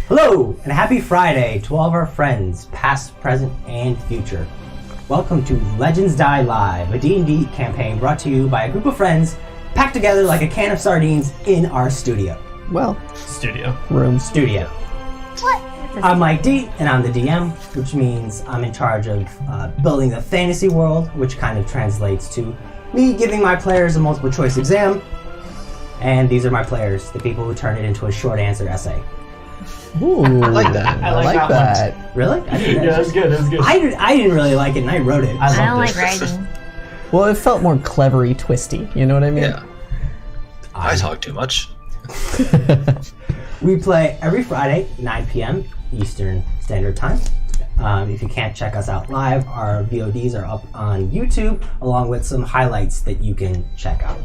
Hello, and happy Friday to all of our friends, past, present, and future. Welcome to Legends Die Live, a D&D campaign brought to you by a group of friends packed together like a can of sardines in our studio. Studio. What? I'm Mike D, and I'm the DM, which means I'm in charge of building the fantasy world, which kind of translates to me giving my players a multiple choice exam. And these are my players, the people who turn it into a short answer essay. Ooh, I like that. I like that. Really? Yeah, that's good. I didn't really like it, and I wrote it. I don't like writing. Well, it felt more clevery, twisty. You know what I mean? Yeah. I talk too much. We play every Friday, 9 p.m. Eastern Standard Time. If you can't check us out live, our VODs are up on YouTube, along with some highlights that you can check out.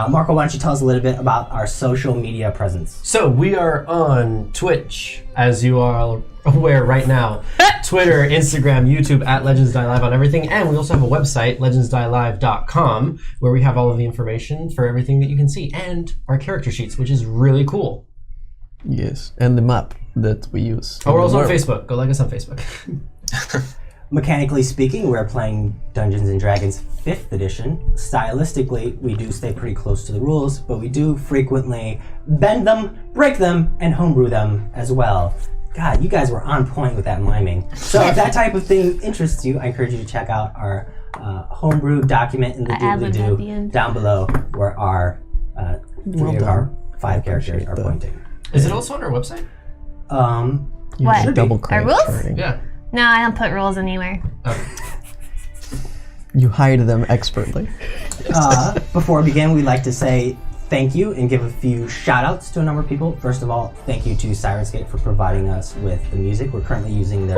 Marco, why don't you tell us a little bit about our social media presence? So we are on Twitch, as you are aware right now. Twitter, Instagram, YouTube, at Legends Die Live on everything. And we also have a website, legendsdielive.com, where we have all of the information for everything that you can see. And our character sheets, which is really cool. Yes, and the map that we use. Oh, we're also on Facebook. Go like us on Facebook. Mechanically speaking, we're playing Dungeons & Dragons 5th edition. Stylistically, we do stay pretty close to the rules, but we do frequently bend them, break them, and homebrew them as well. God, you guys were on point with that miming. So if that type of thing interests you, I encourage you to check out our homebrew document in the doobly-doo down below, where our three of our 5 characters are pointing. Is it also on our website? What? Double Our rules? Yeah. No, I don't put rules anywhere. You hide them expertly. Before we begin, we'd like to say thank you and give a few shout outs to a number of people. First of all, thank you to Sirenscape for providing us with the music. We're currently using their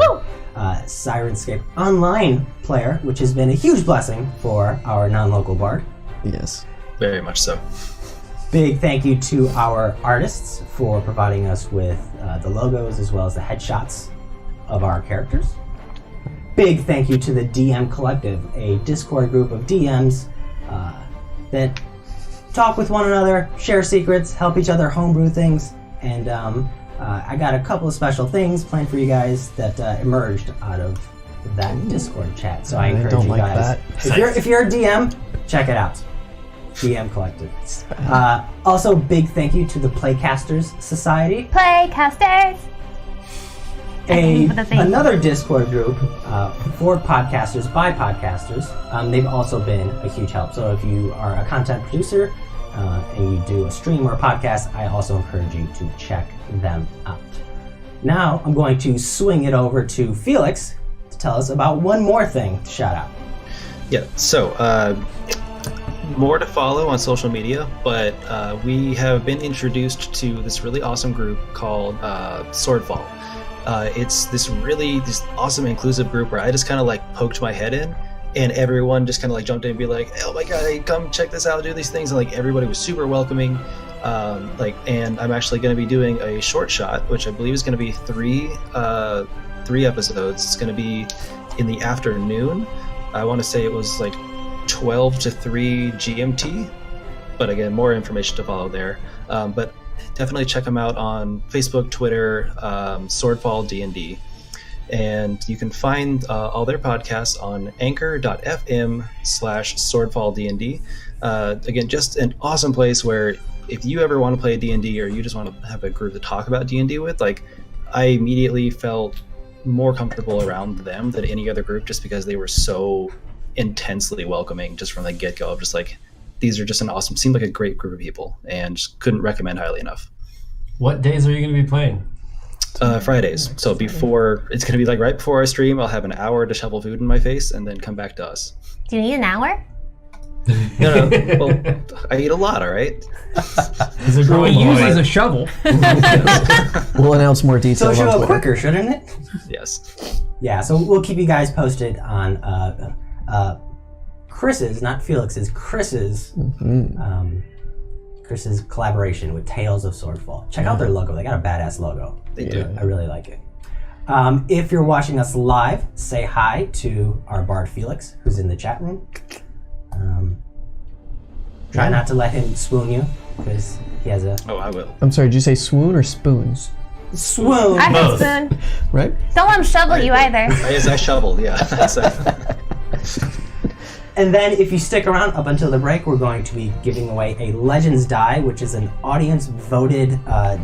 Sirenscape Online player, which has been a huge blessing for our non-local bard. Yes. Very much so. Big thank you to our artists for providing us with the logos as well as the headshots of our characters. Big thank you to the DM Collective, a Discord group of DMs that talk with one another, share secrets, help each other homebrew things, and I got a couple of special things planned for you guys that emerged out of that Discord chat. So I encourage you guys, if you're a DM, check it out. DM Collective. Also, big thank you to the Playcasters Society. Playcasters! Another Discord group for podcasters by podcasters. They've also been a huge help. So if you are a content producer and you do a stream or a podcast, I also encourage you to check them out. Now I'm going to swing it over to Felix to tell us about one more thing to shout out. Yeah, so more to follow on social media, but we have been introduced to this really awesome group called Swordfall. It's this awesome inclusive group where I just kind of like poked my head in, and everyone just kind of like jumped in and be like, oh my god, hey, come check this out, do these things, and like everybody was super welcoming. And I'm actually going to be doing a short shot, which I believe is going to be three episodes. It's going to be in the afternoon. I want to say it was like 12 to 3 GMT, but again, more information to follow there. But definitely check them out on Facebook, Twitter, Swordfall D&D. And you can find all their podcasts on anchor.fm/swordfalldnd. Again, just an awesome place where if you ever want to play D&D or you just want to have a group to talk about D&D with, like, I immediately felt more comfortable around them than any other group, just because they were so intensely welcoming just from the get-go of just like, these are just an awesome, seemed like a great group of people, and just couldn't recommend highly enough. What days are you going to be playing? Fridays. So before, it's going to be like right before I stream, I'll have an hour to shovel food in my face and then come back to us. Do you need an hour? No. Well, I eat a lot, all right? He uses a shovel. We'll announce more details So it should on go Twitter. quicker, shouldn't it? Yes. Yeah, so we'll keep you guys posted on Chris's, not Felix's, Chris's collaboration with Tales of Swordfall. Check out their logo. They got a badass logo. They do. I really like it. If you're watching us live, say hi to our bard Felix, who's in the chat room. Try not to let him swoon you, because he has a... Oh, I will. I'm sorry, did you say swoon or spoons? Swoon. I can Both. spoon. Right? Don't let him shovel you either. As I shoveled, yeah. So, And then if you stick around up until the break, we're going to be giving away a Legends die, which is an audience-voted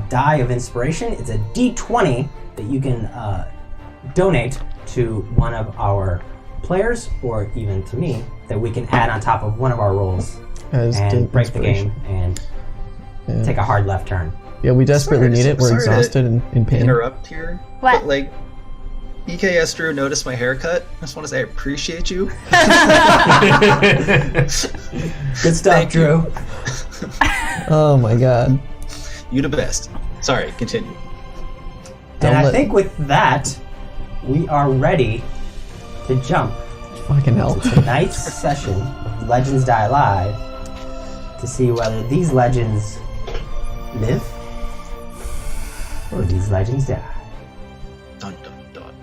die of inspiration. It's a D20 that you can donate to one of our players, or even to me, that we can add on top of one of our rolls As and break the inspiration. game and take a hard left turn. Yeah, we desperately need it. We're sorry to exhausted and in pain. interrupt here. What? But, like, EKS Drew noticed my haircut. I just want to say I appreciate you. Good stuff, Thank you. Drew. Oh my god. You the best. Sorry, continue. And I let- think with that, we are ready to jump Fucking hell. to tonight's session of Legends Die Live to see whether these legends live or these legends die. Dun dun dun.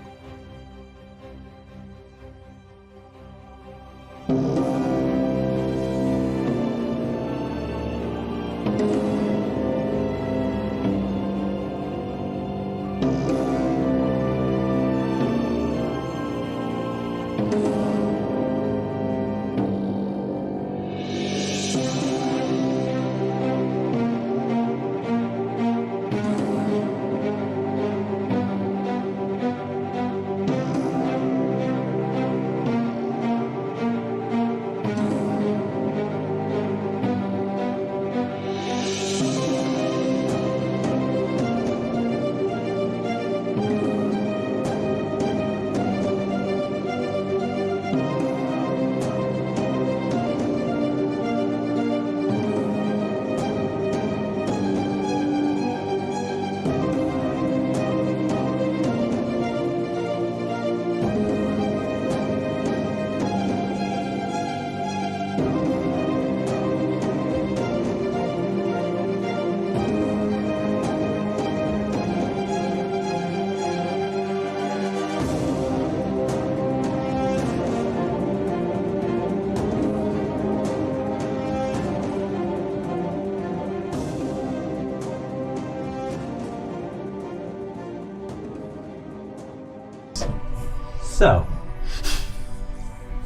So,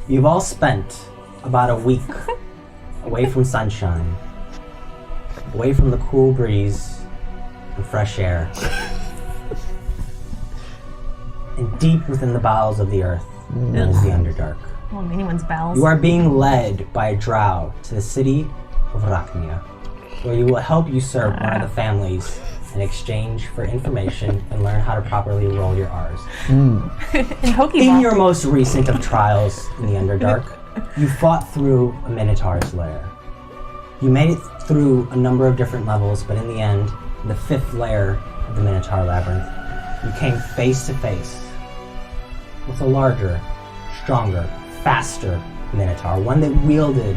you've all spent about a week away from sunshine, away from the cool breeze and fresh air, and deep within the bowels of the earth, known as the Underdark. Oh, anyone's bells. You are being led by a drow to the city of Rachnia, where you will help usurp one of the families in exchange for information and learn how to properly roll your R's. In Pokeball. In your most recent of trials in the Underdark, you fought through a Minotaur's lair. You made it through a number of different levels, but in the end, in the 5th layer of the Minotaur Labyrinth, you came face to face with a larger, stronger, faster Minotaur, one that wielded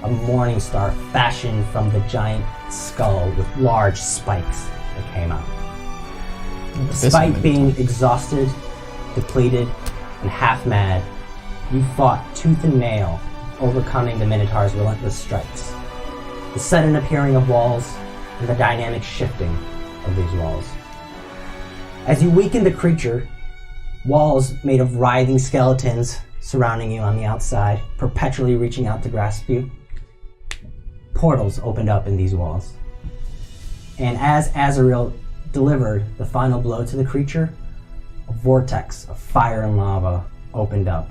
a morning star fashioned from the giant skull with large spikes that came out. Despite being exhausted, depleted, and half mad, you fought tooth and nail, overcoming the Minotaur's relentless strikes, the sudden appearing of walls, and the dynamic shifting of these walls. As you weakened the creature, walls made of writhing skeletons surrounding you on the outside, perpetually reaching out to grasp you, portals opened up in these walls. And as Azrael delivered the final blow to the creature, a vortex of fire and lava opened up,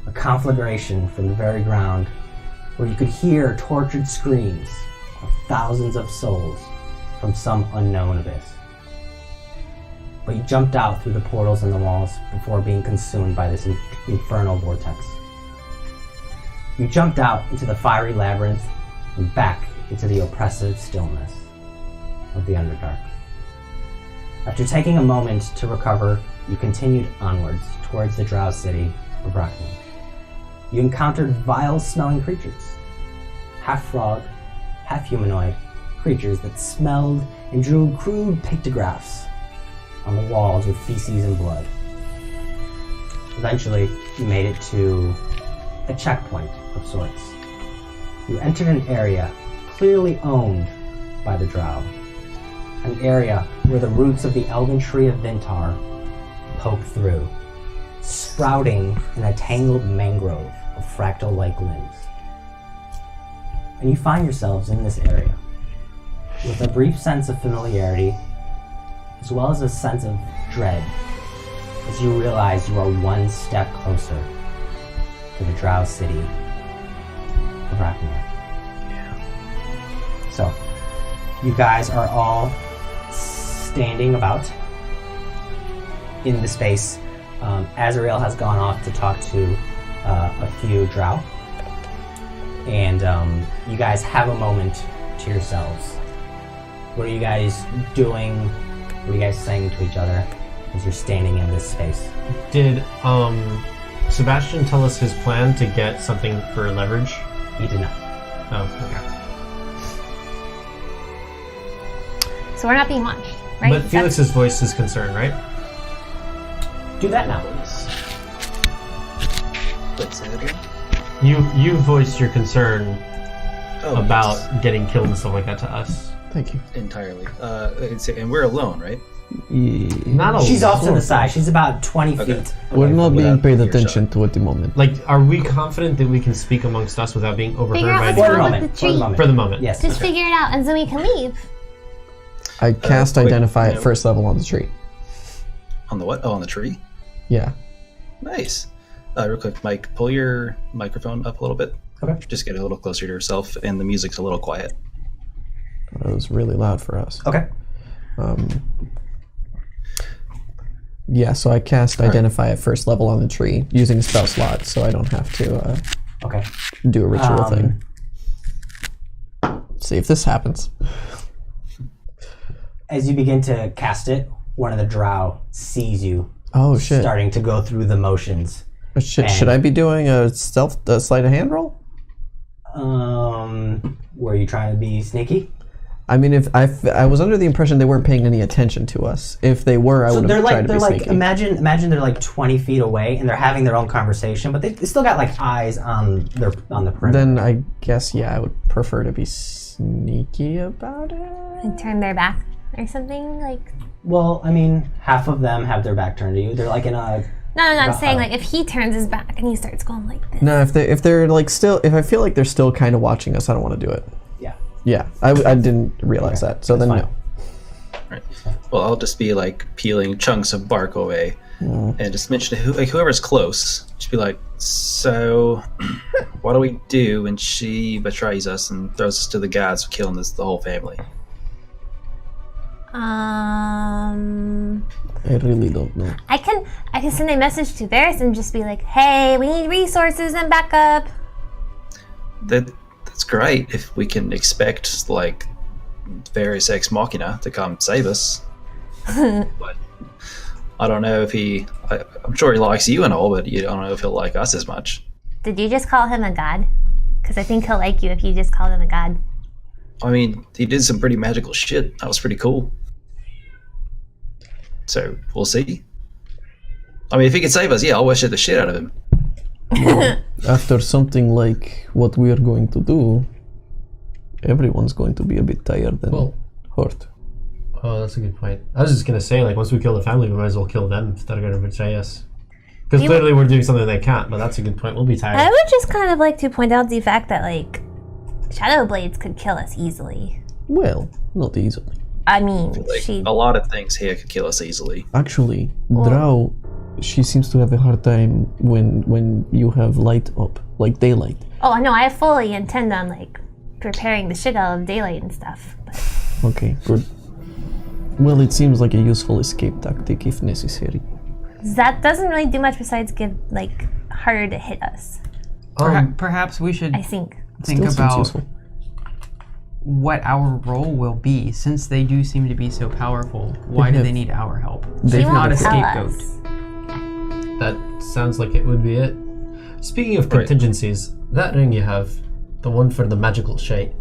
a conflagration from the very ground where you could hear tortured screams of thousands of souls from some unknown abyss. But you jumped out through the portals in the walls before being consumed by this infernal vortex. You jumped out into the fiery labyrinth and back into the oppressive stillness of the Underdark. After taking a moment to recover, you continued onwards towards the drow city of Rachnia. You encountered vile-smelling creatures, half-frog, half-humanoid creatures that smelled and drew crude pictographs on the walls with feces and blood. Eventually, you made it to a checkpoint of sorts. You entered an area clearly owned by the drow. an area where the roots of the elven tree of Vin'Tar poke through, sprouting in a tangled mangrove of fractal-like limbs. And you find yourselves in this area with a brief sense of familiarity, as well as a sense of dread, as you realize you are one step closer to the drow city of Rachnia. So, you guys are all standing about in the space. Azrael has gone off to talk to a few drow, and you guys have a moment to yourselves. What are you guys doing? What are you guys saying to each other as you're standing in this space? Did Sebastian tell us his plan to get something for leverage? He did not. Oh, okay. So we're not being watched, right? But Felix's voice is concerned, right? Do that now. Wait, say that again? You voiced your concern about yes. getting killed and stuff like that to us. Thank you. Entirely. And we're alone, right? Not a She's off to the lot. side. She's about 20 Okay. feet. We're away not from being without paid earshot. attention to at the moment. Like, are we confident that we can speak amongst us without being overheard Figure out by what's For the wrong anyone? with moment. the For the tree. moment. For the moment. Yes. Just figure it out, and then we can leave. I cast wait, identify no. at first level on the tree. On the what? Oh, on the tree? Yeah. Nice. Real quick, Mike, pull your microphone up a little bit. Okay. Just get a little closer to yourself, and the music's a little quiet. It was really loud for us. Okay. Yeah, so I cast identify at first level on the tree using a spell slot, so I don't have to Okay. do a ritual thing. See if this happens. As you begin to cast it, one of the drow sees you Oh shit! starting to go through the motions. Should I be doing a sleight of hand roll? Were you trying to be sneaky? I mean, if I was under the impression they weren't paying any attention to us. If they were, I would have tried to be sneaky. Imagine they're like 20 feet away and they're having their own conversation, but they still got like eyes on the perimeter. Then I guess I would prefer to be sneaky about it. And turn their back or something like. Well, I mean, half of them have their back turned to you. They're like in a. No, I'm saying Uh-oh. like if he turns his back and he starts going like this. No, if they're like still, if I feel like they're still kind of watching us, I don't want to do it. Yeah. Yeah, I didn't realize that. So then fine. no. Right. Well, I'll just be like peeling chunks of bark away, and just mention to whoever's close. Just be like, so, what do we do when she betrays us and throws us to the gods for killing the whole family? I really don't know. I can send a message to Varys and just be like, hey, we need resources and backup. That's great if we can expect like various ex machina to come save us. But I don't know if I'm sure he likes you and all, but you don't know if he'll like us as much. Did you just call him a god? Because I think he'll like you if you just called him a god. I mean, he did some pretty magical shit. That was pretty cool. So we'll see. I mean, if he can save us, yeah, I'll worship the shit out of him. After something like what we are going to do, everyone's going to be a bit tired and hurt. Oh, that's a good point. I was just gonna say, like, once we kill the family, we might as well kill them if they're gonna betray us. Because clearly we're doing something they can't. But that's a good point. We'll be tired. I would just kind of like to point out the fact that like shadow blades could kill us easily. Well, not easily. I mean, Like, a lot of things here could kill us easily. Actually, Drow, she seems to have a hard time when you have light up, like daylight. Oh no, I fully intend on like preparing the shit out of daylight and stuff. But Okay, good. Well, it seems like a useful escape tactic if necessary. that doesn't really do much besides give like harder to hit us. Perhaps we should I think. think Still seems about useful. what our role will be, since they do seem to be so powerful. Why do have- they need our help? They If not a have- Tell scapegoat. us. That sounds like it would be it. Speaking of contingencies, that ring you have, the one for the magical shite,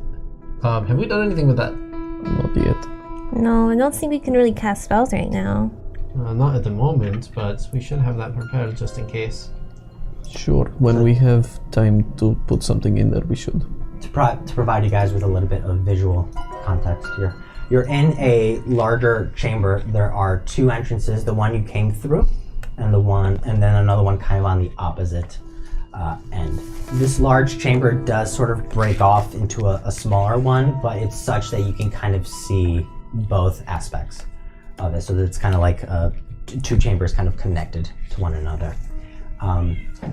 have we done anything with that? Not yet. No, I don't think we can really cast spells right now. Not at the moment, but we should have that prepared just in case. Sure, when we have time to put something in there, we should. To provide you guys with a little bit of visual context here. You're in a larger chamber. There are two entrances, the one you came through and then another one kind of on the opposite end. This large chamber does sort of break off into a smaller one, but it's such that you can kind of see both aspects of it. So that it's kind of like two chambers kind of connected to one another.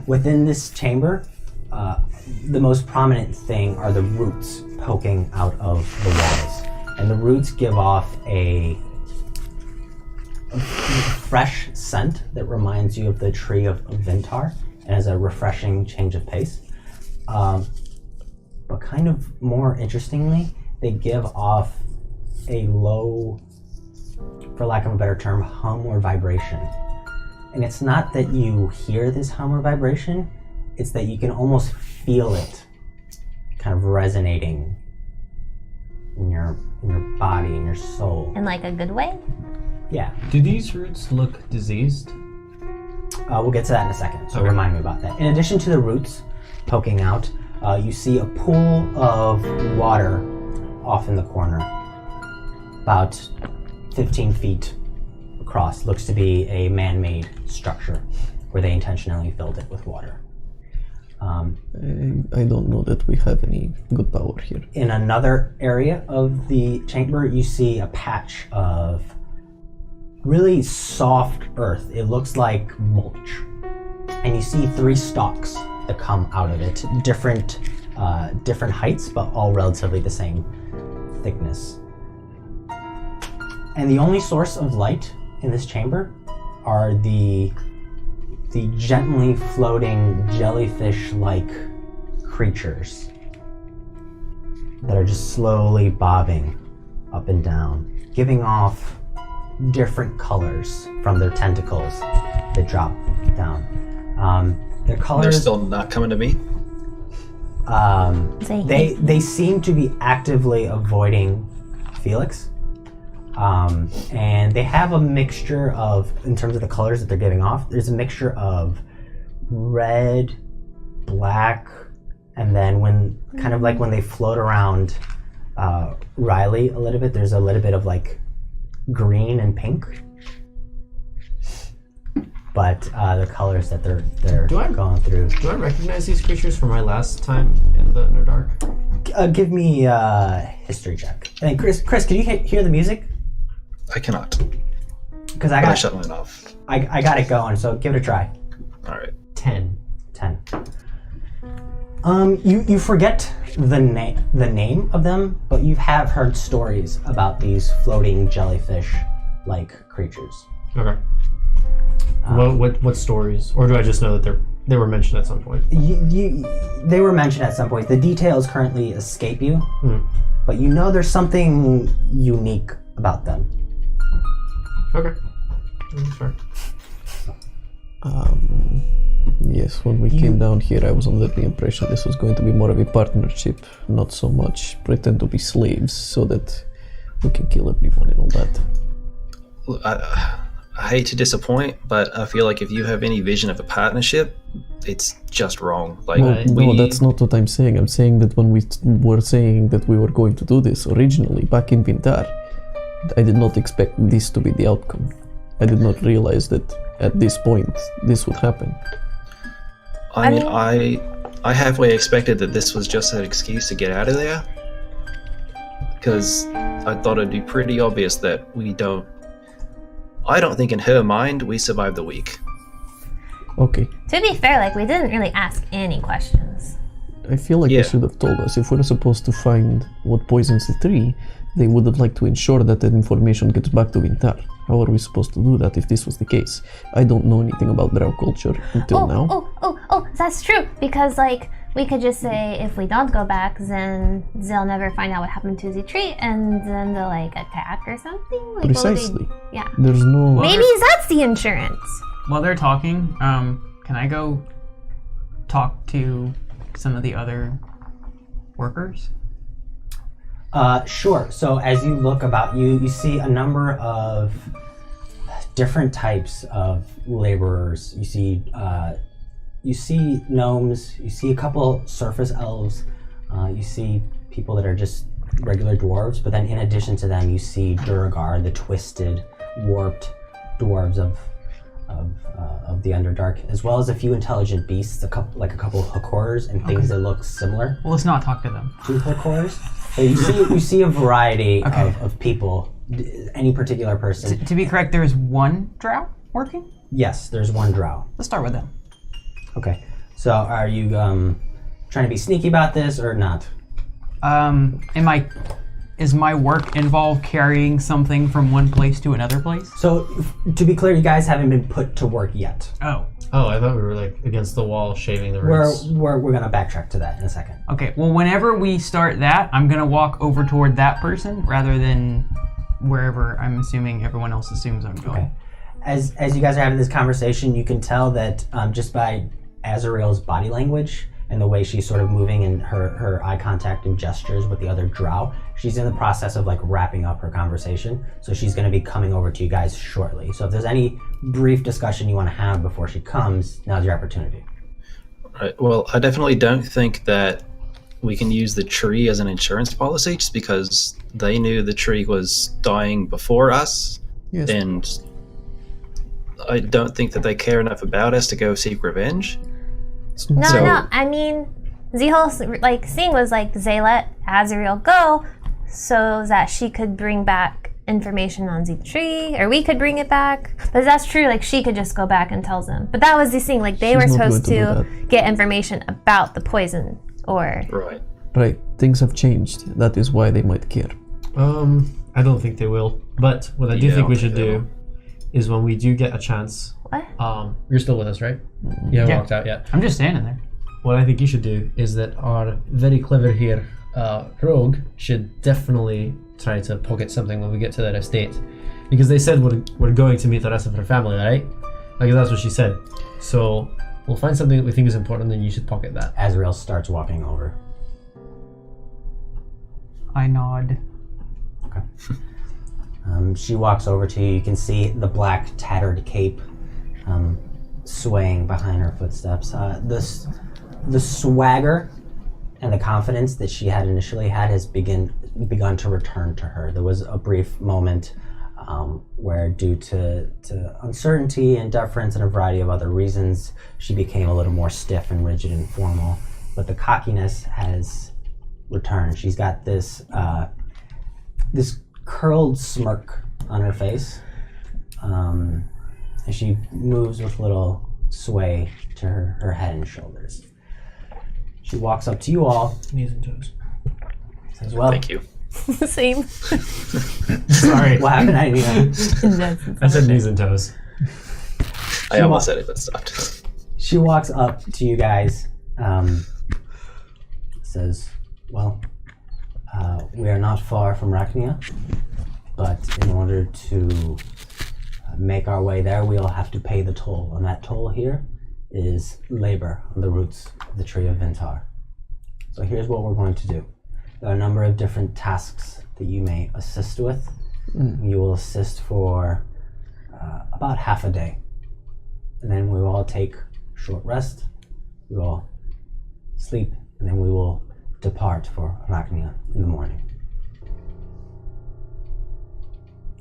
Within this chamber, the most prominent thing are the roots poking out of the walls. And the roots give off a fresh scent that reminds you of the tree of Vin'Tar and has a refreshing change of pace. But kind of more interestingly, they give off a low, for lack of a better term, hum or vibration. And it's not that you hear this hum or vibration, it's that you can almost feel it kind of resonating in your body, in your soul. In like a good way? Yeah. Do these roots look diseased? We'll get to that in a second, so Okay. remind me about that. In addition to the roots poking out, you see a pool of water off in the corner, about 15 feet across. Looks to be a man-made structure where they intentionally filled it with water. I don't know that we have any good power here. In another area of the chamber, you see a patch of really soft earth. It looks like mulch. And you see 3 stalks that come out of it, different heights, but all relatively the same thickness. And the only source of light in this chamber are the gently floating jellyfish-like creatures that are just slowly bobbing up and down, giving off different colors from their tentacles that drop down. Their colors... They're still not coming to me. They seem to be actively avoiding Felix. And they have a mixture of, in terms of the colors that they're giving off, there's a mixture of red, black, and then when they float around Riley a little bit, there's a little bit of like green and pink. But the colors that they're going through. Do I recognize these creatures from my last time in the Underdark? Give me a history check. And Chris, can you hear the music? I cannot. Because I shut mine off. I got it going, so give it a try. All right. 10. 10. You forget the name of them, but you have heard stories about these floating jellyfish-like creatures. Okay. What stories? Or do I just know that they were mentioned at some point? They were mentioned at some point. The details currently escape you, but you know there's something unique about them. Okay. Sure. Yes, when we came down here, I was under the impression this was going to be more of a partnership, not so much pretend to be slaves so that we can kill everyone and all that. I hate to disappoint, but I feel like if you have any vision of a partnership, it's just wrong. Like, No, that's not what I'm saying. I'm saying that when we were saying that we were going to do this originally back in Vin'Tar, I did not expect this to be the outcome. I did not realize that at this point this would happen. I mean, I halfway expected that this was just an excuse to get out of there, because I thought it'd be pretty obvious that I don't think in her mind we survived the week. Okay. To be fair, like, we didn't really ask any questions. I feel like they should have told us. If we're supposed to find what poisons the tree, they would have liked to ensure that that information gets back to Vin'Tar. How are we supposed to do that if this was the case? I don't know anything about drow culture until now. Oh, that's true. Because, like, we could just say if we don't go back, then they'll never find out what happened to the tree, and then they'll, like, attack or something. Like, Precisely. Yeah. There's no... Maybe that's the insurance. While they're talking, can I go talk to some of the other workers? Sure. So as you look about you see a number of different types of laborers. You see gnomes. You see a couple surface elves. You see people that are just regular dwarves, but then in addition to them, you see Duragar, the twisted, warped dwarves of the Underdark, as well as a few intelligent beasts, a couple of hookors and things that look similar Well, let's not talk to them. to hookors. So you see a variety of people. Any particular person? To be correct, there's one drow working? Yes, there's one drow. Let's start with them. Okay. So are you trying to be sneaky about this or not? Is my work involved carrying something from one place to another place? So to be clear, you guys haven't been put to work yet. Oh. Oh, I thought we were like against the wall shaving the roots. We're gonna backtrack to that in a second. Okay, well, whenever we start that, I'm gonna walk over toward that person rather than wherever I'm assuming everyone else assumes I'm going. Okay. As you guys are having this conversation, you can tell that just by Azrael's body language and the way she's sort of moving and her eye contact and gestures with the other drow, she's in the process of like wrapping up her conversation. So she's going to be coming over to you guys shortly. So if there's any brief discussion you want to have before she comes, now's your opportunity. Right. Well, I definitely don't think that we can use the tree as an insurance policy just because they knew the tree was dying before us. Yes. And I don't think that they care enough about us to go seek revenge. No, So- no. I mean, the whole thing was like they let Azrael go so that she could bring back information on the tree, or we could bring it back. But that's true. Like she could just go back and tell them. But that was the thing. Like they She's were not supposed going to to do get information about the poison, or Right. Right, things have changed. That is why they might care. I don't think they will. But what I do Yeah, I think we don't should think they do is when we do get a chance. what? You're still with us, right? You haven't Yeah. walked out yet. I'm just standing there. What I think you should do is that our very clever here, Rogue, should definitely try to pocket something when we get to that estate. Because they said we're going to meet the rest of her family, right? Like that's what she said. So we'll find something that we think is important and you should pocket that. Azrael starts walking over. I nod. She walks over to you. You can see the black tattered cape swaying behind her footsteps. The swagger and the confidence that she had initially had has begun to return to her. There was a brief moment where, due to uncertainty and deference and a variety of other reasons, she became a little more stiff and rigid and formal. But the cockiness has returned. She's got this curled smirk on her face, and she moves with little sway to her head and shoulders. She walks up to you all, Knees and toes. says, "Well, Thank you. Same. Sorry. what happened? I didn't even." I said knees and toes. I almost said it, but stopped. She walks up to you guys, says, "Well, we are not far from Rachnia, but in order to make our way there, we'll have to pay the toll. And that toll here is labor on the roots of the tree of Vin'Tar. So here's what we're going to do. There are a number of different tasks that you may assist with. You will assist for about half a day. And then we will all take a short rest. We will sleep, and then we will depart for Rachnia in the morning."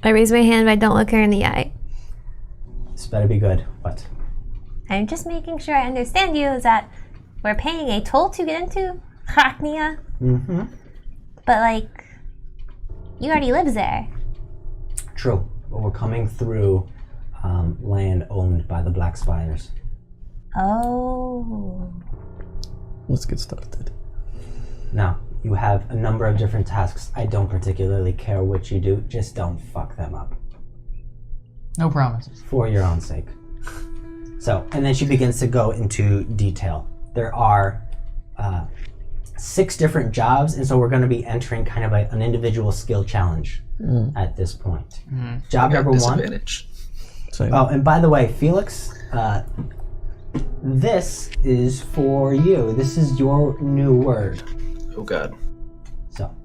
I raise my hand, but I don't look her in the eye. This better be good. What? I'm just making sure I understand you. Is that we're paying a toll to get into Rachnia? Mm-hmm. But like, you already live there. True, but we're coming through land owned by the Black Spires. Oh. Let's get started. Now, you have a number of different tasks. I don't particularly care what you do, just don't fuck them up. No promises. For your own sake. So, and then she begins to go into detail. There are 6 different jobs, and so we're going to be entering kind of an individual skill challenge at this point. Job number 1. Disadvantage. Same. Oh, and by the way, Felix, this is for you. This is your new word. Oh God. So,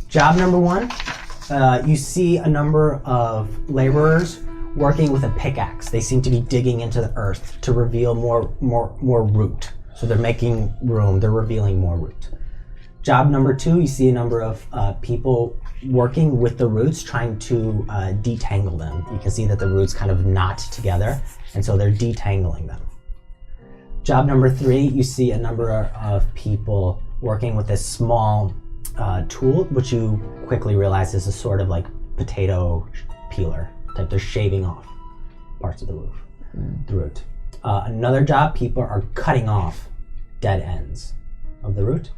job number 1, you see a number of laborers working with a pickaxe. They seem to be digging into the earth to reveal more root. So they're making room. They're revealing more root. Job number 2, you see a number of people working with the roots, trying to detangle them. You can see that the roots kind of knot together, and so they're detangling them. Job number 3, you see a number of people working with this small tool, which you quickly realize is a sort of like potato peeler type. They're shaving off parts of the root. Another job, people are cutting off dead ends of the root.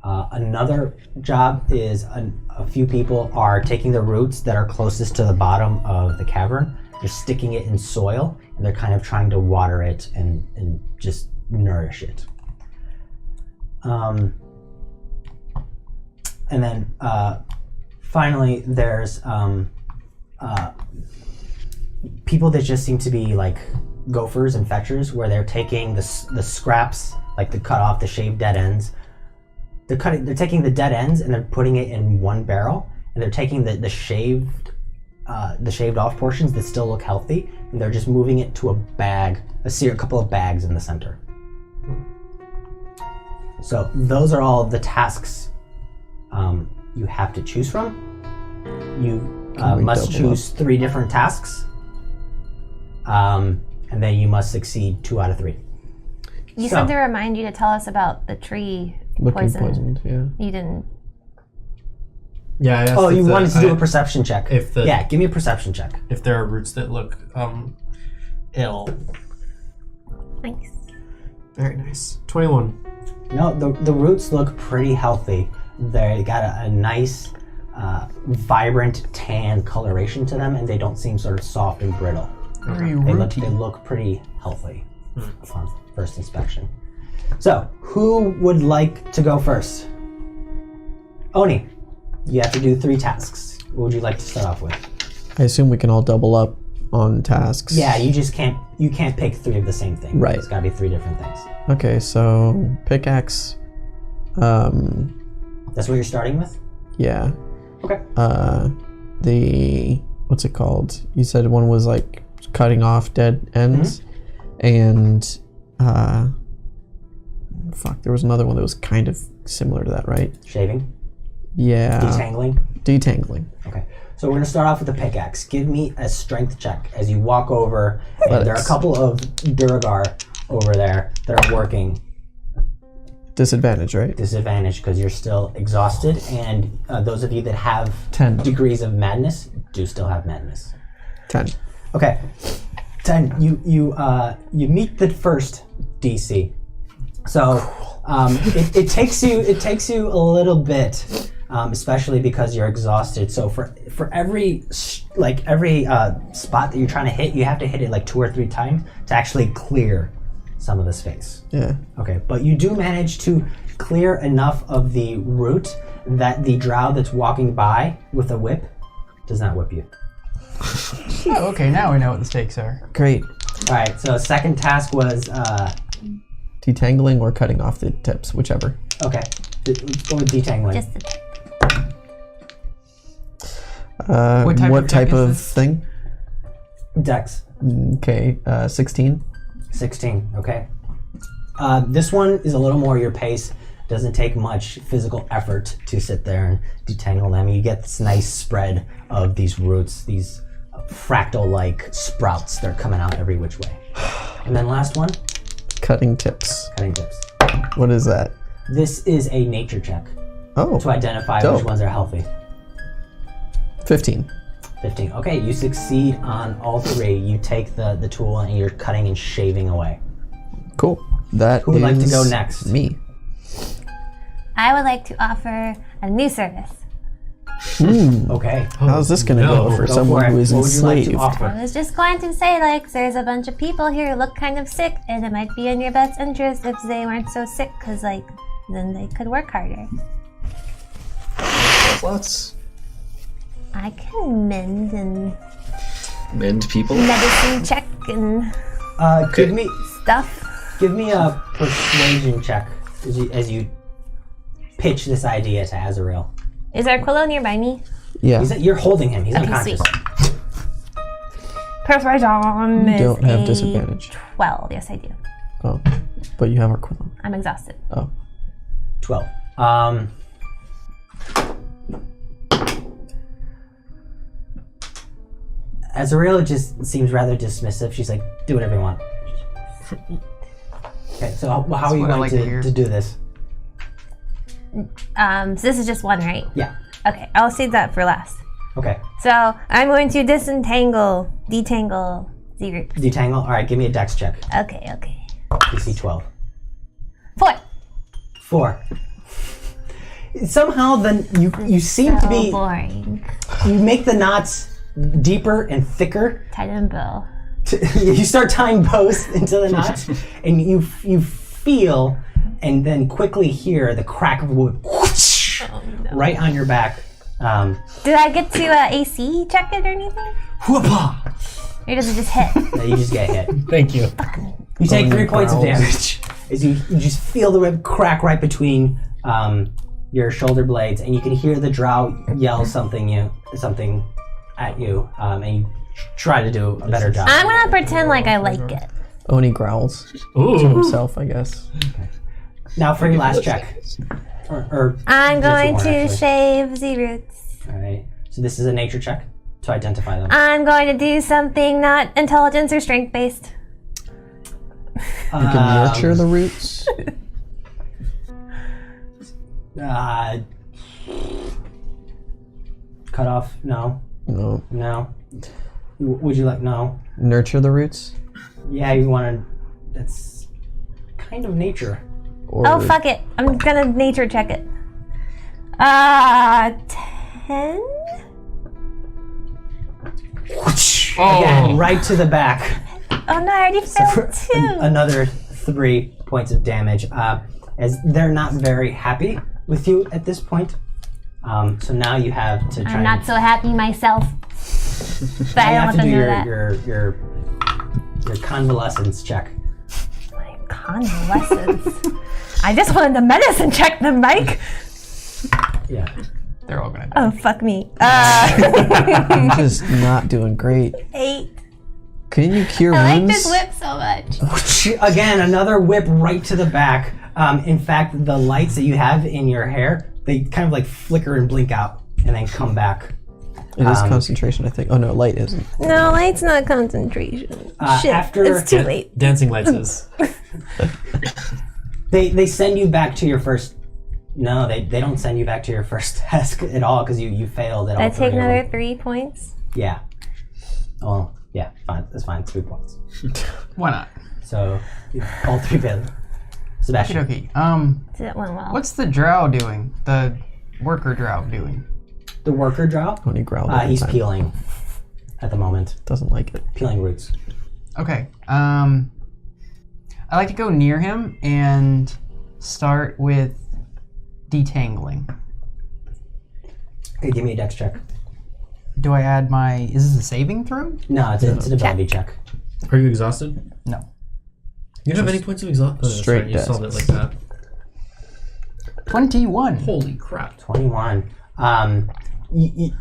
Another job is a few people are taking the roots that are closest to the bottom of the cavern. They're sticking it in soil, and they're kind of trying to water it and just nourish it. And then finally, there's people that just seem to be like gophers and fetchers, where they're taking the scraps, like the cut off, the shaved dead ends. They're taking the dead ends and they're putting it in one barrel, and they're taking the shaved off portions that still look healthy, and they're just moving it to a bag, a couple of bags in the center. So those are all the tasks you have to choose from. You must choose 3 different tasks, and then you must succeed 2 out of 3. You said to remind you to tell us about the tree poisoned. Yeah. You didn't. Yeah. I asked Oh, if you the- wanted to do a perception check. Yeah, give me a perception check. If there are roots that look ill. Nice. Very nice. 21. No, the roots look pretty healthy. They got a nice, vibrant tan coloration to them, and they don't seem sort of soft and brittle. They look pretty healthy on first inspection. So, who would like to go first? Oni, you have to do 3 tasks. What would you like to start off with? I assume we can all double up on tasks. Yeah, you can't pick 3 of the same thing. Right. It's gotta be 3 different things. Okay, so pickaxe. That's what you're starting with? Yeah. Okay. What's it called? You said one was like cutting off dead ends, and there was another one that was kind of similar to that, right? Shaving? Yeah. Detangling? Okay. So we're going to start off with the pickaxe. Give me a strength check as you walk over, and there are a couple of Durgar over there that are working. Disadvantage, right? Disadvantage because you're still exhausted, and those of you that have 10 degrees of madness do still have madness. 10. Okay. 10. You meet the first DC. So it takes you a little bit, especially because you're exhausted. So for every spot that you're trying to hit, you have to hit it like 2 or 3 times to actually clear some of the space. Yeah. Okay, but you do manage to clear enough of the root that the drow that's walking by with a whip does not whip you. Oh, okay, now we know what the stakes are. Great. All right, so second task was Detangling or cutting off the tips, whichever. okay. Let's go with detangling. Just the What type of of check is this? thing? Dex. Okay, 16. 16. Okay. This one is a little more your pace. Doesn't take much physical effort to sit there and detangle them. You get this nice spread of these roots, these fractal-like sprouts. They're coming out every which way. And then last one, Cutting tips. cutting tips. What is that? This is a nature check Oh, to identify Dope. which ones are healthy. 15. 15. Okay, you succeed on all 3. You take the tool and you're cutting and shaving away. Cool. That Who would like to is go next? Me. I would like to offer a new service. Okay. How's this going to no. go for Go someone for it. who is What would you like to enslaved? offer? I was just going to say, like, there's a bunch of people here who look kind of sick, and it might be in your best interest if they weren't so sick, because, like, then they could work harder. Slots. I can mend and Mend people. medicine check and Give me stuff. Give me a persuasion check as you pitch this idea to Azrael. Is Arquillo nearby me? Yeah. You're holding him. He's Okay, unconscious. sweet. Persuasion You is don't have a disadvantage. 12. Yes, I do. Oh, but you have Arquillo. I'm exhausted. Oh. 12. Azrael just seems rather dismissive. She's like, do whatever you want. Okay, so how are you what I going like to hear. to do this? So this is just one, right? Yeah. Okay, I'll save that for last. Okay. So I'm going to detangle the root. Detangle? Alright, give me a dex check. Okay. DC 12. 4. 4. Somehow then you seem to be boring. you make the knots deeper and thicker. Tighten bow. You start tying bows into the knots and you feel and then quickly hear the crack of wood right on your back. Did I get to AC check it or anything? Whoopah! Or does it just hit? No, you just get hit. Thank you. You take 3 you points of growls. damage as you just feel the whip crack right between your shoulder blades, and you can hear the drow yell something at you, and you try to do a better job. I'm gonna pretend like I like it. Oni growls to Ooh. himself, I guess. Now for your last check. Or I'm just going one, to actually. shave the roots. Alright, so this is a nature check to identify them. I'm going to do something not intelligence or strength based. You can nurture the roots. Cut off? No. No. Would you like? No. Nurture the roots? Yeah, you want to. That's kind of nature. Or Oh, fuck it. I'm gonna nature check it. 10? Again, right to the back. Oh no, I already failed 2. Another 3 points of damage. As they're not very happy with you at this point. So now you have to try. I'm not so happy myself. But now I you don't have want to them do to know that. your convalescence check. My convalescence. I just wanted the medicine check, the Mike. Yeah. They're all gonna die. Oh, fuck me. I'm just not doing great. 8. Couldn't you cure I like wounds? this whip so much. Again, another whip right to the back. In fact, the lights that you have in your hair, they kind of like flicker and blink out and then come back. It is concentration, I think. Oh no, light isn't. No, light's not concentration. Shit, after- it's too late. Dancing lights is. They send you back to your first. No, they don't send you back to your first task at all because you failed at all. I take 3 of them. another 3 points. Yeah. Oh, yeah, fine. That's fine. 3 points. Why not? So, all 3 failed. Sebastian. Okay. That went well. What's the drow doing? The worker drow doing? The worker drow? Oni growled. every He's time. peeling at the moment. Doesn't like it. Peeling roots. Okay. I like to go near him and start with detangling. Okay, give me a dex check. Do I add my? Is this a saving throw? No, it's an ability check. Are you exhausted? No. You don't have any points of exhaustion? Straight You solved it deaths. like that. 21. Holy crap. 21.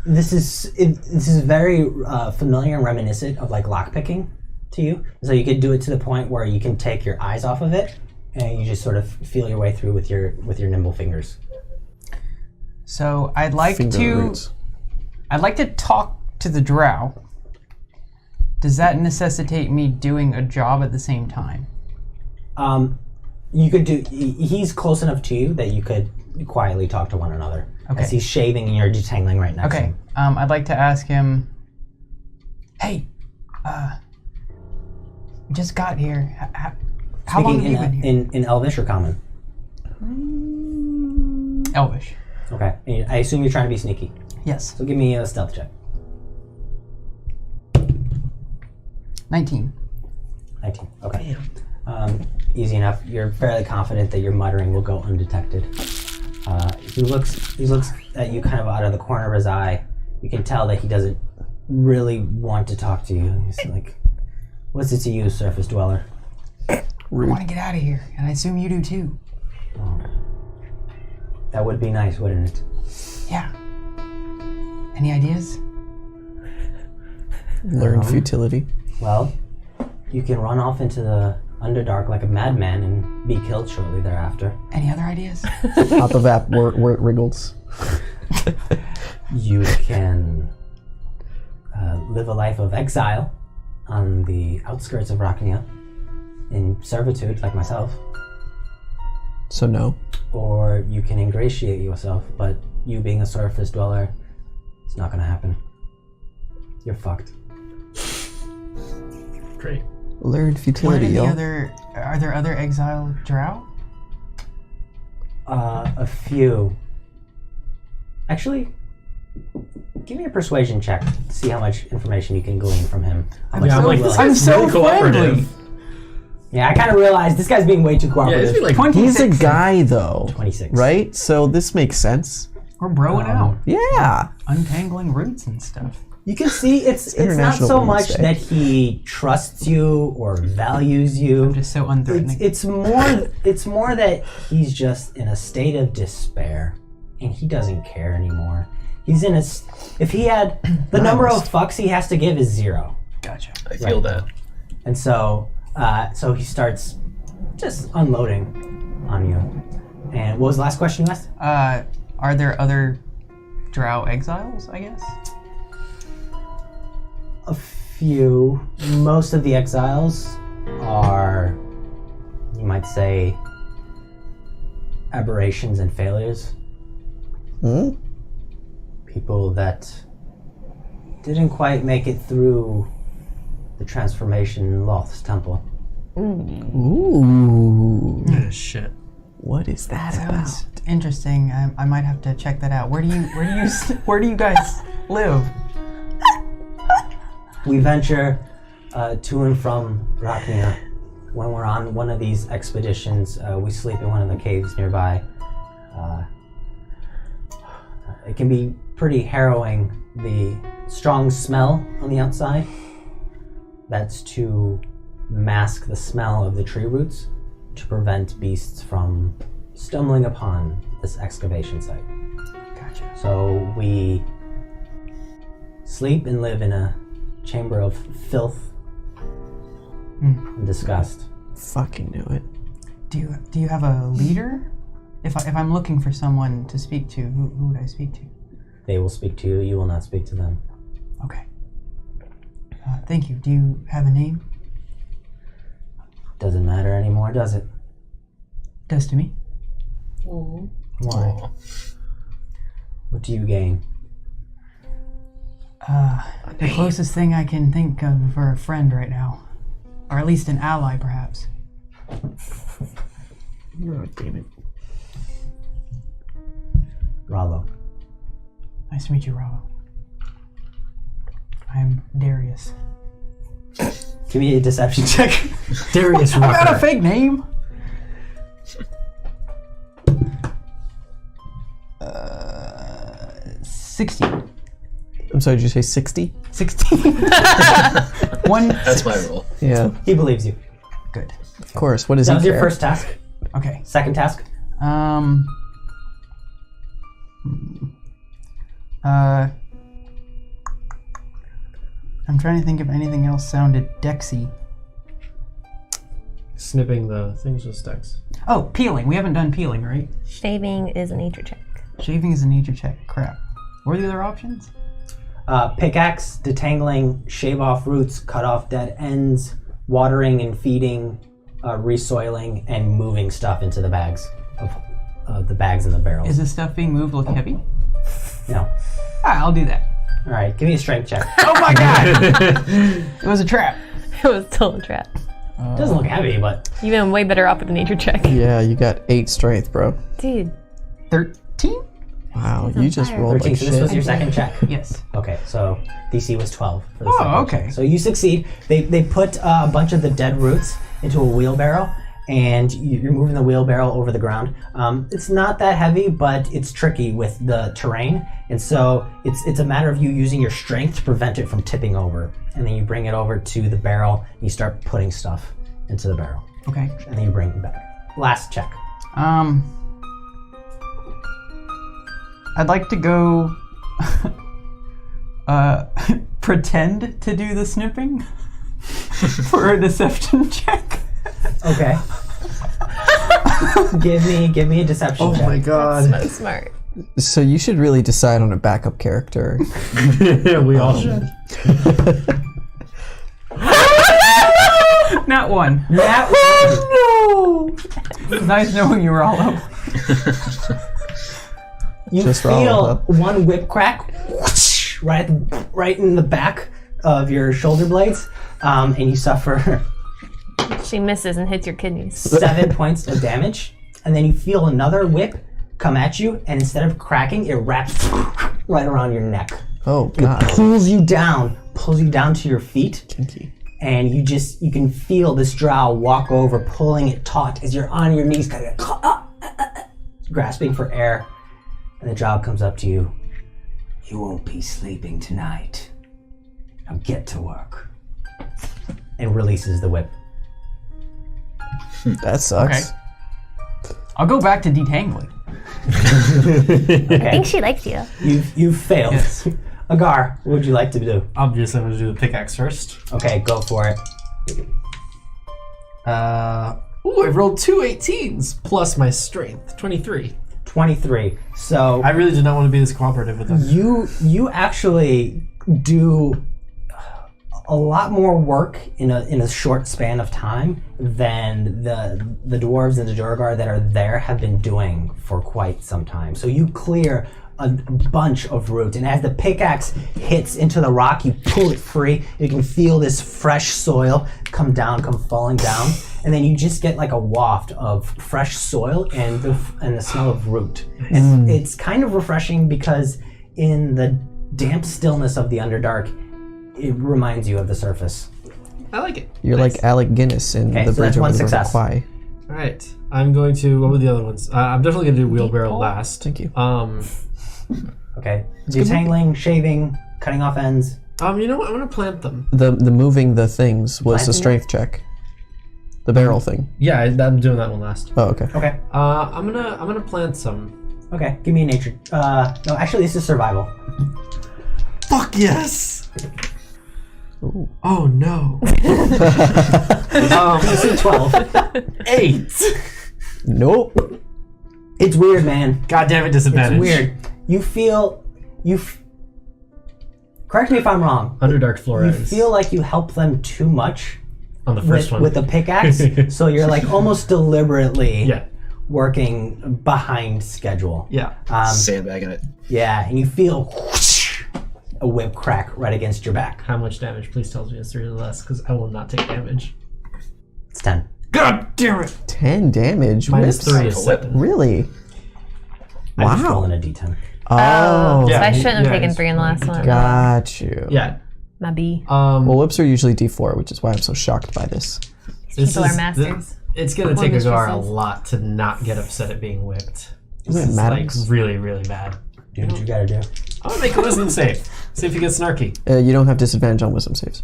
This is very familiar and reminiscent of like lockpicking to you. So you could do it to the point where you can take your eyes off of it and you just sort of feel your way through with your nimble fingers. So I'd like Finger to. roots. I'd like to talk to the drow. Does that necessitate me doing a job at the same time? You could do. He's close enough to you that you could quietly talk to one another Okay. as he's shaving and you're detangling right next to Okay. him. I'd like to ask him. Hey, we just got here. How long have you been here? in Elvish or Common? Elvish. Okay. And I assume you're trying to be sneaky. Yes. So give me a stealth check. 19. 19. Okay. Easy enough. You're fairly confident that your muttering will go undetected. He looks at you kind of out of the corner of his eye. You can tell that he doesn't really want to talk to you. He's like, "What's it to you, surface dweller?" I want to get out of here, and I assume you do too. That would be nice, wouldn't it? Yeah. Any ideas? Learn futility. Well, you can run off into the Underdark like a madman and be killed shortly thereafter. Any other ideas? Top of app wriggles. You can live a life of exile on the outskirts of Rachnia in servitude, like myself. So no. Or you can ingratiate yourself, but you being a surface dweller, it's not gonna happen. You're fucked. Great. Learned futility, yo. Are there other exile drow? A few. Actually, give me a persuasion check to see how much information you can glean from him. I'm so friendly. Yeah, I kind of realized this guy's being way too cooperative. Yeah, like 26. He's a guy, though. 26. Right? So this makes sense. We're broing out, Yeah. untangling roots and stuff. You can see it's not International so Women's much Day. that he trusts you or values you. I'm just so unthreatening. It's more that he's just in a state of despair and he doesn't care anymore. He's in if he had the number of fucks he has to give is 0. Gotcha. I feel that. And so he starts just unloading on you. And what was the last question you asked? Are there other drow exiles, I guess? A few. Most of the exiles are, you might say, aberrations and failures. Hmm? People that didn't quite make it through the transformation in Loth's temple. Ooh. Shit. What is that Sounds about? interesting. I might have to check that out. Where do you guys live? We venture to and from Rachnia. When we're on one of these expeditions, we sleep in one of the caves nearby. It can be pretty harrowing, the strong smell on the outside. That's to mask the smell of the tree roots to prevent beasts from stumbling upon this excavation site. Gotcha. So we sleep and live in a chamber of filth and disgust. Fucking knew it. Do you have a leader? If I'm looking for someone to speak to, who would I speak to? They will speak to you, you will not speak to them. Okay. Thank you. Do you have a name? Doesn't matter anymore, does it? Does to me. Why? What do you gain? The closest thing I can think of for a friend right now. Or at least an ally, perhaps. Oh, damn it. Rollo. Nice to meet you, Rollo. I'm Darius. Give me a deception check. Darius I got a Rucker. fake name! 60. I'm sorry, did you say 60? 16. One. That's my role. Yeah, He believes you. Good. of course. What is That he was your care? first task. Okay. Second task? I'm trying to think if anything else sounded Dexy. Snipping the things with sticks. Oh, peeling. We haven't done peeling, right? Shaving is a nature check. Shaving is a nature check. Crap. What are the other options? Pickaxe, detangling, shave off roots, cut off dead ends, watering and feeding, resoiling, and moving stuff into the bags of the bags and the barrels. Is this stuff being moved look heavy? No. I'll do that. All right, give me a strength check. Oh my god! It was a trap. It was still a trap. It doesn't look heavy, but You've been way better off with the nature check. Yeah, you got 8 strength, bro. Dude, 13? Wow, He's on you just fire. rolled 13. like So this was shit. your second check. Yes. Okay, so DC was 12 for the Oh, second okay. check. So you succeed. They put a bunch of the dead roots into a wheelbarrow, and you're moving the wheelbarrow over the ground. It's not that heavy, but it's tricky with the terrain, and so it's a matter of you using your strength to prevent it from tipping over. And then you bring it over to the barrel, and you start putting stuff into the barrel, Okay. and then you bring it back. Last check. I'd like to go pretend to do the snipping for a deception check. Okay. give me a deception Oh check. my god. That's smart. So you should really decide on a backup character. We all should. Not one. That It's nice knowing you were all up. you Just roll feel up. one whip crack right in the back of your shoulder blades, and you suffer She misses and hits your kidneys. 7 points of damage. And then you feel another whip come at you, and instead of cracking, it wraps right around your neck. Oh god. Pulls you down to your feet. Kinky. And you can feel this drow walk over, pulling it taut as you're on your knees, kind of grasping for air. And the drow comes up to you. You won't be sleeping tonight. Now get to work. And releases the whip. That sucks. Okay. I'll go back to detangling. I think she likes you. You've failed. Yes. Agar, what would you like to do? Obviously, I'm going to do the pickaxe first. Okay, go for it. I've rolled 2 18s plus my strength. 23. 23. So I really did not want to be this cooperative with them. you actually do a lot more work in a short span of time than the dwarves and the Durgar that are there have been doing for quite some time. So you clear a bunch of roots, and as the pickaxe hits into the rock, you pull it free. You can feel this fresh soil come falling down, and then you just get like a waft of fresh soil and the smell of root. And it's kind of refreshing because in the damp stillness of the Underdark, it reminds you of the surface. I like it. You're like Alec Guinness in Okay, the so Bridge that's over one the River success. Kwai. All right. I'm going to. What were the other ones? I'm definitely going to do wheelbarrow last. Thank you. Okay, detangling, shaving, cutting off ends. You know what? I'm going to plant them. The moving the things was a Planting? strength check. The barrel thing. Yeah, I'm doing that one last. Oh, okay. Okay, I'm gonna plant some. okay, give me a nature. No, actually, this is survival. Fuck yes! Ooh. Oh no. This is 12. 8. Nope. It's weird, man. God damn it, disadvantage. It's weird. You feel correct me if I'm wrong. Underdark You Flores. feel like you help them too much on the first one. with the pickaxe, so you're like almost deliberately Yeah. working behind schedule. Yeah. Sandbagging it. Yeah, and you feel whoosh, a whip crack right against your back. How much damage? Please tell me it's 3 or less, because I will not take damage. It's 10. God damn it! 10 damage. Minus Whips? 3 is 7. Really? I'm just Wow. rolling a d10. Oh. Yeah. So I shouldn't have yeah, taken it's- 3 in the last one. Got you. Yeah. My B. Well, whips are usually D4, which is why I'm so shocked by this. This People are is- masters. It's gonna Or take Agar a mistresses. lot to not get upset at being whipped. This Isn't it is like Maddox? really, really bad. Do what you gotta do. I'm gonna make a wisdom save. See if he gets snarky. You don't have disadvantage on wisdom saves.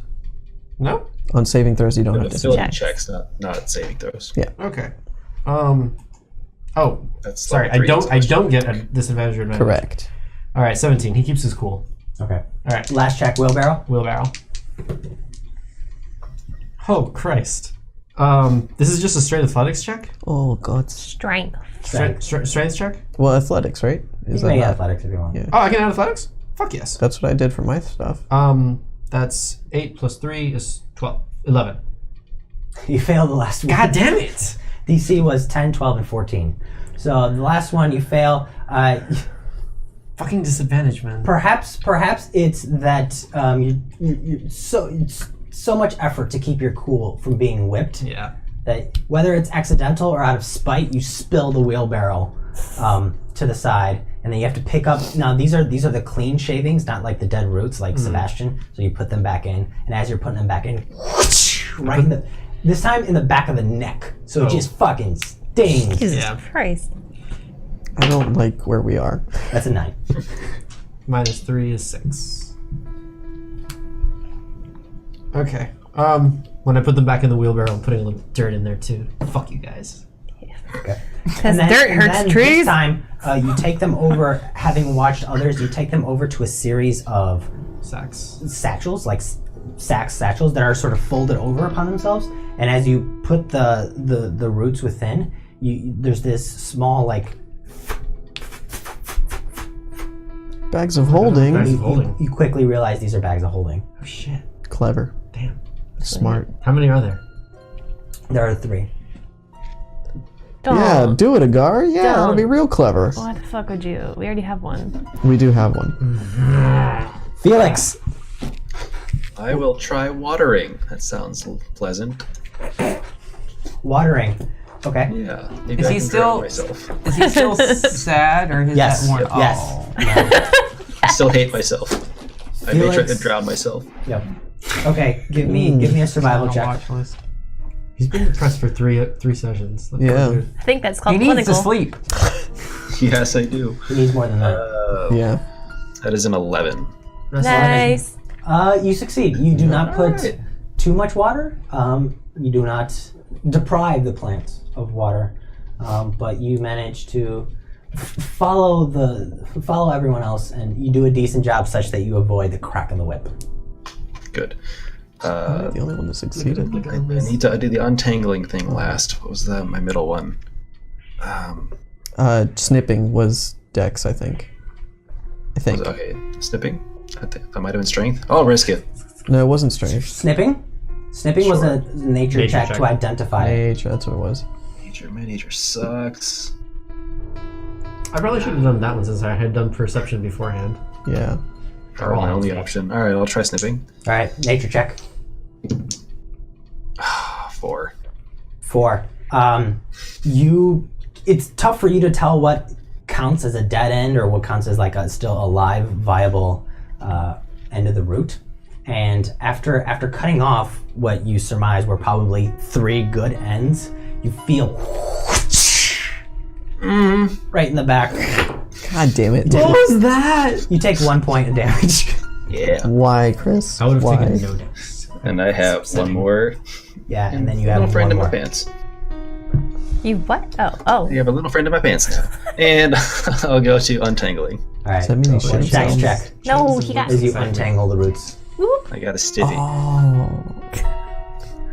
No? On saving throws, you don't have Ability disadvantage. checks, not saving throws. Okay. Oh, That's sorry. level 3 I don't get a disadvantage or advantage. Correct. All right, 17. He keeps his cool. Okay. All right, Last check, wheelbarrow. wheelbarrow. Oh Christ. This is just a straight athletics check. Oh, God. Strength. Strength check. Well, athletics, right? Is You may that athletics if you want. Yeah. Oh, I can add athletics. Fuck yes. That's what I did for my stuff. That's 8 plus 3 is 12. 11. You failed the last one. God damn it! DC was 10, 12, and 14. So the last one you fail. Fucking disadvantage, man. Perhaps it's that it's so much effort to keep your cool from being whipped Yeah. that whether it's accidental or out of spite, you spill the wheelbarrow to the side, and then you have to pick up. Now these are the clean shavings, not like the dead roots like Sebastian. So you put them back in, and as you're putting them back in, right in this time in the back of the neck, so it just fucking stings. Jesus Yeah. Christ. I don't like where we are. That's a 9. Minus 3 is 6. Okay. When I put them back in the wheelbarrow, I'm putting a little dirt in there too. Fuck you guys. Okay. Because dirt hurts then trees. This time, you take them over, having watched others, you take them over to a series of Sacks. satchels, like satchels that are sort of folded over upon themselves. And as you put the roots within, there's this small, like, Bags of holding. Bags of holding. you quickly realize these are bags of holding. Oh shit. Clever. Damn. Smart. How many are there? There are 3. Don't. Yeah, do it, Agar. Yeah, that'll be real clever. Why the fuck would you? We already have one. We do have one. Felix! I will try watering. That sounds pleasant. Watering. Okay. Yeah. Maybe Is I he can still- drown myself. Is he still sad, or has Yes. that worn Yes. off? I still hate myself. I may try Felix. to drown myself. Yep. Okay, give me a survival On check. watch list. He's been depressed for three sessions. That's Yeah. weird. I think that's He called needs clinical. to sleep. Yes, I do. He needs more than that. Yeah. That is an 11. That's Nice. You succeed. You do not put Alright. too much water. You do not deprive the plant of water, but you manage to follow everyone else, and you do a decent job such that you avoid the crack of the whip. Good. The only one that succeeded. I need to do the untangling thing last. What was my middle one? Snipping was Dex, I think. Okay, snipping? I think that might have been strength. I'll risk it. No, it wasn't strength. Snipping? Snipping was a nature, Nature check check. to identify it. Nature, that's what it was. My nature sucks. I probably should have done that one since I had done perception beforehand. Yeah. Probably my only option. Alright, I'll try snipping. All right, nature check. 4. 4. It's tough for you to tell what counts as a dead end or what counts as like a still alive, viable end of the route. And after cutting off what you surmise were probably 3 good ends, you feel right in the back. God damn it. What was that? You take 1 point of damage. Yeah. Why, Chris? I would have Why? taken no damage. And I have one more Yeah, and then you have little friend one in my more. pants. You what? Oh. You have a little friend in my pants now. And I'll go to untangling. All right, Does that mean he shouldn't Dex tell? check No, he got. as you untangle the roots. I got a stivvy. Oh.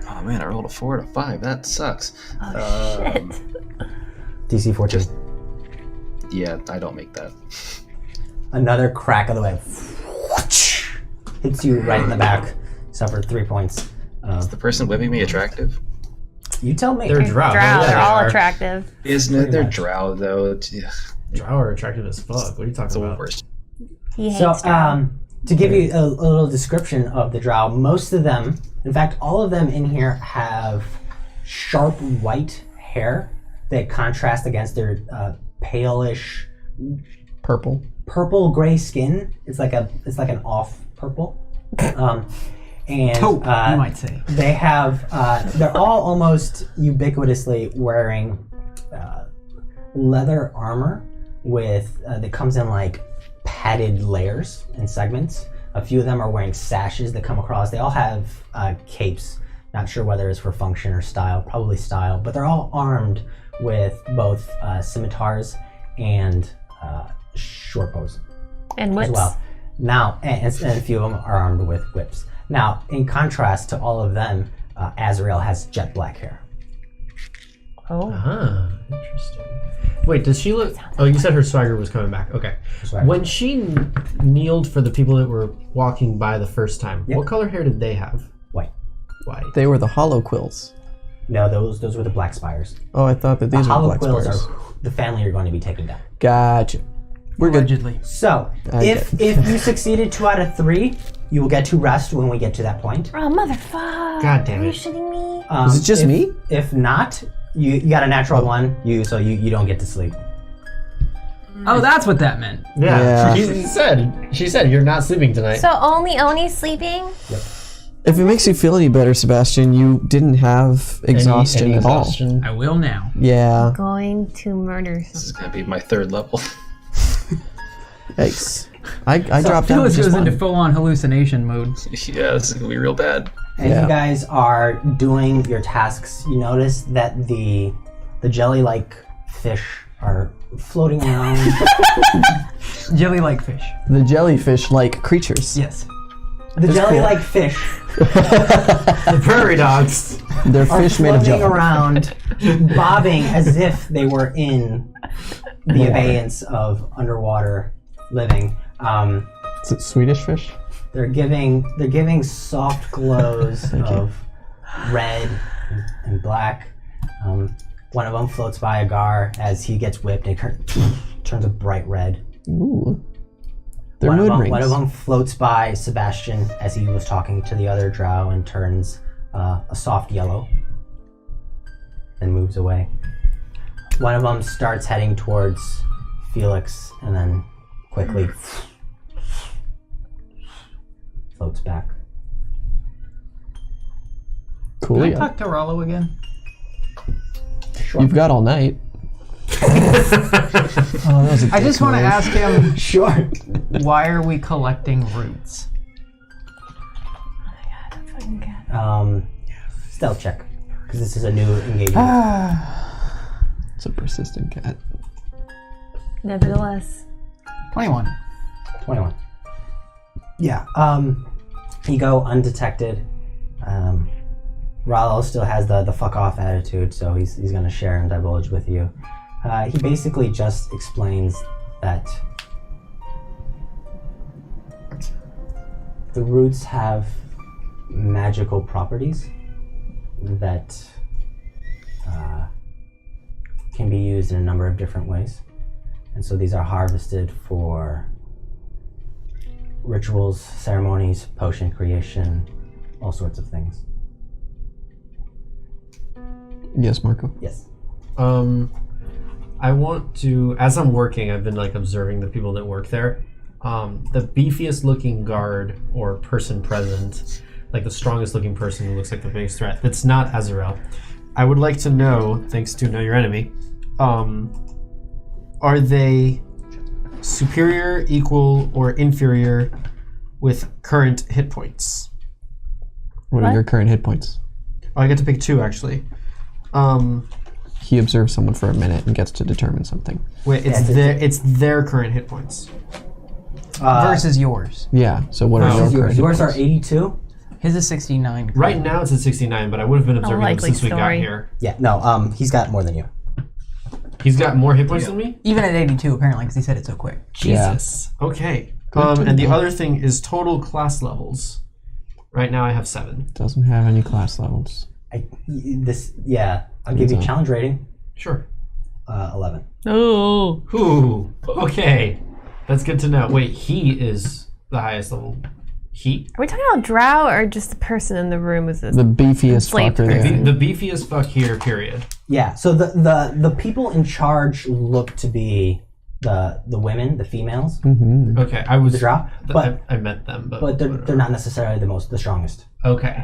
Oh man, I rolled a 4 and a 5. That sucks. Oh shit. DC 14. Yeah, I don't make that. Another crack of the whip hits you right in the back. Suffered 3 points. Is the person whipping me attractive? You tell me. They're drow. Drow, Yeah, they're all are. attractive. Isn't it? They're much. drow though. Yeah, Drow are attractive as fuck. What are you talking it's the about? worst. He hates So, drow. to give you a little description of the drow, most of them, in fact, all of them in here have sharp white hair that contrast against their palish purple gray skin. It's like an off purple. And Taupe, you might say. they have they're all almost ubiquitously wearing leather armor with that comes in like padded layers and segments. A few of them are wearing sashes that come across. They all have capes. Not sure whether it's for function or style, probably style, but they're all armed with both scimitars and short bows And as whips. well. Now, and a few of them are armed with whips. Now, in contrast to all of them, Azrael has jet black hair. Oh. Ah, interesting. Wait, does she look? Oh, you said her swagger was coming back. Okay. Swagger. When she kneeled for the people that were walking by the first time, Yep. what color hair did they have? White. White. They were the hollow quills. No, those were the black spires. Oh, I thought that The these were hollow black quills spires. are the family you're going to be taking down. Gotcha. We're good. Allegedly. So, if you succeeded 2 out of 3, you will get to rest when we get to that point. Oh, motherfucker. God damn Are you it. shitting me? Is it just if, me? If not, you got a natural 1, so you don't get to sleep. Oh, that's what that meant. Yeah. Yeah. She said you're not sleeping tonight. So only Oni's sleeping? If it makes you feel any better, Sebastian, you didn't have exhaustion Any at all. exhaustion? I will now. Yeah. Going to murder This is someone. gonna be my 3rd level. Yikes. I dropped down to Felix just goes into one. full-on hallucination mode. Yeah, this is gonna be real bad. As Yeah. you guys are doing your tasks, you notice that the jelly-like fish are floating around. Jelly-like fish. The jellyfish-like creatures. Yes. The jelly-like fish The prairie dogs. They're are fish made of floating jelly. around, bobbing as if they were in the abeyance of underwater living. Is it Swedish fish? They're giving soft glows of red and black. One of them floats by Agar as he gets whipped and turns a bright red. Ooh. They're mood rings. One of them floats by Sebastian as he was talking to the other drow and turns a soft yellow and moves away. One of them starts heading towards Felix and then quickly floats back. Cool. Can I talk to Rollo again? You've got all night. Oh, that was a I just want to ask him, Sure. why are we collecting roots? Stealth check, because this is a new engagement. It's a persistent cat. Nevertheless. 21. 21. Yeah. You go undetected. Rollo still has the fuck off attitude, so he's going to share and divulge with you. He basically just explains that the roots have magical properties that can be used in a number of different ways. And so these are harvested for rituals, ceremonies, potion creation, all sorts of things. Yes, Marco. Yes. I want to, as I'm working, I've been like observing the people that work there. The beefiest looking guard or person present, like the strongest looking person who looks like the biggest threat, that's not Azrael. I would like to know, thanks to Know Your Enemy, are they superior, equal, or inferior with current hit points? What are your current hit points? Oh, I get to pick two, actually. He observes someone for a minute and gets to determine something. Wait, it's their current hit points. Versus yours. Yeah, so what are your current hit Yours are points? 82? His is 69. Right now it's at 69, but I would have been observing them likely since we got story. here. Yeah, no, he's got more than you. He's got more hit points than me? Even at 82, apparently, because he said it so quick. Jesus. Okay. And the other thing is total class levels. Right now I have 7. Doesn't have any class levels. I'll give you a challenge rating. Sure. 11. Oh. Ooh. Okay. That's good to know. Wait, he is the highest level. He? Are we talking about drow or just the person in the room with this? The beefiest Slave fucker person. there. The beefiest fuck here, period. Yeah, so the people in charge look to be the women, the females, Mm-hmm. Okay, I was... the drow, but I met them, but... but they're not necessarily the strongest. Okay.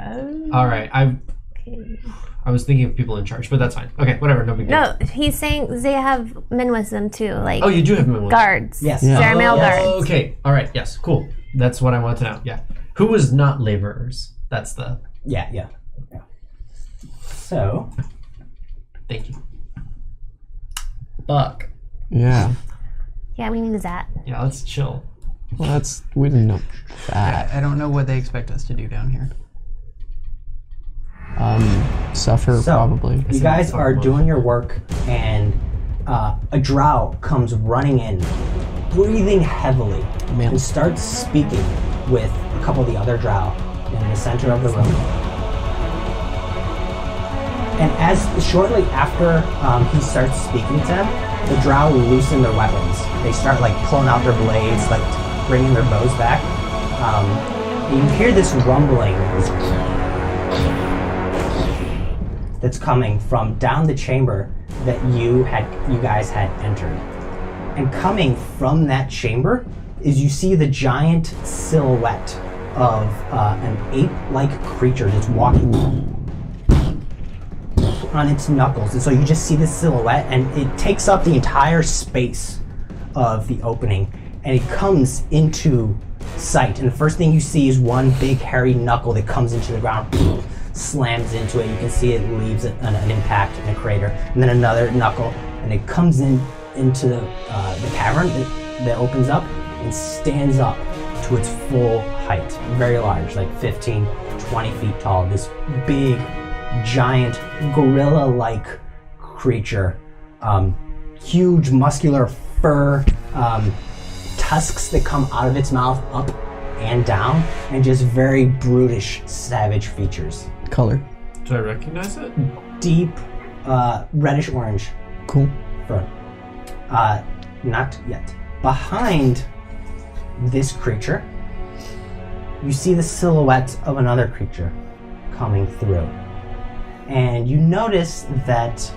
All right. I was thinking of people in charge, but that's fine. Okay, whatever. No big deal. No, he's saying they have men with them too, like Oh, you do have men with guards. Yes. Yeah. They're male guards. Okay. All right. Yes. Cool. That's what I wanted to know. Yeah. Who was not laborers? That's the... Yeah. So, Thank you. Buck. Yeah. Yeah, we need that. Yeah, let's chill. Well, we didn't know that. I don't know what they expect us to do down here. Suffer, So, probably. you guys are doing your work, and a drow comes running in, breathing heavily, Man. and starts speaking with a couple of the other drow in the center of the room. And as shortly after he starts speaking to them, the drow loosen their weapons. They start like pulling out their blades, like bringing their bows back. And you hear this rumbling that's coming from down the chamber that you guys had entered. And coming from that chamber is you see the giant silhouette of an ape-like creature that's walking on its knuckles. And so you just see this silhouette, and it takes up the entire space of the opening, and it comes into sight. And the first thing you see is one big hairy knuckle that comes into the ground, slams into it. You can see it leaves an impact in a crater, and then another knuckle and it comes into the cavern that opens up and stands up to its full height. Very large, like 15, 20 feet tall. This big, giant, gorilla-like creature. Huge, muscular fur, tusks that come out of its mouth up and down, and just very brutish, savage features. Color. Do I recognize it? Deep, reddish-orange Cool. fur. Not yet. Behind this creature, you see the silhouette of another creature coming through. And you notice that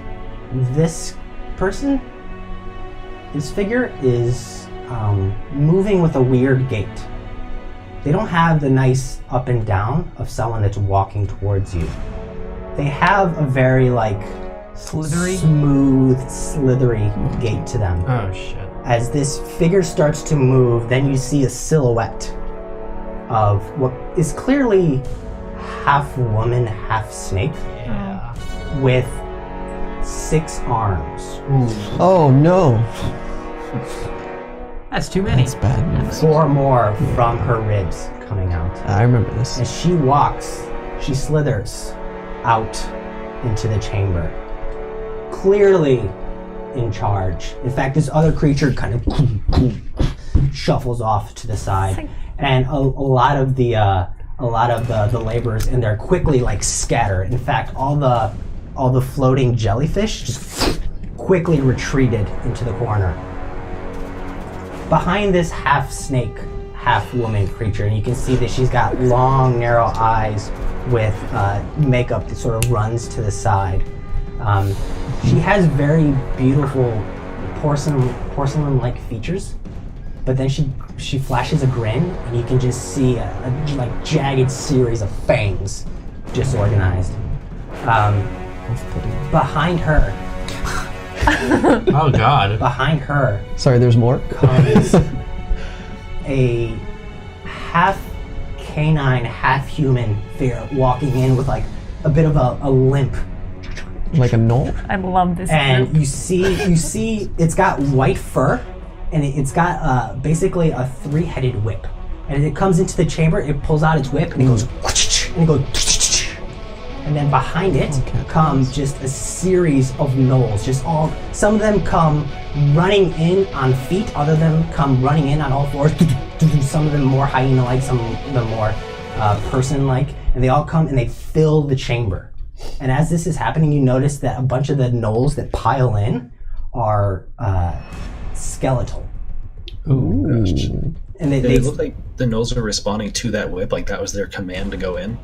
this person, this figure, is moving with a weird gait. They don't have the nice up and down of someone that's walking towards you. They have a very Slithery? smooth, slithery gait to them. Oh shit. As this figure starts to move, then you see a silhouette of what is clearly half woman, half snake, Yeah. with 6 arms. Oh no. That's too many. That's bad news. 4 more from her ribs coming out. I remember this. As she walks, she slithers out into the chamber. Clearly in charge. In fact, this other creature kind of shuffles off to the side, and a lot of the laborers in there quickly scatter. In fact, all the floating jellyfish just quickly retreated into the corner. Behind this half snake, half woman creature, and you can see that she's got long, narrow eyes with makeup that sort of runs to the side. She has very beautiful porcelain-like features, but then she flashes a grin, and you can just see a jagged series of fangs just organized. Behind her, Oh god. behind her Sorry, there's more? comes a half canine, half human figure walking in with a bit of a limp. Like a knoll? I love this. And you see it's got white fur, and it's got basically a 3-headed whip. And as it comes into the chamber, it pulls out its whip, and it goes, and it goes, and then behind it comes just a series of gnolls. Some of them come running in on feet, other of them come running in on all fours. Some of them more hyena-like, some of them more person-like, and they all come and they fill the chamber. And as this is happening, you notice that a bunch of the gnolls that pile in are skeletal. Ooh. And They look like the gnolls are responding to that whip, like that was their command to go in.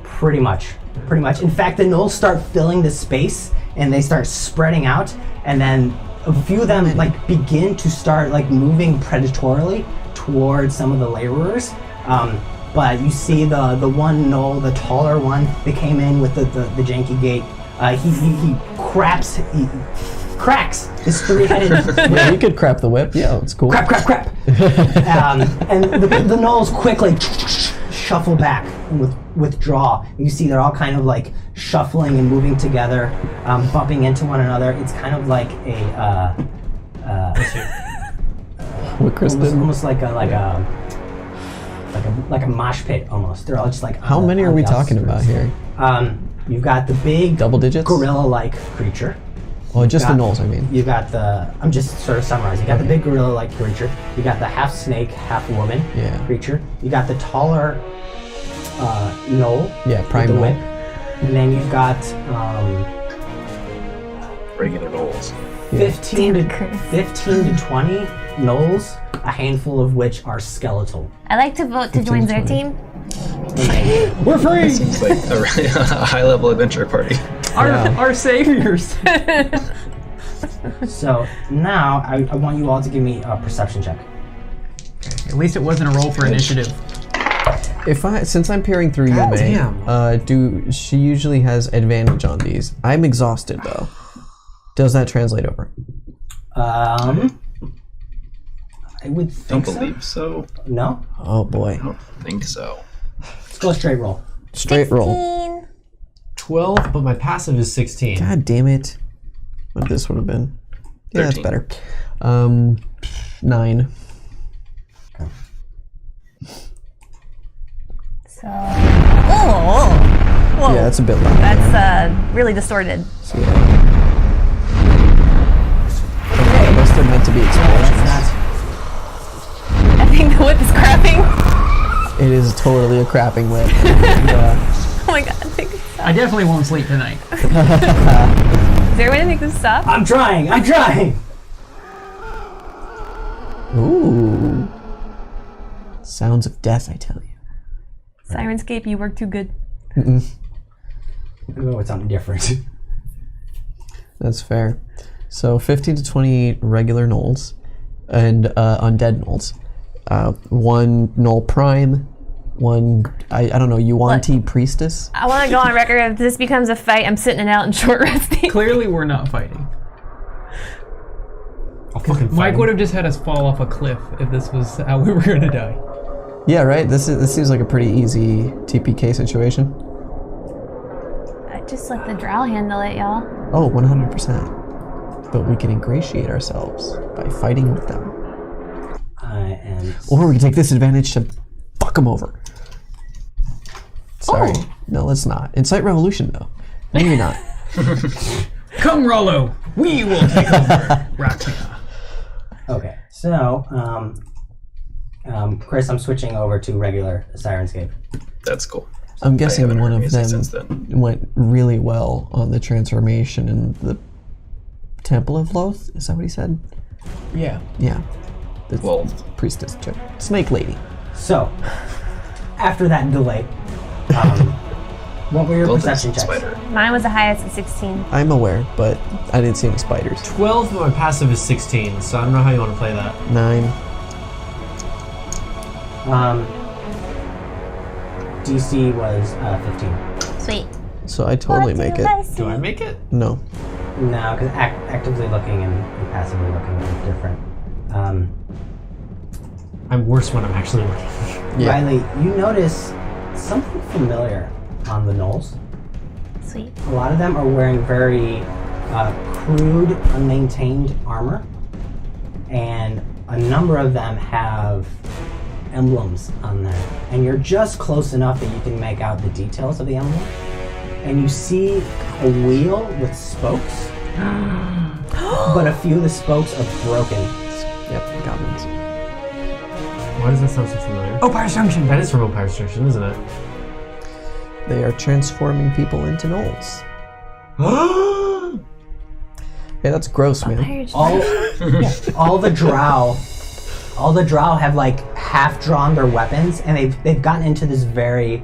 Pretty much. In fact, the gnolls start filling the space, and they start spreading out, and then a few of them begin to start moving predatorily towards some of the laborers. But you see the one gnoll, the taller one that came in with the janky gate. He cracks this 3-headed. Yeah, you could crap the whip. Yeah, it's cool. Crap. And the gnolls quickly shuffle back and withdraw. You see they're all kind of shuffling and moving together, bumping into one another. It's kind of like What Chris did. almost like a mosh pit almost. They're all just How many are we talking about here? You've got the big Double digits? gorilla-like creature. Oh, just the got- gnolls, I mean. You got I'm just sort of summarizing. You got the big gorilla-like creature. You got the half snake, half woman Yeah. creature. You got the taller gnoll. Yeah, with prime the gnoll. whip. And then you've got Regular gnolls. 15 Damn to it, Chris. 15 to 20 gnolls, a handful of which are skeletal. I like to vote to join their 15, team. We're free! Seems like a really high-level adventure party. Our saviors. So now I want you all to give me a perception check. At least it wasn't a roll for initiative. Since I'm peering through God Yume, she usually has advantage on these. I'm exhausted though. Does that translate over? I would Don't think so. believe so. No? Oh boy. I don't think so. Let's go straight roll. Straight roll. 12, but my passive is 16. God damn it. What this would have been. Yeah, that's 13. better. 9. So. Oh! Whoa. Yeah, that's a bit loud. That's really distorted. So, yeah. Okay, I guess they're meant to be explosions. I think the whip is crapping. It is totally a crapping whip. Yeah. Oh my god, make this I stop. definitely won't sleep tonight. Is there a way to make this stop? I'm trying. Ooh. Sounds of death, I tell you. Sirenscape, you work too good. I'm going with something different. That's fair. So 15 to 20 regular gnolls and undead gnolls. 1 gnoll prime, 1 I don't know, Yuan-Ti priestess. I want to go on record. If this becomes a fight, I'm sitting it out and short resting. Clearly, we're not fighting. I'll fucking fight Mike him. would have just had us fall off a cliff if this was how we were gonna die. Yeah, right. This seems like a pretty easy TPK situation. I just let the drow handle it, y'all. Oh, 100%. But we can ingratiate ourselves by fighting with them. Or we can take this advantage to fuck them over. Sorry. No, let's not. Incite revolution, though. Maybe not. Come, Rollo. We will take over Rachnia. Okay, so Chris, I'm switching over to regular Sirenscape. That's cool. I'm guessing haven't one heard of music them since then. went really well on the transformation in the Temple of Loth. Is that what he said? Yeah. Yeah. The Well, priestess chick. Snake lady. So, after that delay, what were your well, perception there's a checks? spider. Mine was the highest at 16. I'm aware, but I didn't see any spiders. 12, but my passive is 16, so I don't know how you want to play that. 9. DC was 15. Sweet. So I totally What make do it. I see? Do I make it? No. No, because actively looking and passively looking are different. I'm worse when I'm actually looking. Yeah. Riley, you notice something familiar on the gnolls. Sweet. A lot of them are wearing very crude, unmaintained armor, and a number of them have emblems on there. And you're just close enough that you can make out the details of the emblem. And you see a wheel with spokes, but a few of the spokes are broken. Yep, goblins. Why does that sound so familiar? Oh, Fire Junction. That is from Empire Junction, isn't it? They are transforming people into gnolls. Hey, that's gross, man. All the drow have like half drawn their weapons, and they've gotten into this very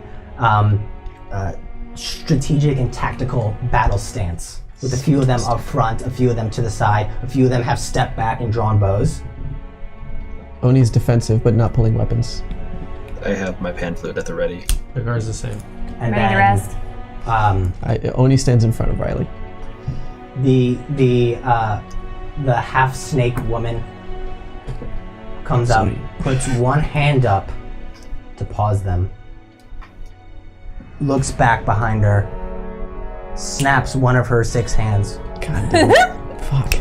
strategic and tactical battle stance, with a few of them up front, a few of them to the side, a few of them have stepped back and drawn bows. Oni's defensive, but not pulling weapons. I have my pan flute at the ready. The guard's the same. And Ready to rest. Oni stands in front of Riley. The half snake woman comes up, puts one hand up to pause them, looks back behind her, snaps one of her 6 hands, God damn it. Fuck.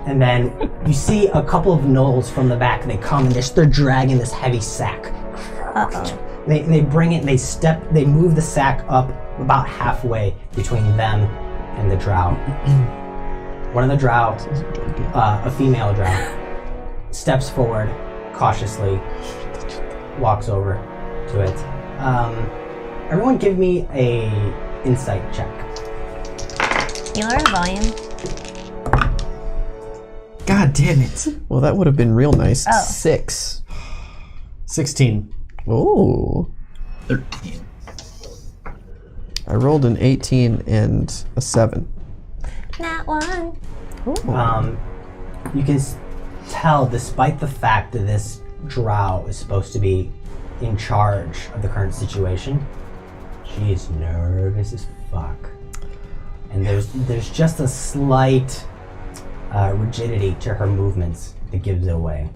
and then you see a couple of gnolls from the back. They come and they're dragging this heavy sack. They bring it. They move the sack up about halfway between them and the drow. One of the drow, a female drow, steps forward cautiously, walks over to it. Everyone give me a insight check. Can you lower the volume? God damn it. Well, that would have been real nice. Oh. 6. 16. Ooh. 13. I rolled an 18 and a 7. Not one. You can tell, despite the fact that this drow is supposed to be in charge of the current situation, she is nervous as fuck. And there's just a slight rigidity to her movements that gives it away.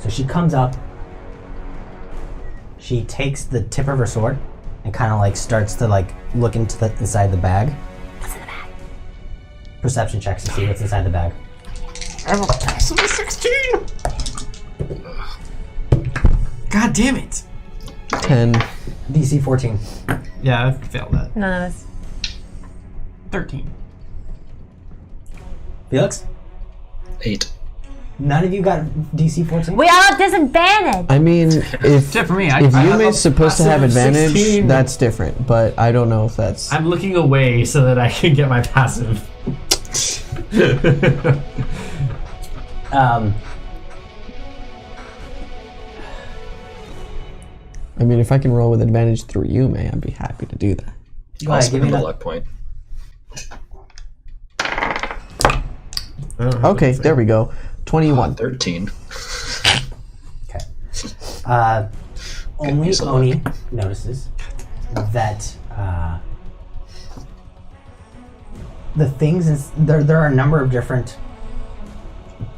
So she comes up, she takes the tip of her sword and kind of like starts to like look into the inside the bag. What's in the bag? perception checks to see what's inside the bag. I have a passive of 16! God damn it! 10. DC 14. Yeah, I failed that. None of us. 13. Felix? 8. None of you got DC 14? We all disadvantaged. I mean, if Except for me, if I have Yume's supposed to have passive advantage, 16. that's different. But I don't know if that's. I'm looking away so that I can get my passive. I mean, if I can roll with advantage through Yume, I'd be happy to do that. Go I'll ahead, give me spend a that. luck point. Okay, there we go. 21. 13. Okay. Good Only use of luck. Oni notices that the things there are a number of different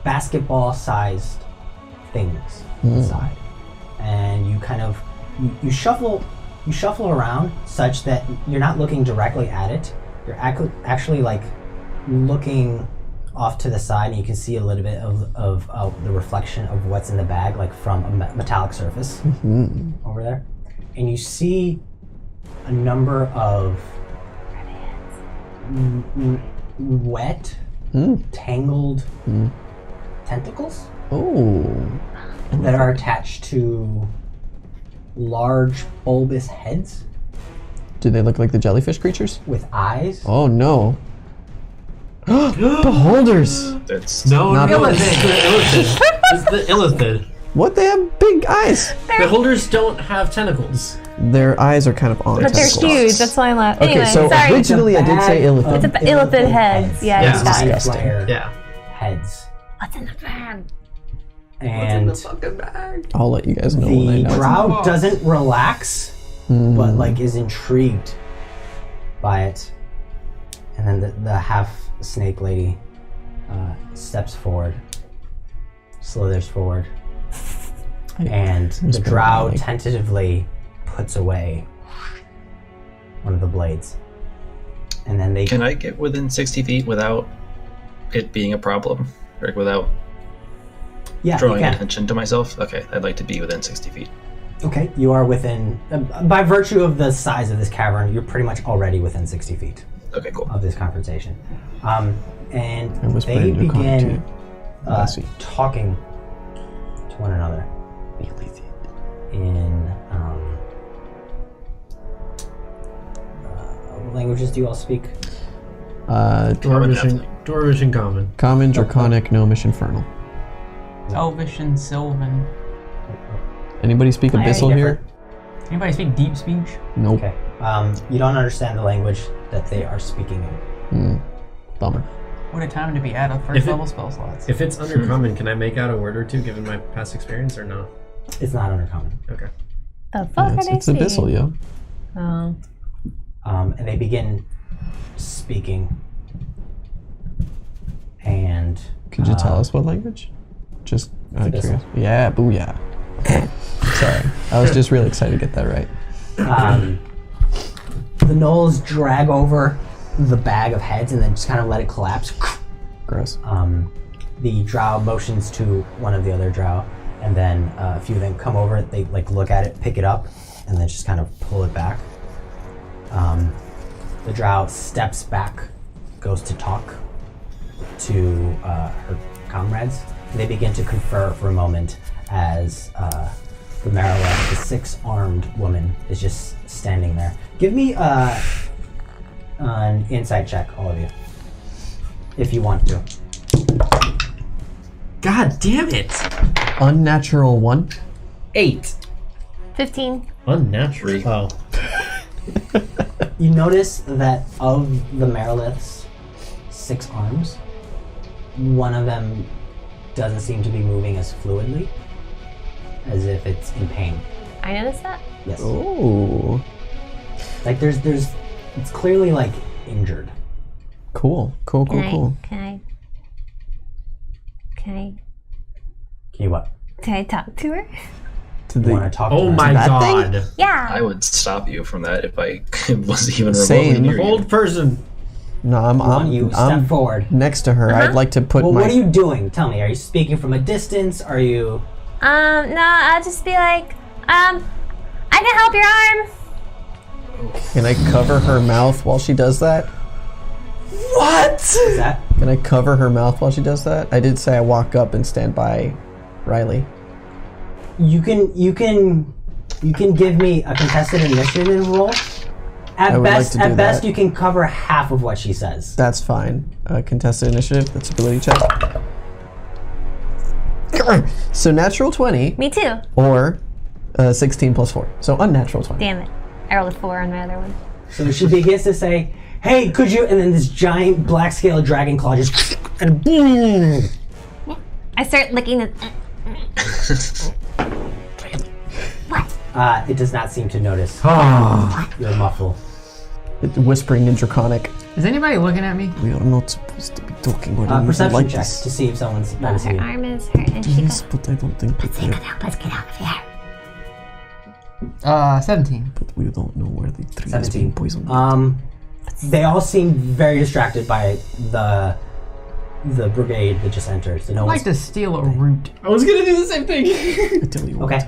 basketball-sized things inside, and you kind of you shuffle around such that you're not looking directly at it. You're actually like looking off to the side, and you can see a little bit of the reflection of what's in the bag, like from a metallic surface over there. And you see a number of wet, tangled tentacles Oh. that are attached to large bulbous heads Do they look like the jellyfish creatures? with eyes. Oh no. Beholders! That's No, Not no, really. it's the illithid. It's the illithid. What? They have big eyes. Beholders don't have tentacles. Their eyes are kind of on But they're tentacles. huge. That's why I'm laughing. Okay, Anyway, so sorry. originally I did say illithid. It's a illithid heads. Yeah, Yeah. it's that. disgusting. Flare Yeah. heads. What's in the bag? And fucking bag? I'll let you guys know when I the know. drow doesn't relax, but like is intrigued by it. And then the half snake lady steps forward, slithers forward, and the Whisper drow like- tentatively puts away one of the blades. And then they Can I get within 60 feet without it being a problem? Like without you drawing can. attention to myself? Okay, I'd like to be within 60 feet. Okay, you are within, by virtue of the size of this cavern, you're pretty much already within 60 feet Okay, cool. of this confrontation. And I whisper they in your corner, begin too. Lassie. talking to one another in what languages do you all speak? Dwarvish and common. Common, Draconic, Gnomish, Infernal. Elvish and Sylvan. Anybody speak Abyssal Any here? Anybody speak deep speech? Nope. Okay. You don't understand the language that they are speaking in. Bummer. What a time to be out of If first it- level spell slots. If it's undercommon, can I make out a word or two given my past experience or no? It's not uncommon. Okay. The fuck It's, are they it's Abyssal, speaking? yo. Oh. And they begin speaking. And Could you tell us what language? Just out of Abyssal. curiosity. Yeah, booyah. Sorry. I was just really excited to get that right. the gnolls drag over the bag of heads and then just kind of let it collapse. Gross. The drow motions to one of the other drow, and then a few of them come over. They like look at it, pick it up, and then just kind of pull it back. The drow steps back, goes to talk to her comrades. They begin to confer for a moment as the Marilyn, the six-armed woman, is just standing there. Give me an insight check, all of you, if you want to. God damn it! Unnatural 1. 8. 15. Unnatural. 3. Oh. You notice that of the Marilith's 6 arms, one of them doesn't seem to be moving as fluidly, as if it's in pain. I noticed that. Yes. Oh. Like there's, it's clearly like injured. Cool. Cool, cool, Can cool. Can you what? Can I talk to her? To You want to talk to Oh her? my that god. thing? Yeah. I would stop you from that if I was even remotely Same. near you. Old person. No, you step I'm forward. next to her. I'd like to put Well, my. what are you doing? Tell me. Are you speaking from a distance? Are you? No, I'll just be like, I can help your arm. Can I cover her mouth while she does that? What? Is that? Can I cover her mouth while she does that? I did say I walk up and stand by Riley. You can give me a contested initiative roll. At best, you can cover half of what she says. That's fine. Contested initiative. That's ability check. So natural 20. Me too. Or 16 plus 4. So unnatural 20. Damn it. I rolled a 4 on my other one. So she begins to say, "Hey, could you?" And then this giant black scale dragon claw just and boom. I start licking it. What? It does not seem to notice your muffle. Whispering in Draconic. Is anybody looking at me? We are not supposed to be talking or Perception like check this. to see if someone's noticing Her you. arm is hurt and she Yes, goes, but I don't think that we let's get out of here. 17. but we don't know where the tree is 17. being poisoned. They all seem very distracted by the brigade that just entered. So no I'd like one's to steal a root. I was gonna do the same thing. I tell you what. okay.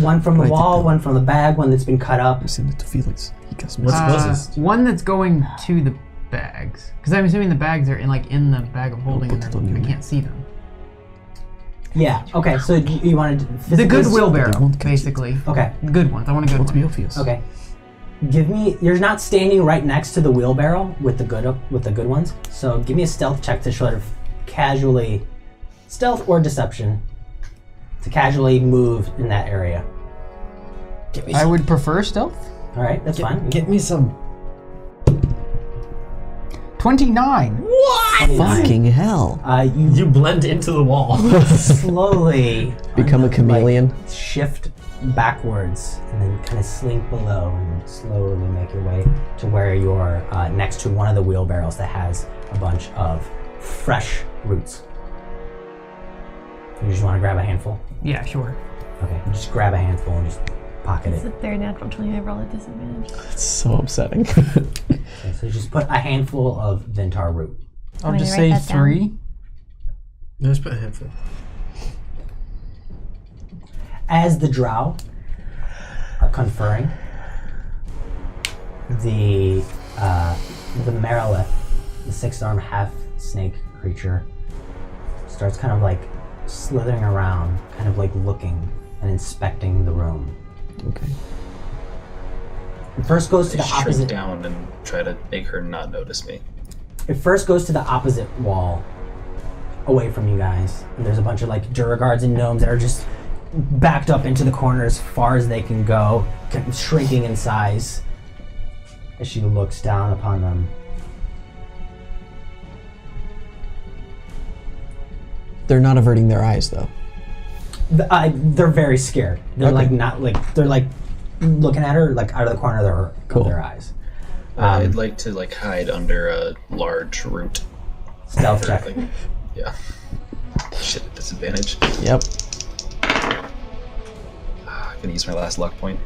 One from the wall, one from the bag, one that's been cut up. Send it to Felix. He gets me. What's closest? One that's going to the bags. Because I'm assuming the bags are in the bag of holding and put it on your I can't see them. Yeah. Okay. So you wanted to The good They wheelbarrow, won't catch it. basically. Okay. The good ones. I want a good Let's be one. obvious. Okay. Give me. You're not standing right next to the wheelbarrow with the good ones. So give me a stealth check to sort of casually, stealth or deception, to casually move in that area. I would prefer stealth. All right. That's fine. Get me some. 29. Fucking hell. You You blend into the wall. slowly Become a chameleon. like, shift backwards and then kind of slink below and slowly make your way to where you're next to one of the wheelbarrows that has a bunch of fresh roots. You just want to grab a handful? Yeah, sure. Okay, just grab a handful and just pocket It's it. a third natural 20. I roll at disadvantage. It's so upsetting. Okay, so just put a handful of Vin'Tar root. I'll Want me just to write say that down? 3. No, just put a handful. As the drow are conferring, the Marilith, the six-armed half-snake creature, starts kind of like slithering around, kind of like looking and inspecting the room. Okay. It first goes to the Shrink opposite. down and try to make her not notice me. It first goes to the opposite wall, away from you guys. And there's a bunch of like Duraguards and gnomes that are just backed up into the corner as far as they can go, shrinking in size. As she looks down upon them. They're not averting their eyes though. They're very scared. They're Okay. like not like they're like looking at her like out of the corner of Cool. their eyes. I'd like to like hide under a large root. Stealth check. Like, yeah. Shit, disadvantage. Yep. I'm gonna use my last luck point.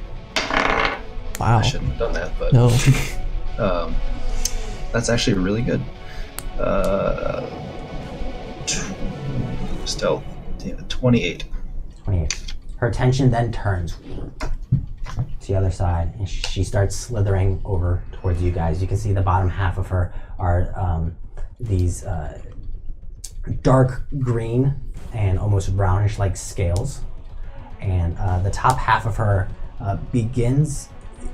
Wow. I shouldn't have done that, but No. that's actually really good. Stealth, damn it, 28. 28. Her attention then turns to the other side, and she starts slithering over towards you guys. You can see the bottom half of her are these dark green and almost brownish like scales. And the top half of her begins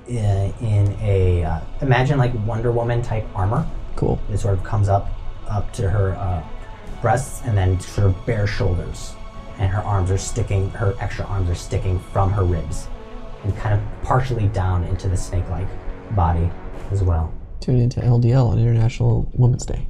in a, imagine like Wonder Woman type armor. Cool. It sort of comes up to her breasts and then sort of bare shoulders. And her arms are sticking, her extra arms are sticking from her ribs and kind of partially down into the snake-like body as well. Tune into LDL on International Women's Day.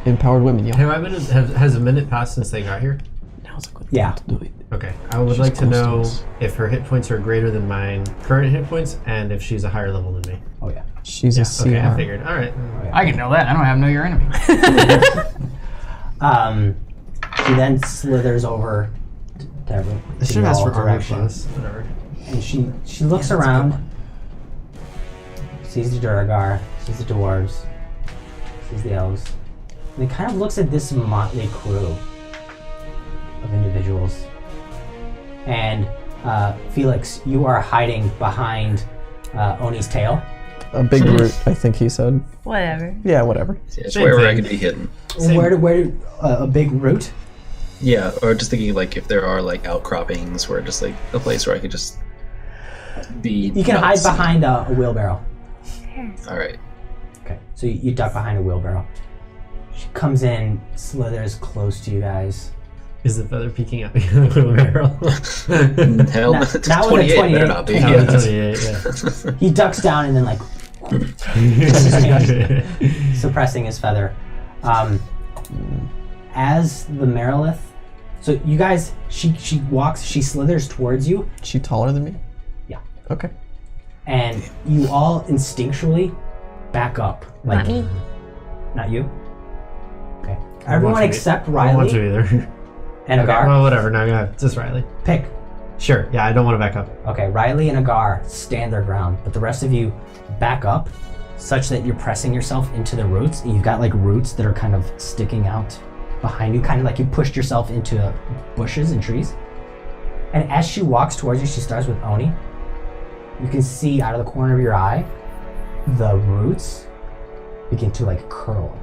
Empowered women, yo. Has a minute passed since they got here? Now's a good Yeah. time to do it. Okay. I would She's like to close to know us. if her hit points are greater than my current hit points and if she's a higher level than me. Oh yeah. She's a CR. Okay, I figured. All right. I can know that. I don't have Know Your Enemy. She then slithers over to every I should to have asked all for armor directions. class. Whatever. And she looks around, sees the Duragar, sees the dwarves, sees the elves, and he kind of looks at this motley crew of individuals. And Felix, you are hiding behind Oni's tail. A big root, I think he said. Whatever. Yeah, whatever. Yeah, it's Same wherever I thing. could be hidden. Where a big root? Yeah, or just thinking like if there are like outcroppings where just like a place where I could just be. You can not hide seen. behind a wheelbarrow. All right. Okay, so you duck behind a wheelbarrow. She comes in, slithers close to you guys. Is the feather peeking out behind the wheelbarrow? Hell, Not- it's not with a 28. Better not be. No, Oh, Yeah. it's 28, yeah. He ducks down and then like suppressing his feather. As the Marilith, so you guys, she slithers towards you, Is she taller than me? Yeah. Okay. and you all instinctually back up. Not me. Not you. Okay. I don't want Everyone to except I don't want Riley to either. and Okay, Agar. well, whatever. No, yeah, just Riley. Pick. Sure. Yeah, I don't want to back up. Okay, Riley and Agar stand their ground, but the rest of you back up such that you're pressing yourself into the roots, and you've got like roots that are kind of sticking out behind you, kind of like you pushed yourself into bushes and trees. And as she walks towards you, she starts with Oni. You can see out of the corner of your eye, the roots begin to like curl.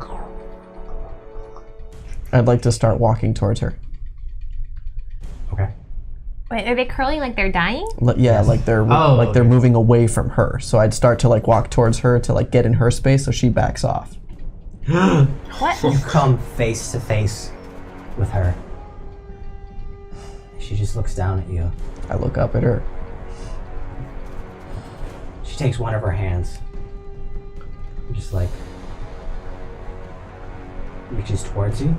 I'd like to start walking towards her. Okay. Wait, are they curling like they're dying? Yeah, like they're okay. moving away from her. So I'd start to like walk towards her to like get in her space so she backs off. What? You come face to face with her. She just looks down at you. I look up at her. She takes one of her hands, and just like reaches towards you, and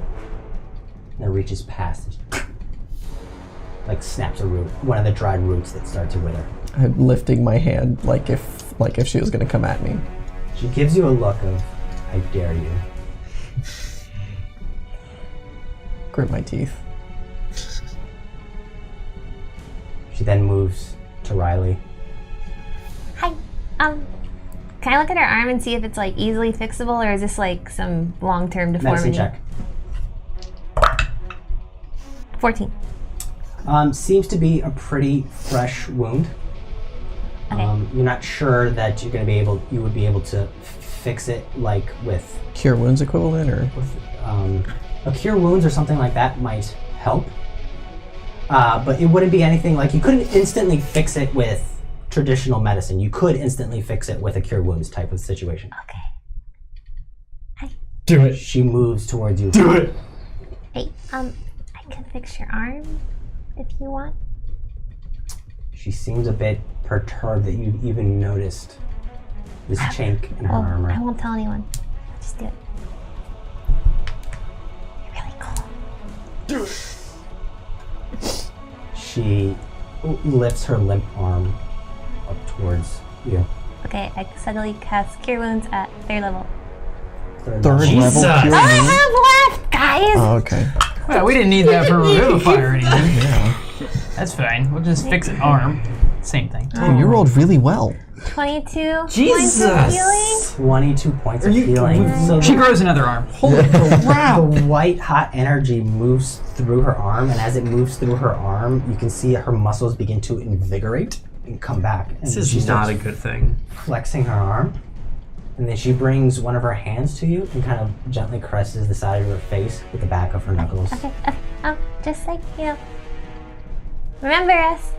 then reaches past, like snaps a root, one of the dried roots that start to wither. I'm lifting my hand like if she was gonna come at me. She gives you a look of, I dare you. Grit my teeth. She then moves to Riley. Hi. Can I look at her arm and see if it's like easily fixable, or is this like some long-term Medicine deformity? check. 14. Seems to be a pretty fresh wound. Okay. You're not sure that you would be able to fix it like with Cure wounds equivalent or a cure wounds or something like that might help. But it wouldn't be anything like you couldn't instantly fix it with traditional medicine. You could instantly fix it with a cure wounds type of situation. Okay. Do it. She moves towards you. Do it. Hey, I can fix your arm if you want. She seems a bit perturbed that you've even noticed this chink in her Oh, armor. I won't tell anyone. Just do it. You're really cool. Do it. She lifts her limp arm up towards you. Okay, I suddenly cast Cure Wounds at 3rd level. third Jesus. level cure All I wounds? have left, guys! Oh, okay. Well, we didn't need that for Revivify or anything. Yeah. That's fine. We'll just fix it. Arm. Same thing. Oh, you rolled really well. 22 points Jesus. of healing. 22 points of healing. So She grows another arm. the white hot energy moves through her arm, and as it moves through her arm, you can see her muscles begin to invigorate and come back. And This is she not a starts good thing. flexing her arm, and then she brings one of her hands to you and kind of gently caresses the side of her face with the back of her knuckles. Okay. Just like, remember us.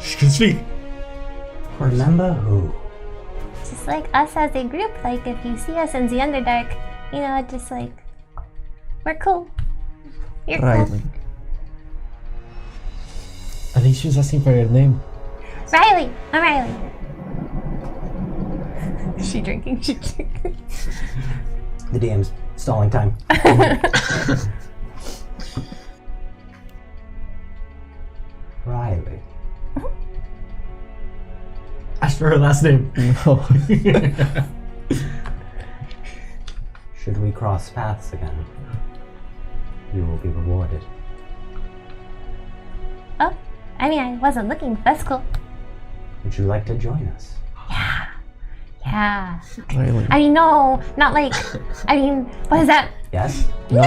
She can speak. Remember who? Just like us as a group, like if you see us in the Underdark, just like, we're cool. You're Riley. I think she was asking for your name. cool. Riley! I'm Riley. Is she drinking? She drinking. The DM's stalling time. Riley. Ask for her last name. No. Should we cross paths again, you will be rewarded. Oh, I mean, I wasn't looking. That's cool. Would you like to join us? Yeah. Really? I mean, no, not like. I mean, what is that? Yes? No.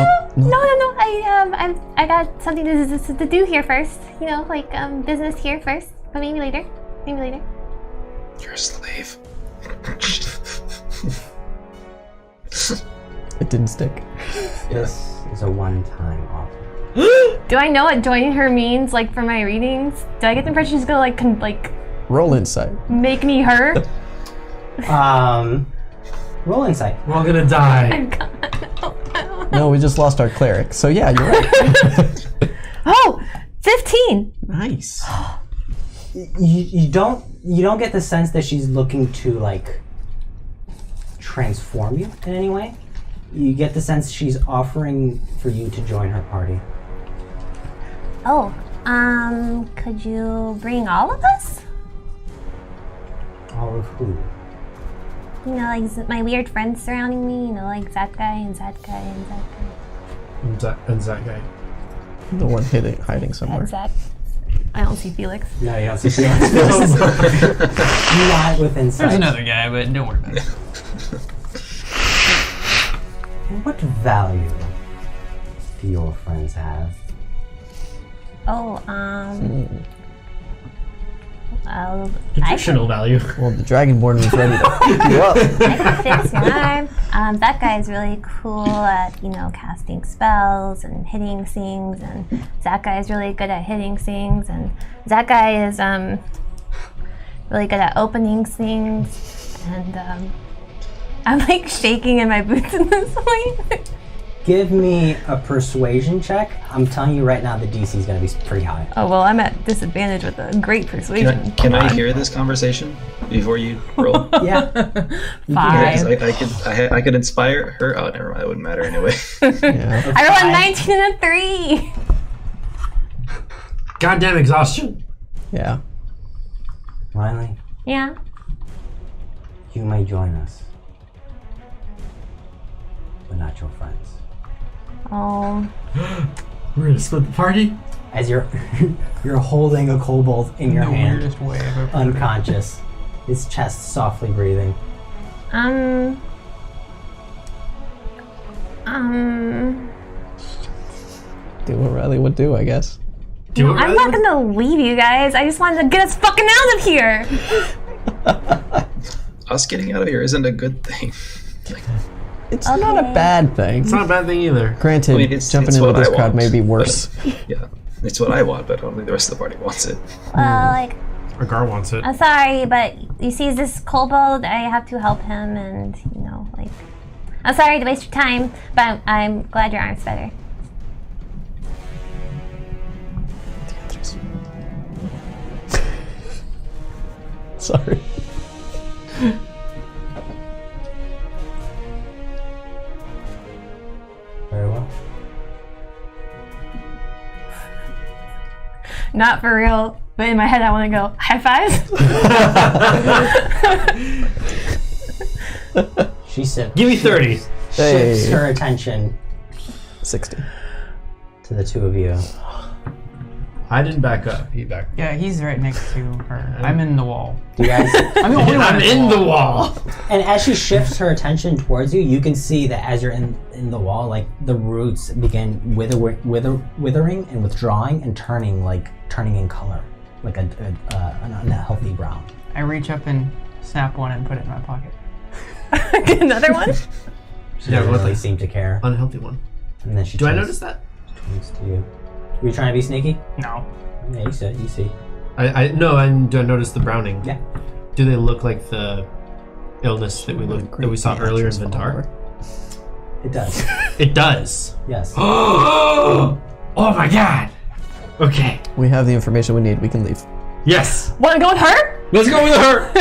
I got something to do here first. You know, like business here first. But maybe later. You're a slave. It didn't stick. This is a one-time offer. Do I know what joining her means? Like for my readings? Do I get the impression she's gonna like Roll insight. make me her? Roll insight. We're all gonna die. No, we just lost our cleric. So yeah, you're right. Oh, 15. Nice. You don't get the sense that she's looking to like transform you in any way. You get the sense she's offering for you to join her party. Oh, could you bring all of us? All of who? You know, like my weird friends surrounding me. You know, like that guy and that guy and that guy. And that guy. The one hiding somewhere. And Zach. I don't see Felix. No, you don't see Felix. Not within sight. There's another guy, but don't worry about it. What value do your friends have? Oh, Nutritional value. Well, the Dragonborn was ready to pick you up. I can fix your arm. That guy's really cool at, you know, casting spells and hitting things, and that guy's really good at hitting things, and that guy is really good at opening things, and I'm like shaking in my boots in this point. Give me a persuasion check. I'm telling you right now, the DC is going to be pretty high. Oh well, I'm at disadvantage with a great persuasion. Can I hear this conversation before you roll? Yeah. 5. I could inspire her. Oh, never mind. It wouldn't matter anyway. Yeah. I rolled a 19 and a 3. Goddamn exhaustion. Yeah. Riley, Yeah. you may join us, but not your friends. Oh. We're gonna split the party? As you're holding a kobold in your The hand, weirdest way I've ever heard. unconscious, his chest softly breathing. Do what Riley would do, I guess. Do it, I'm not gonna leave you guys. I just wanted to get us fucking out of here. Us getting out of here isn't a good thing. It's not a bad thing. It's not a bad thing either. Granted, I mean, it's jumping into what this I crowd want, may be worse. Yeah, it's what I want, but only the rest of the party wants it. Well, like, Or Gar wants it. I'm sorry, but you see this kobold, I have to help him, and, you know, like, I'm sorry to waste your time, but I'm glad your arm's better. Sorry. Very well. Not for real, but in my head I want to go, high five? She said, Give me 30. shifts Hey. her attention 60. to the two of you. I didn't back up. He backed. Yeah, he's right next to her. I'm in the wall. Do you guys? I'm the only one I'm in the wall. And as she shifts her attention towards you, you can see that as you're in the wall, like the roots begin withering and withdrawing and turning in color, like an unhealthy brown. I reach up and snap one and put it in my pocket. Another one? She Yeah, doesn't what really the- seem to care. Unhealthy one. And then she Do I turns- notice that? turns to you. Were you trying to be sneaky? No. Yeah, you see. You see. No. Do I notice the browning? Yeah. Do they look like the illness that we saw earlier in Vin'Tar? It does. It does. Yes. Oh my god. Okay. We have the information we need. We can leave. Yes. Want to go with her? Let's go with her.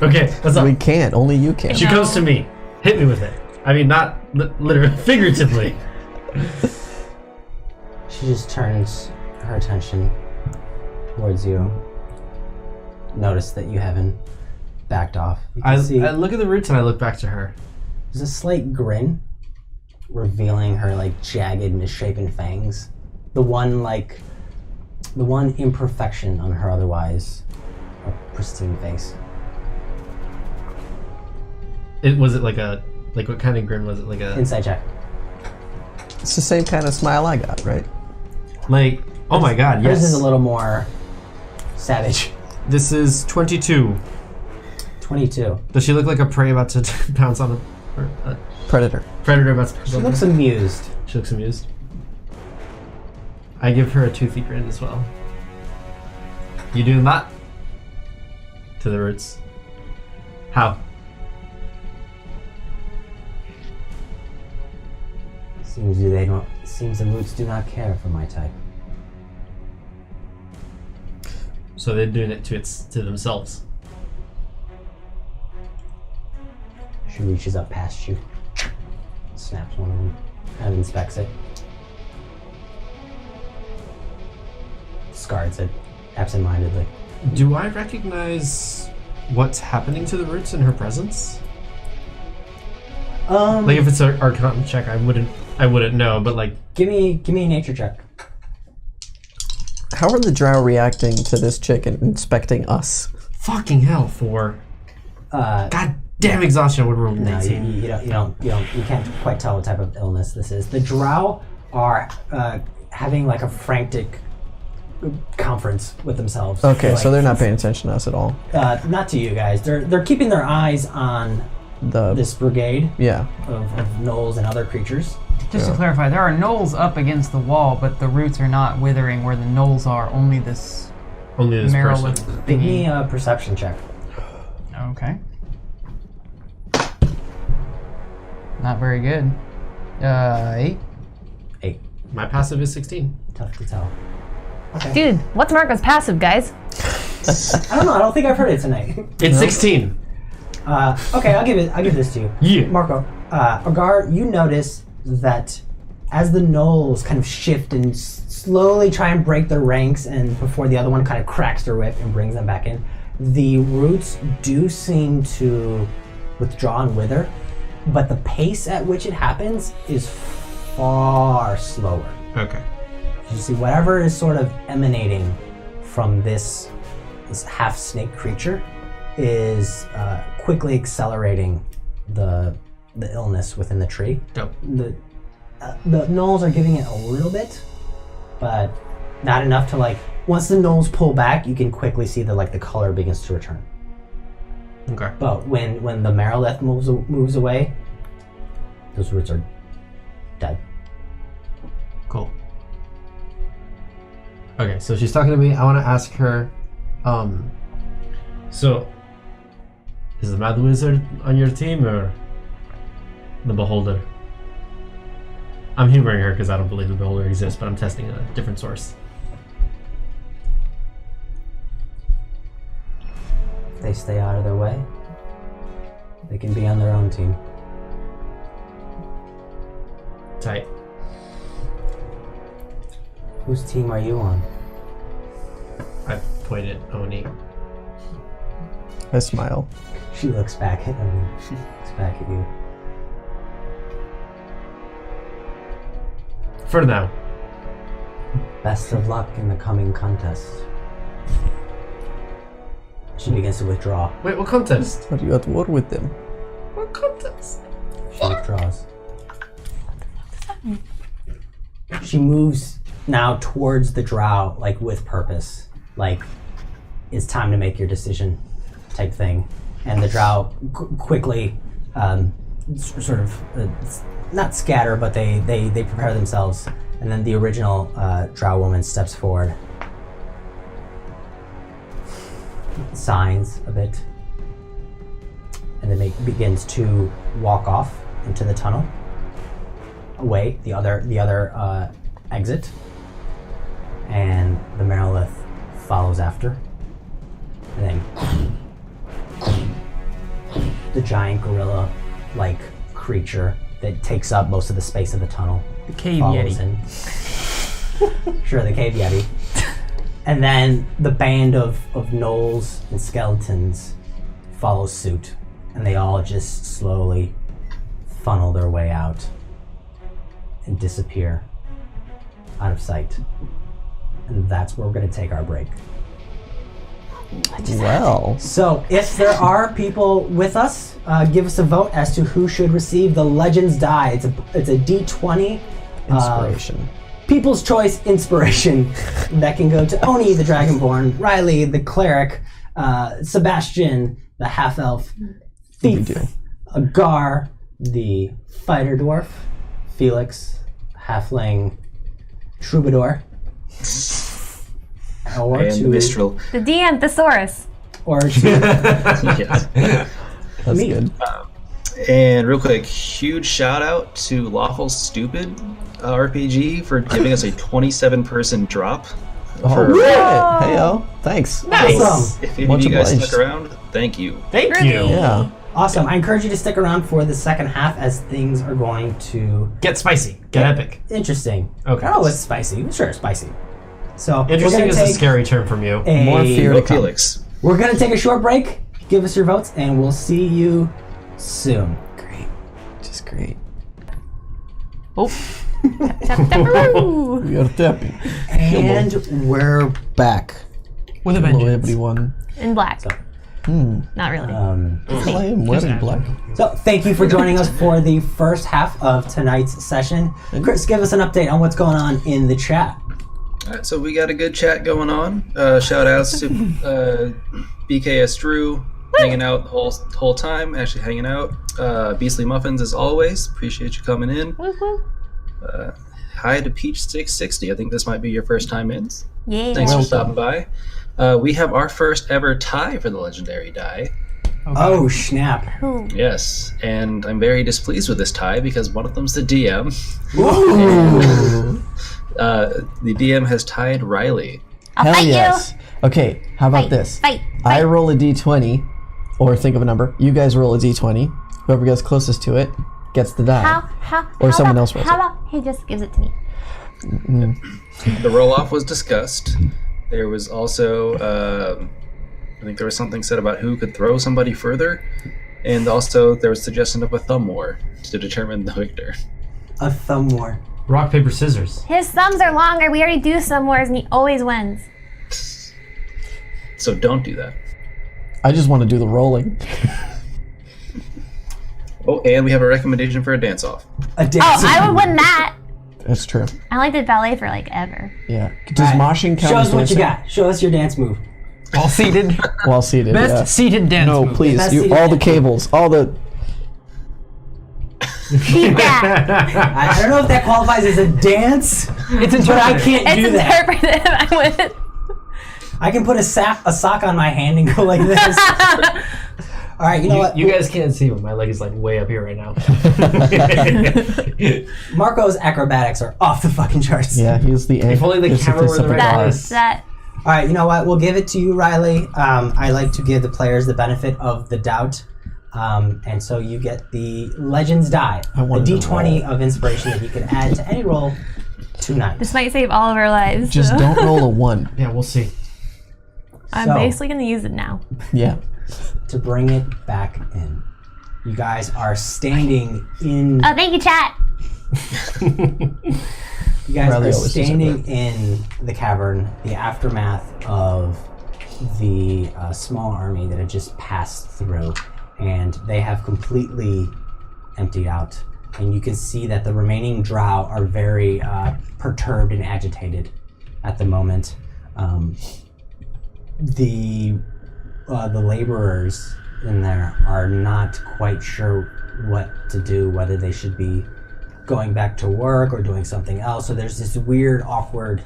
Okay. Let's We up. can't. Only you can. She comes to me. Hit me with it. I mean, not literally, figuratively. She just turns her attention towards you. Notice that you haven't backed off. You can see I look at the roots and I look back to her. there's a slight grin, revealing her like jagged, misshapen fangs. The one imperfection on her otherwise pristine face. Was it like what kind of grin was it? Like a Insight check. It's the same kind of smile I got, right? like? Oh my god! Hers is a Yes. little more savage. This is 22. 22. Does she look like a prey about to pounce on a Predator. predator about to pounce She on looks her? amused. She looks amused. I give her a toothy grin as well. You doing that? To the roots. How? Seems the roots do not care for my type. So they're doing it to themselves. She reaches up past you, snaps one of them, and inspects it. Discards it, absentmindedly. Do I recognize what's happening to the roots in her presence? Like if it's an Arcana check, I wouldn't know, but like give me a nature check. How are the drow reacting to this chick and inspecting us? fucking hell, 4. God damn exhaustion would roll No, 19. you can't quite tell what type of illness this is. The drow are having like a frantic conference with themselves. Okay, Like, so they're not paying attention to us at all. not to you guys. They're keeping their eyes on this brigade Yeah. of gnolls and other creatures. Just to clarify, there are gnolls up against the wall, but the roots are not withering where the gnolls are. Only this Merilith person. Give me thingy. a perception check. Okay. Not very good. 8. 8. My passive is 16. Tough to tell. Okay. Dude, what's Marco's passive, guys? I don't know. I don't think I've heard it tonight. It's 16. Okay, I'll give this to you. Yeah. Marco, Agar, you notice that as the gnolls kind of shift and slowly try and break their ranks, and before the other one kind of cracks their whip and brings them back in, the roots do seem to withdraw and wither, but the pace at which it happens is far slower. Okay. You see, whatever is sort of emanating from this half snake creature is quickly accelerating the illness within the tree. Dope. The gnolls are giving it a little bit, but not enough to like. Once the gnolls pull back, you can quickly see the color begins to return. Okay. But when the Merilith moves away, those roots are dead. Cool. Okay, so she's talking to me. I want to ask her, so, is the Mad Wizard on your team or the Beholder? I'm humoring her because I don't believe the Beholder exists, but I'm testing a different source. If they stay out of their way, they can be on their own team. Tight. Whose team are you on? I point at Oni. I smile. She looks back at him. She looks back at you. For now. Best of luck in the coming contest. She begins to withdraw. Wait, what contest? Are you at war with them? What contest? She withdraws. She moves now towards the drow, like with purpose. Like, it's time to make your decision type thing. And the drow quickly sort of not scatter, but they prepare themselves. And then the original drow woman steps forward, signs a bit, and then begins to walk off into the tunnel, away the other exit, and the Merilith follows after, and then the giant gorilla-like creature that takes up most of the space of the tunnel The cave follows yeti. in. Sure, the cave yeti. And then the band of gnolls and skeletons follows suit, and they all just slowly funnel their way out and disappear out of sight. And that's where we're going to take our break. Well, So, if there are people with us, give us a vote as to who should receive the Legends die. It's a D20 inspiration. People's Choice Inspiration that can go to Oni the Dragonborn, Riley the Cleric, Sebastian the Half-Elf, Big Thief, deal. Agar the Fighter Dwarf, Felix Halfling Troubadour, or And the Mistral. The DM Thesaurus. or to Yes. That's me. good. And real quick, huge shout out to Lawful Stupid RPG for giving us a 27-person drop. Oh, for- right. Hey, yo. Thanks. Awesome. If any Much of you guys obliged. stuck around, thank you. Thank Really? you. Yeah. Awesome. I encourage you to stick around for the second half as things are going to Get spicy. Get epic. interesting. Okay. Oh, it's spicy. Sure, spicy. So Interesting we're is gonna a take scary term from you. More fear Go to come. Felix. We're gonna take a short break. Give us your votes, and we'll see you soon. Great. Just great. Taparoo. We are tapping. And we're back. With a Hello, vengeance. everyone. In black. Not really. I am wearing black. So thank you for joining us for the first half of tonight's session. Chris, give us an update on what's going on in the chat. All right, so we got a good chat going on. Shout outs to BKS Drew hanging out the whole time, actually hanging out. Beastly Muffins as always. Appreciate you coming in. Woo-hoo. Hi to Peach 660. I think this might be your first time in. Yeah. Thanks for stopping by. We have our first ever tie for the legendary die. Oh snap! Ooh. Yes, and I'm very displeased with this tie because one of them's the DM. Ooh. The DM has tied Riley. I'll Hell fight yes. Okay, how about Fight, this? fight, I fight. roll a d20, or think of a number. You guys roll a d20. Whoever gets closest to it gets the die. Or How someone about- else rolls How it. about he just gives it to me? The roll-off was discussed. There was also, I think there was something said about who could throw somebody further, and also there was suggestion of a thumb war to determine the victor. A thumb war. Rock, paper, scissors. His thumbs are longer. We already do some wars and he always wins. So don't do that. I just want to do the rolling. Oh, and we have a recommendation for a dance-off. A dance. Oh, I would win that. That's true. I only did ballet for like ever. Yeah. Does moshing count Show as us what you dancing? got. Show us your dance move. While seated. While seated. Best yeah. seated dance No, move. please. Best You, seated all the dance. cables. All the. Keep that. I don't know if that qualifies as a dance, It's but I can't It's do that. interpretive. I would. I can put a sock on my hand and go like this. All right, you know what? You guys can't see, but my leg is like way up here right now. Marco's acrobatics are off the fucking charts. Yeah, he's the. If only the camera were in the right antithesis place. That. All right, you know what? We'll give it to you, Riley. I like to give the players the benefit of the doubt. And so you get the Legends die, a wanted to D20 of inspiration that you can add to any roll tonight. This might save all of our lives. Just so. don't roll a 1. Yeah, we'll see. I'm So- basically gonna use it now. Yeah. To bring it back in. You guys are standing in. Oh, thank you, chat. You guys Riley are always says standing in the cavern, the aftermath of the small army that had just passed through, and they have completely emptied out. And you can see that the remaining drow are very perturbed and agitated at the moment. The laborers in there are not quite sure what to do, whether they should be going back to work or doing something else. So there's this weird, awkward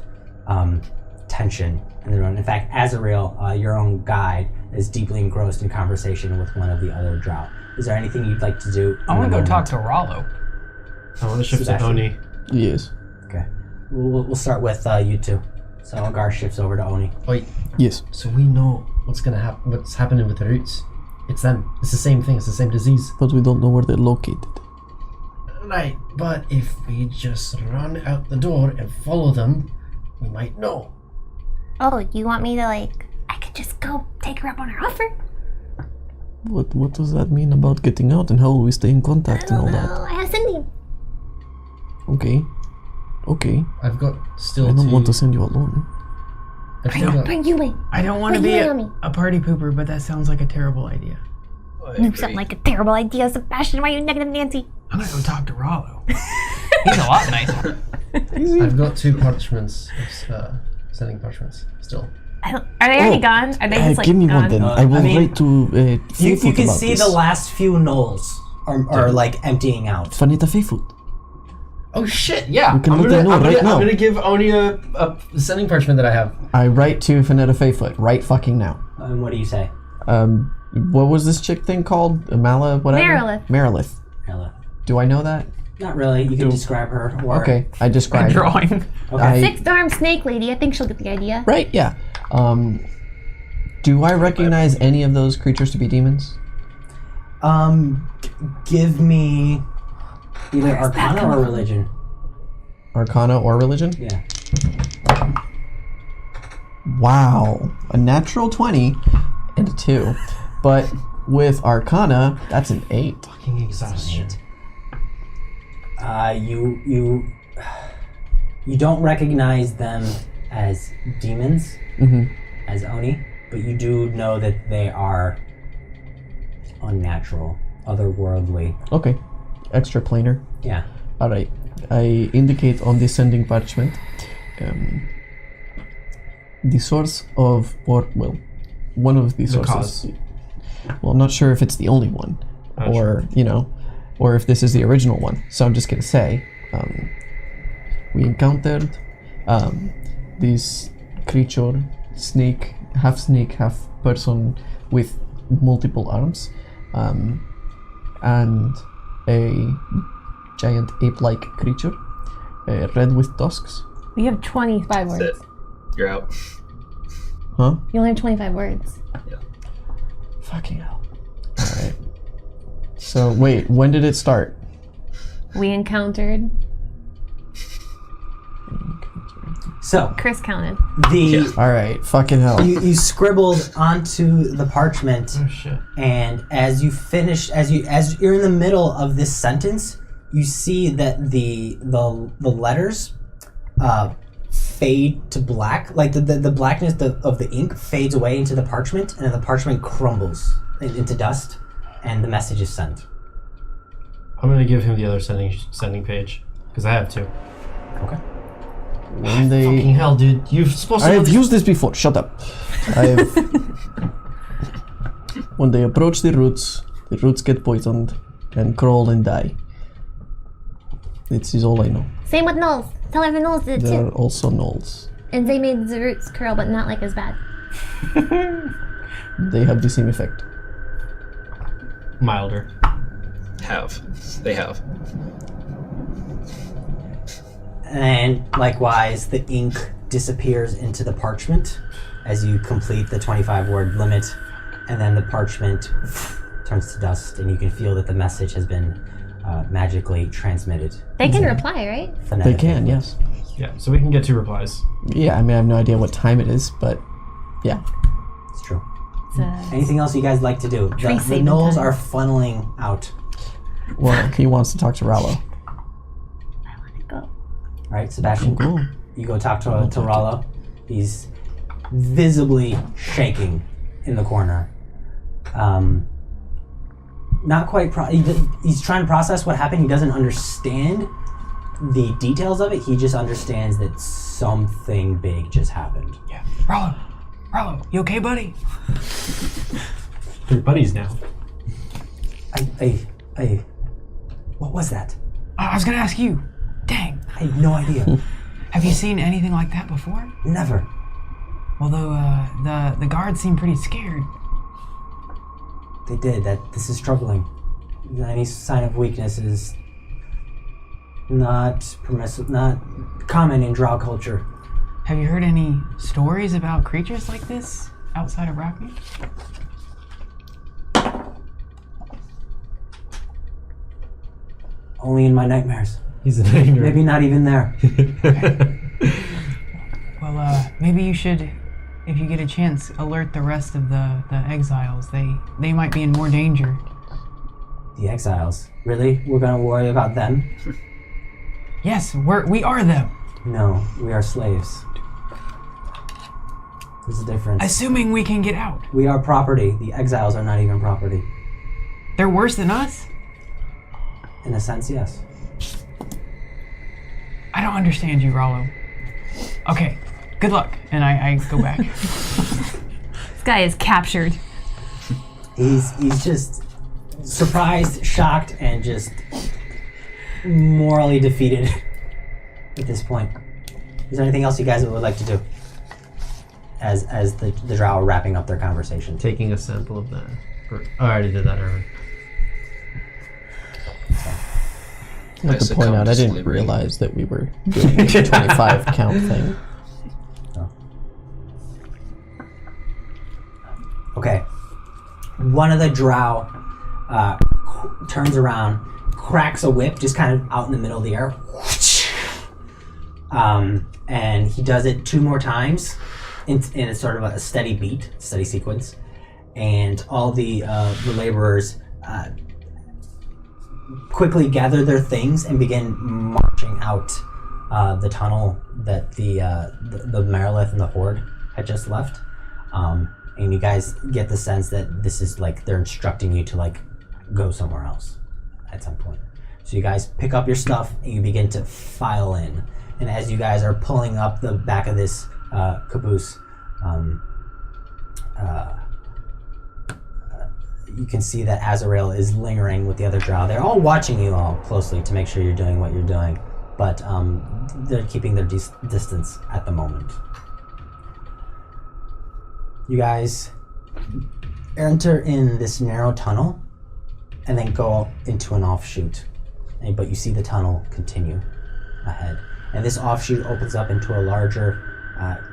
tension in the room. In fact, Azrael, your own guide, is deeply engrossed in conversation with one of the other drow. Is there anything you'd like to do? I want to go talk to Rollo. I want to shift to Sebastian. Oni. Yes. Okay. We'll start with you two. So Agar shifts over to Oni. Wait, Yes. so we know what's gonna happen. What's happening with the roots? It's them. It's the same thing. It's the same disease. But we don't know where they're located. Right, but if we just run out the door and follow them, we might know. Oh, you want me to I could just go take her up on her offer? What does that mean about getting out, and how will we stay in contact and all that? Oh, I have Cindy. Okay. Okay. I've got still I don't to... want to send you alone. I've still got- Bring you in. I don't want to Bring be you in on me. a party pooper, but that sounds like a terrible idea. You sound like a terrible idea, Sebastian. Why are you negative Nancy? I'm gonna go talk to Rollo. He's a lot nicer. I've got 2 parchments, sending parchments still. Are they already gone? Are they just like give me gone? one then. I will write to You Fayfoot can about see this. the last few gnolls are like emptying out. Fanita Fayfoot. Oh shit! Yeah, We can let them know right now. I'm gonna give Oni a sending parchment that I have. I write to Fanita Fayfoot right fucking now. And what do you say? What was this chick thing called? Amala, whatever? Marilith. Marilith. Ella? Do I know that? Not really. You can describe her. Or, Okay, I described her. Drawing. Okay. Six-armed snake lady. I think she'll get the idea. Right, yeah. Do I recognize any of those creatures to be demons? Give me either Arcana or Religion. Arcana or religion? Yeah. Wow. A natural 20 and a 2. But with Arcana, that's an 8. Fucking exhaustion. You don't recognize them as demons, as Oni, but you do know that they are unnatural, otherworldly. Okay. Extra planar. Yeah. Alright. I indicate on the sending parchment the source of, or, well, one of the sources. cause. Well, I'm not sure if it's the only one, or, you know, or if this is the original one. So I'm just going to say, we encountered this creature, snake, half person with multiple arms, and a giant ape-like creature, red with tusks. We have 25 That's words. it. You're out. Huh? You only have 25 words. Fucking hell. Alright. So, wait, when did it start? We encountered. So Chris counted. Alright, fucking hell. you scribbled onto the parchment, Oh shit. and as you finish, as you're in the middle of this sentence, you see that the letters fade to black. Like the blackness of the ink fades away into the parchment, and then the parchment crumbles into dust, and the message is sent. I'm gonna give him the other sending page because I have 2. Okay. When they... Fucking hell, dude! You're supposed to. I have used this before, shut up. When they approach the roots get poisoned and crawl and die. This is all I know. Same with Knowles. Tell her the Knowles did it There too. are also gnolls. And they made the roots curl, but not like as bad. They have the same effect. Milder. They have. And likewise, the ink disappears into the parchment as you complete the 25-word limit, and then the parchment turns to dust, and you can feel that the message has been magically transmitted. They can reply, right? They can, yes. Yeah. So we can get 2 replies. Yeah, I mean, I have no idea what time it is, but yeah. It's true. It's Anything else you guys like to do? The Tree-saving gnolls time. are funneling out. Well, he wants to talk to Rallo. go. Right, Sebastian? Cool. You go talk to Rollo. He's visibly shaking in the corner. Not quite. He's trying to process what happened. He doesn't understand the details of it. He just understands that something big just happened. Yeah. Rollo, you okay, buddy? They're buddies now. What was that? I was gonna ask you. Dang. I had no idea. Have you seen anything like that before? Never. Although the guards seem pretty scared. They did. This is troubling. Any sign of weakness is not permissible, not common in drow culture. Have you heard any stories about creatures like this outside of Rachnia? Only in my nightmares. He's an ignorant. Maybe not even there. Well, maybe you should, if you get a chance, alert the rest of the exiles. They might be in more danger. The exiles. Really? We're gonna worry about them? Yes, we are them. No, we are slaves. There's a difference. Assuming we can get out. We are property. The exiles are not even property. They're worse than us? In a sense, yes. I don't understand you, Rollo. Okay, good luck. And I go back. This guy is captured. He's just surprised, shocked, and just morally defeated at this point. Is there anything else you guys would like to do? As the drow are wrapping up their conversation. Taking a sample of that. I already did that, Erwin. I'd like to point out, I didn't realize that we were doing the 25 count thing. Oh. Okay. One of the drow turns around, cracks a whip just kind of out in the middle of the air. And he does it 2 more times in a sort of a steady beat, steady sequence. And all the laborers quickly gather their things and begin marching out the tunnel that the Merilith and the Horde had just left. And you guys get the sense that this is like they're instructing you to like go somewhere else at some point. So you guys pick up your stuff and you begin to file in. And as you guys are pulling up the back of this caboose, you can see that Azrael is lingering with the other drow. They're all watching you all closely to make sure you're doing what you're doing, but they're keeping their distance at the moment. You guys enter in this narrow tunnel and then go into an offshoot. But you see the tunnel continue ahead. And this offshoot opens up into a larger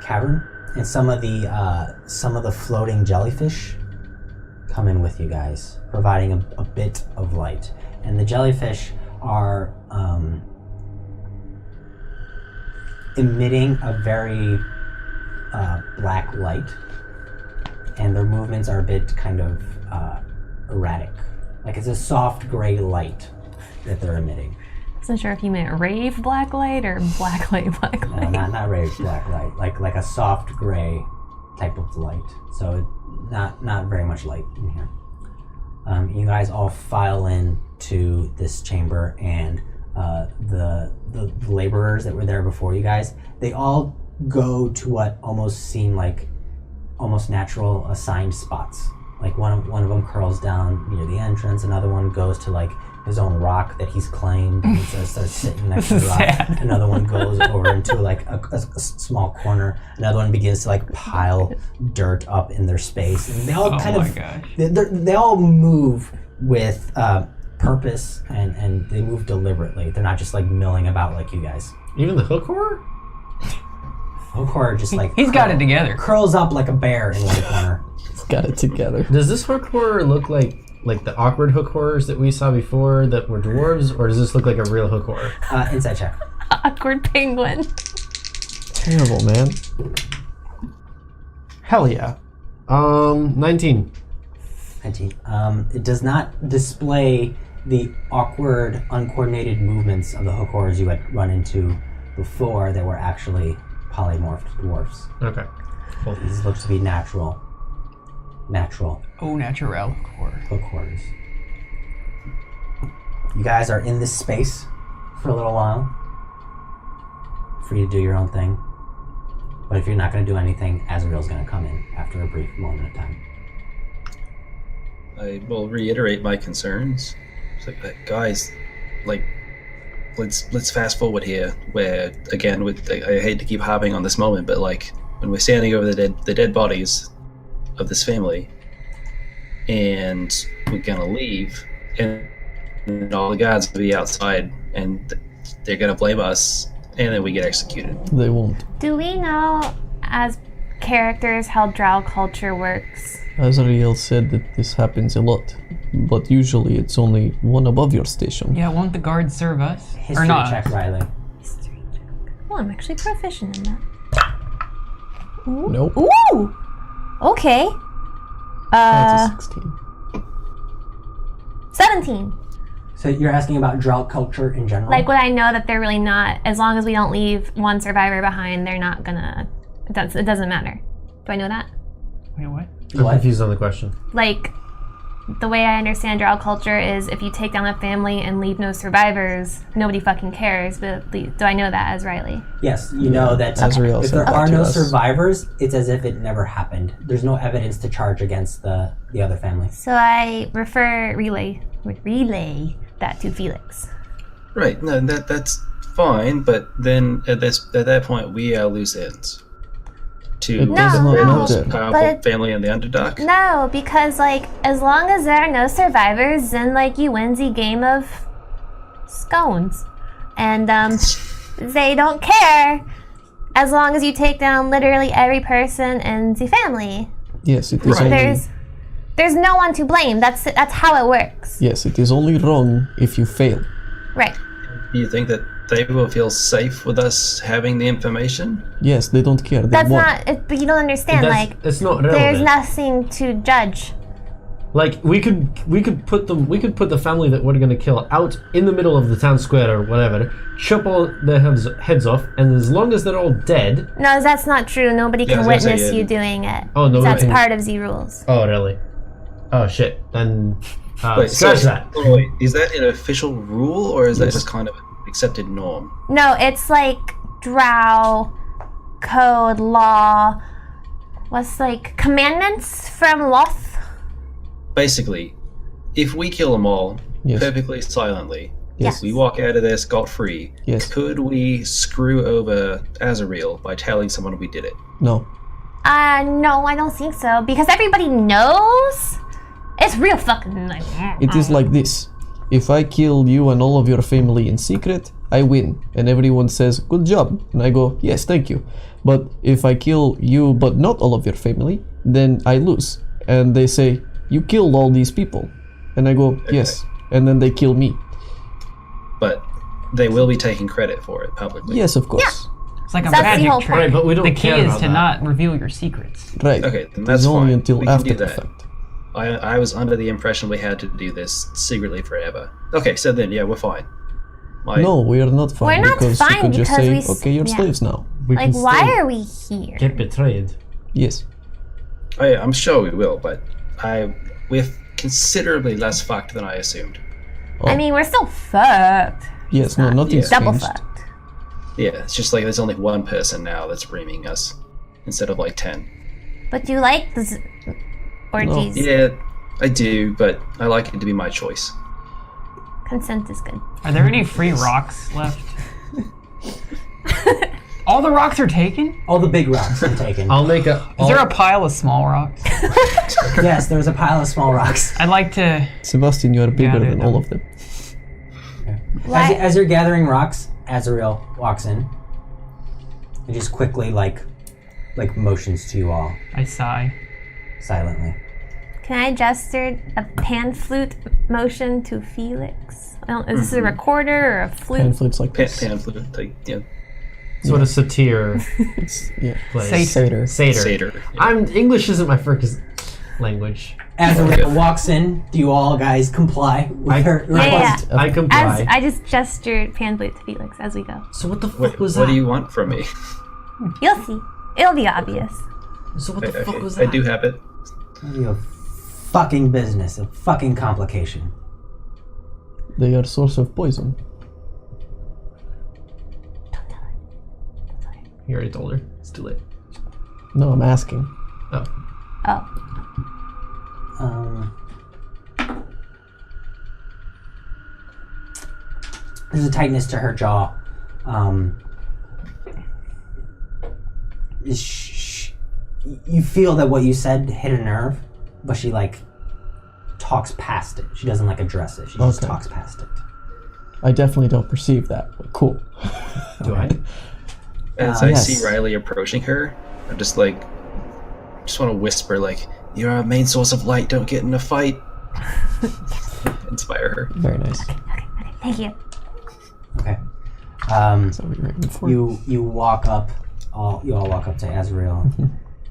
cavern, and some of the floating jellyfish come in with you guys, providing a bit of light. And the jellyfish are emitting a very black light, and their movements are a bit kind of erratic. Like it's a soft gray light that they're emitting. Wasn't sure if you meant rave black light or black light. No, not rave black light. Like a soft gray type of light. So not very much light in here. You guys all file in to this chamber, and the laborers that were there before you guys, they all go to what almost seem like almost natural assigned spots. Like one of them curls down near the entrance, another one goes to like his own rock that he's claimed and starts sitting next to the rock. Sad. Another one goes over into like a small corner. Another one begins to like pile dirt up in their space. And they all they all move with purpose and they move deliberately. They're not just like milling about like you guys. Even the hook horror? Hook horror just like He's got it together. curls up like a bear in one corner. It's got it together. Does this hook horror look like the awkward hook horrors that we saw before that were dwarves, or does this look like a real hook horror? Inside check. Awkward penguin. Terrible, man. Hell yeah. 19. 19. It does not display the awkward, uncoordinated movements of the hook horrors you had run into before that were actually polymorphed dwarfs. Okay. Cool. These looks to be natural. Oh, natural. Hook horrors. You guys are in this space for a little while. Free to do your own thing. But if you're not going to do anything, Azrael's going to come in after a brief moment of time. I will reiterate my concerns. It's like, guys, like, let's fast forward here. Where again, I hate to keep harping on this moment, but like when we're standing over the dead bodies of this family, and we're gonna leave, and all the guards will be outside, and they're gonna blame us, and then we get executed. They won't. Do we know, as characters, how drow culture works? Azrael said that this happens a lot, but usually it's only one above your station. Yeah, won't the guards serve us? History or not? check, Riley. Oh, I'm actually proficient in that. Ooh. Nope. Ooh! Okay. That's a 16. 17. So you're asking about drow culture in general? Like, would I know that they're really not, as long as we don't leave one survivor behind, they're not gonna, it doesn't matter. Do I know that? Wait, what? I'm confused on the question. Like, the way I understand drow culture is if you take down a family and leave no survivors, nobody fucking cares. But do I know that as Riley? Yes, you know that Azrael if said there that are to no us. survivors, it's as if it never happened. There's no evidence to charge against the other family. So I relay that to Felix. Right. No, that's fine. But then at that point, we are loose ends. To It does No, not no. the most matter. powerful But- family in the Underdark. No, because like as long as there are no survivors, then like you win the game of scones, and they don't care as long as you take down literally every person in the family. Yes, it is Right. only. There's no one to blame. That's how it works. Yes, it is only wrong if you fail. Right. You think that they will feel safe with us having the information? Yes, they don't care. They That's won. not. But you don't understand. Like It's not there's relevant. nothing to judge. Like we could put the family that we're gonna kill out in the middle of the town square or whatever, chop all their heads off, and as long as they're all dead. No, that's not true. Nobody Yeah, I can was gonna say, witness yeah. you doing it. Oh, no, That's right. part of the rules. Oh really? Oh shit. Then Wait, scratch that. oh, wait, is that an official rule or is that just kind of an accepted norm? No, it's like drow code law. What's like commandments from Loth? Basically, if we kill them all Yes. perfectly silently, Yes. we walk out of there scot-free, Yes. could we screw over Azrael by telling someone we did it? No. No, I don't think so. Because everybody knows. It's real fucking like. It is like this. If I kill you and all of your family in secret, I win. And everyone says, good job. And I go, yes, thank you. But if I kill you but not all of your family, then I lose. And they say, you killed all these people. And I go, yes. And then they kill me. But they will be taking credit for it publicly. Yes, of course. It's like a That's the magic whole trick. Right, but we don't The key care is about to that. not reveal your secrets. Right. Okay, then It that's is only fine. until We can after do the that. fact. I was under the impression we had to do this secretly forever. Okay, so then, yeah, we're fine. No, we are not fine. We're not because fine you could just because say, we s- okay, you're yeah. slaves now. We Like, can why still are we here? get betrayed? Yes. I'm sure we will, but we're considerably less fucked than I assumed. I mean, we're still fucked. Yes, no, nothing's Double changed. fucked. Yeah, it's just like there's only one person now that's reaming us instead of like 10. But you like the orgies. Yeah, I do, but I like it to be my choice. Consent is good. Are there any free rocks left? All the rocks are taken? All the big rocks are taken. I'll make a. Is there a pile of small rocks? Yes, there's a pile of small rocks. I'd like to. Sebastian, you are bigger Gather than them. all of them. Why- As you're gathering rocks, Azrael walks in and just quickly like motions to you all I sigh. silently. Can I gesture a pan flute motion to Felix? Is this a recorder or a flute? And flips like this. Pan flute, like, yeah, sort of satyr It's, yeah. place? Satyr. satyr. Yeah. I'm English isn't my first language. Azrael walks in. Do you all guys comply with her request? Yeah. I comply. As I just gestured pan flute to Felix as we go. So what the fuck What, was what that? do you want from me? You'll see. It'll be obvious. So what the fuck Okay, was I that? do have it. Your fucking business, a fucking complication. They are source of poison. You already told her. It's too late. No, I'm asking. Oh. Oh. There's a tightness to her jaw. You feel that what you said hit a nerve, but she talks past it. She doesn't address it. She just Okay. talks past it. I definitely don't perceive that, but cool. Do I? As I yes. see Riley approaching her, I'm just want to whisper "You're our main source of light. Don't get in a fight." Inspire her. Very nice. Thank you. Okay. That's what we were aiming for. You walk up. You all walk up to Azrael.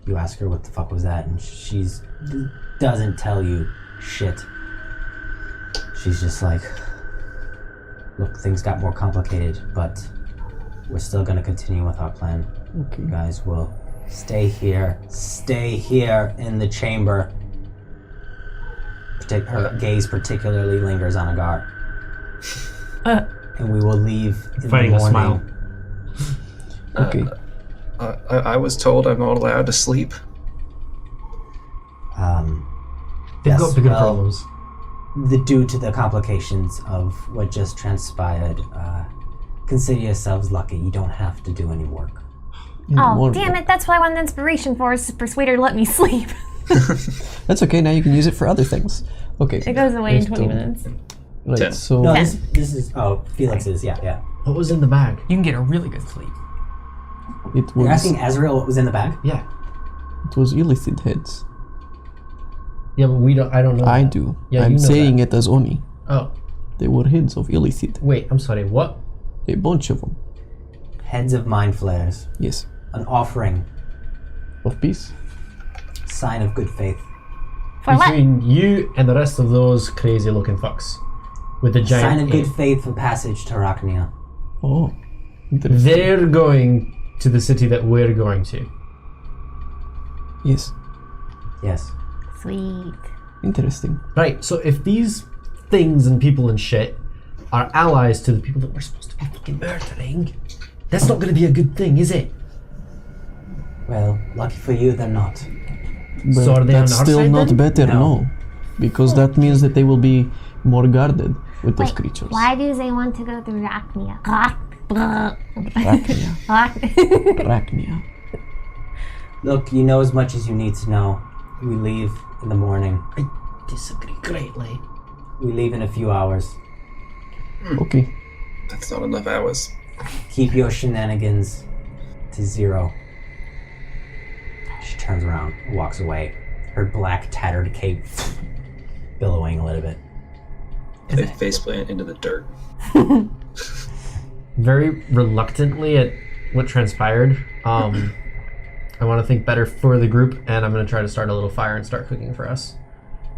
You ask her what the fuck was that, and she's doesn't tell you shit. She's just like, look, things got more complicated, but we're still gonna continue with our plan. Okay. You guys will Stay here. Stay here in the chamber. Her gaze particularly lingers on Agar. And we will leave in Fighting the a morning. smile. Okay. I was told I'm not allowed to sleep. They've Yes, got bigger well, problems. Due to the complications of what just transpired, consider yourselves lucky. You don't have to do any work. Oh, damn it. That's what I wanted inspiration for, is to persuade her to let me sleep. That's okay. Now you can use it for other things. Okay. It goes away in 20 minutes. Right. 10. So No, this is Felix's. Yeah. What was in the bag? You can get a really good sleep. it You're was asking Azrael what was in the bag? Yeah. illicit heads. Yeah, but we don't. I don't know. I that. do. Yeah, I'm you know saying that. it as Oni. Oh, They were heads of illicit. wait. I'm sorry. What? A bunch of them. Heads of mind flayers. Yes. An offering. Of peace. Sign of good faith. For what? Between you and the rest of those crazy-looking fucks with the giant Sign of good head. faith for passage to Rachnia. Oh. Interesting. They're going to the city that we're going to. Yes. Yes. Sweet. Interesting. Right. So if these things and people and shit are allies to the people that we're supposed to be fucking murdering, that's not going to be a good thing, is it? Well, lucky for you, they're not. But So are they that's on our still side not then? better, No. no. Because that means that they will be more guarded with those Wait, creatures. why do they want to go through Rachnia? Rachnia. Rachnia. Look, you know as much as you need to know. We leave in the morning. I disagree greatly. We leave in a few hours. Okay. That's not enough hours. Keep your shenanigans to 0. She turns around and walks away. Her black tattered cape billowing a little bit. They faceplant into the dirt. Very reluctantly at what transpired. I want to think better for the group, and I'm going to try to start a little fire and start cooking for us.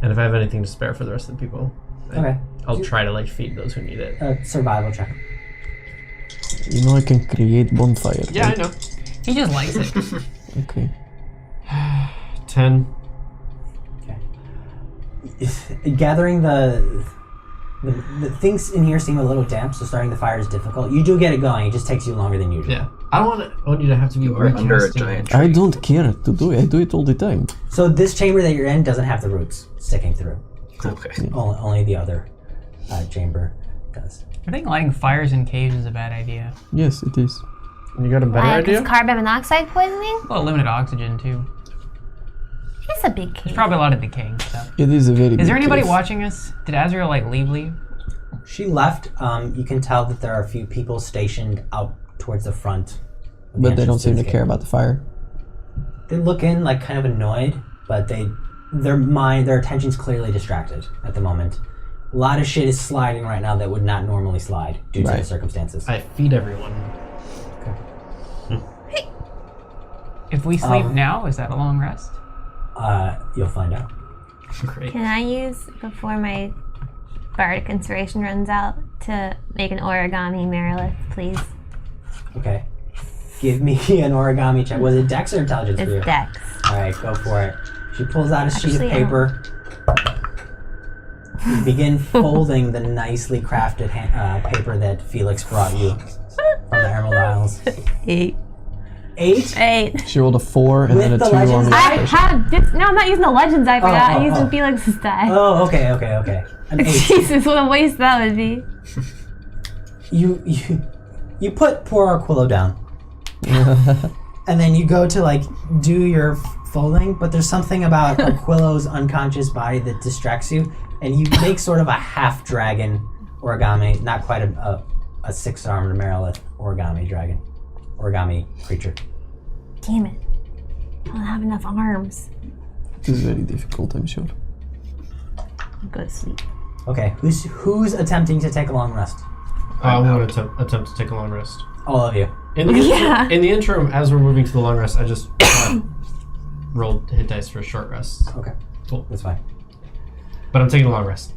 And if I have anything to spare for the rest of the people, Okay. I'll try to feed those who need it. Survival check. You know I can create bonfire. Yeah, I right? know. He just likes it. Okay. 10. Gathering the things in here seem a little damp, so starting the fire is difficult. You do get it going. It just takes you longer than usual. Yeah. I don't want you to have to be We're under a broadcasting. giant tree. I don't care to do it. I do it all the time. So this chamber that you're in doesn't have the roots sticking through. Okay. Only the other chamber does. I think lighting fires in caves is a bad idea. Yes, it is. You got a better Why? idea? Because carbon monoxide poisoning? Well, limited oxygen too. It's a big cave. There's probably a lot of decaying stuff. It is a very Is there big anybody cave. watching us? Did Azrael leave? She left. You can tell that there are a few people stationed out towards the front. of the But they don't entrance seem to this care cave. about the fire. They look in kind of annoyed, but their attention's clearly distracted at the moment. A lot of shit is sliding right now that would not normally slide due to the Right. circumstances. I feed everyone. If we sleep now, is that a long rest? You'll find out. Great. Can I use, before my bardic inspiration runs out, to make an origami Merilith, please? Okay. Give me an origami check. Was it Dex or Intelligence for you? It's Dex. Alright, go for it. She pulls out a sheet of Actually, paper. You begin folding the nicely crafted paper that Felix brought you from the Emerald Isles. 8. 8? She rolled a 4 and With then a the 2 on legends? the I special. have this. No, I'm not using the legends die for that. I'm using oh. Felix's die. Oh, okay. An 8. Jesus, what a waste that would be. You put poor Aquilo down. And then you go to do your folding, but there's something about Aquilo's unconscious body that distracts you, and you make sort of a half dragon origami, not quite a 6-armed Merilith origami creature. Damn it. I don't have enough arms. It is very difficult, I'm sure. Go to sleep. Okay, who's attempting to take a long rest? I'm going to attempt to take a long rest. All of you. In the, Yeah. in the interim, as we're moving to the long rest, I just rolled hit dice for a short rest. Okay, Cool. that's fine. But I'm taking a long rest.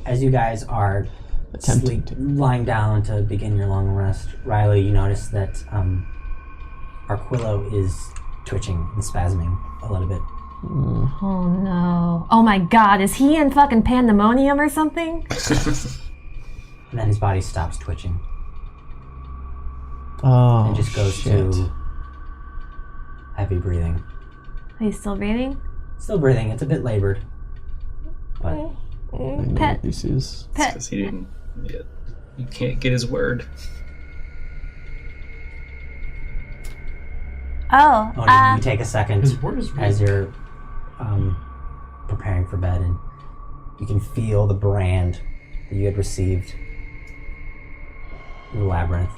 As you guys are Attempting to. lying down to begin your long rest, Riley, you notice that Arquillo is twitching and spasming a little bit. Oh no. Oh my god, is he in fucking pandemonium or something? And then his body stops twitching Oh, and just goes shit. to heavy breathing. He's still breathing? Still breathing. It's a bit labored. But I know Pet. what this is. Pet. Because he didn't. Yeah, you can't get his word. Oh, Oni, you take a second His word is as you're preparing for bed, and you can feel the brand that you had received in the labyrinth.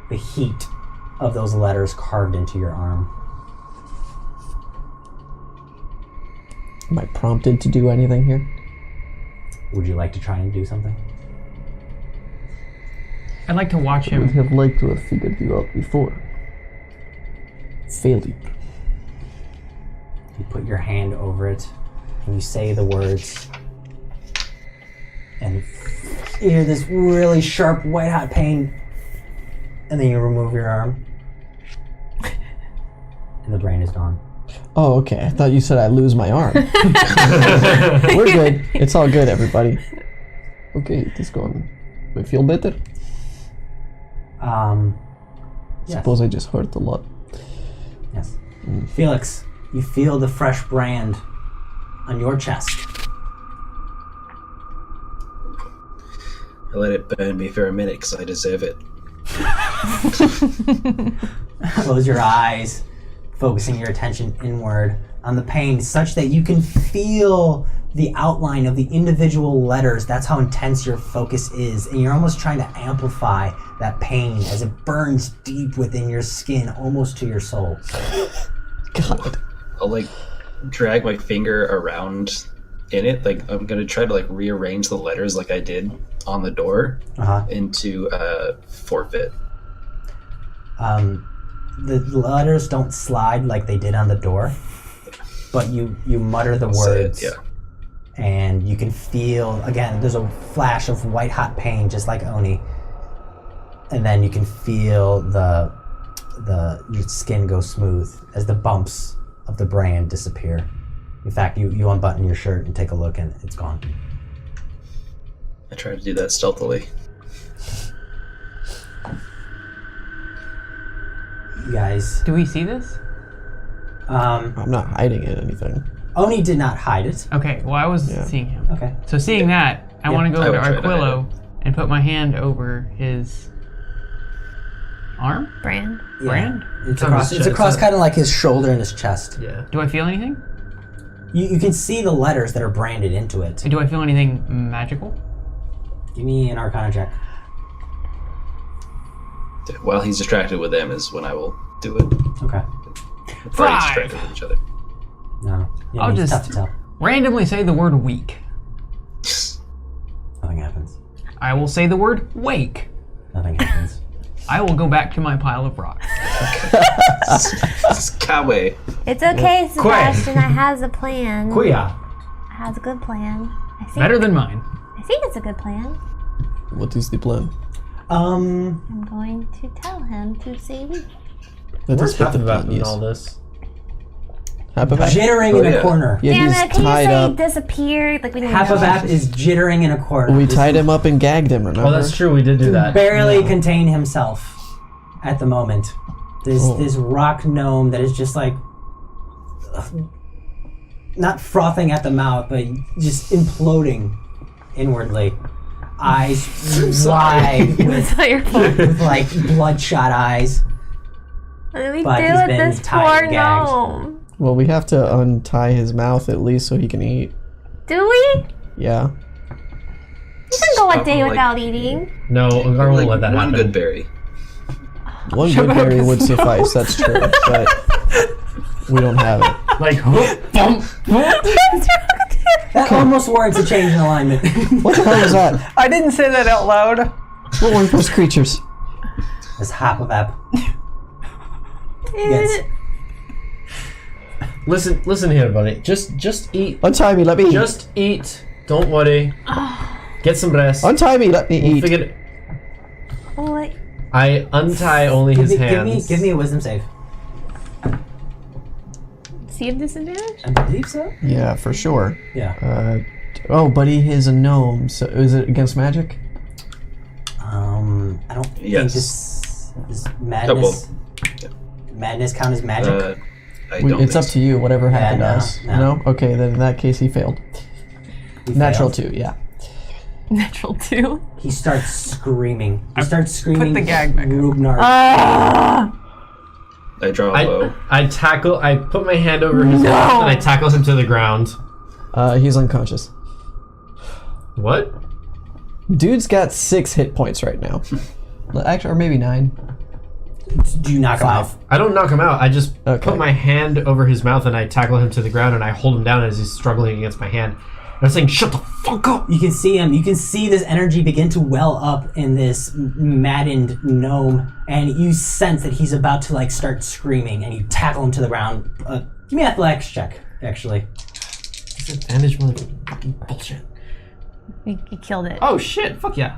The heat of those letters carved into your arm. Am I prompted to do anything here? Would you like to try and do something? I'd like to watch I would him. have liked to have figured you out before. Failure. You put your hand over it, and you say the words, and you hear this really sharp, white-hot pain, and then you remove your arm, and the brain is gone. Oh, okay. I thought you said I lose my arm. We're good. It's all good, everybody. Okay, it is gone. Do I feel better? Yes. Suppose I just hurt a lot. Yes. Felix, you feel the fresh brand on your chest. I let it burn me for a minute because I deserve it. Close your eyes, focusing your attention inward on the pain such that you can feel the outline of the individual letters. That's how intense your focus is, and you're almost trying to amplify that pain as it burns deep within your skin, almost to your soul. God. I'll like drag my finger around in it. Like I'm gonna try to like rearrange the letters like I did on the door into forfeit. The letters don't slide like they did on the door, but you mutter the words. Yeah. And you can feel, again, there's a flash of white hot pain, just like Oni. And then you can feel your skin go smooth as the bumps of the brand disappear. In fact, you unbutton your shirt and take a look, and it's gone. I try to do that stealthily. You guys, Do we see this? I'm not hiding it anything. Oni did not hide it. Okay, well, I was Yeah. seeing him. Okay. So seeing that, I want to go I over will to try to hide Arquillo and put my hand over his arm? Brand. Brand? It's on across, his it's chest. across kind of like his shoulder and his chest. Yeah. Do I feel anything? You can see the letters that are branded into it. Do I feel anything magical? Give me an Arcana check. While he's distracted with them is when I will do it. Okay. We're already 5. distracted with each other. No. Yeah, I'll it's just- tough to tell. Randomly say the word weak. Nothing happens. I will say the word wake. Nothing happens. I will go back to my pile of rocks. Kawe. It's okay, Sebastian. I has a plan. Kuya. I has a good plan. I think, Better than mine. I think it's a good plan. What is the plan? I'm going to tell him to say weak. Let Where's us get the Happy plan, in yes. all this? Happavap? Jittering in a yeah. corner. Yeah, Damn he's it, can you tied say up. disappeared? Like we didn't Half of know. that is jittering in a corner. We This tied him up and gagged him, remember? Oh, that's true. We did do that. barely contain himself at the moment. This rock gnome that is just like not frothing at the mouth, but just imploding inwardly. Eyes wide It's not your fault. with like bloodshot eyes. What do we But do he's with been this tied poor and gagged. gnome? Well, we have to untie his mouth at least so he can eat. Do we? Yeah. You can go a day Like- without eating. No, Ugar won't let that one happen. good berry. One good berry would suffice, that's true. But we don't have it. Like, whoop, bump. That almost warrants a change in alignment. What the hell was that? I didn't say that out loud. What were those creatures? This Hapavap gets Listen here, buddy. Just eat. Untie me, let me eat. Just eat. Don't worry. Get some rest. Untie me, let me We'll eat. figure it. What? I untie only his hands. give me a wisdom save. Does he have disadvantage? I believe so. Yeah, for sure. Yeah. But he is a gnome, so is it against magic? I don't Yes. think this is madness. Madness count as magic? I don't It's think up to you, whatever happened no, does. no. Okay, then in that case he failed. He Natural failed. 2, yeah. Natural 2. He starts screaming. He starts screaming. the gag back up. Rugnar. I draw a bow. I put my hand over his mouth and I tackle him to the ground. He's unconscious. What? Dude's got 6 hit points right now. Actually, or maybe 9. Do you knock him Five. off? I don't knock him out. I just Okay. put my hand over his mouth and I tackle him to the ground and I hold him down as he's struggling against my hand. And I'm saying, shut the fuck up! You can see him. You can see this energy begin to well up in this maddened gnome, and you sense that he's about to like start screaming. And you tackle him to the ground. Give me an athletics check, actually. Disadvantage, motherfucking bullshit. You killed it. Oh shit! Fuck yeah.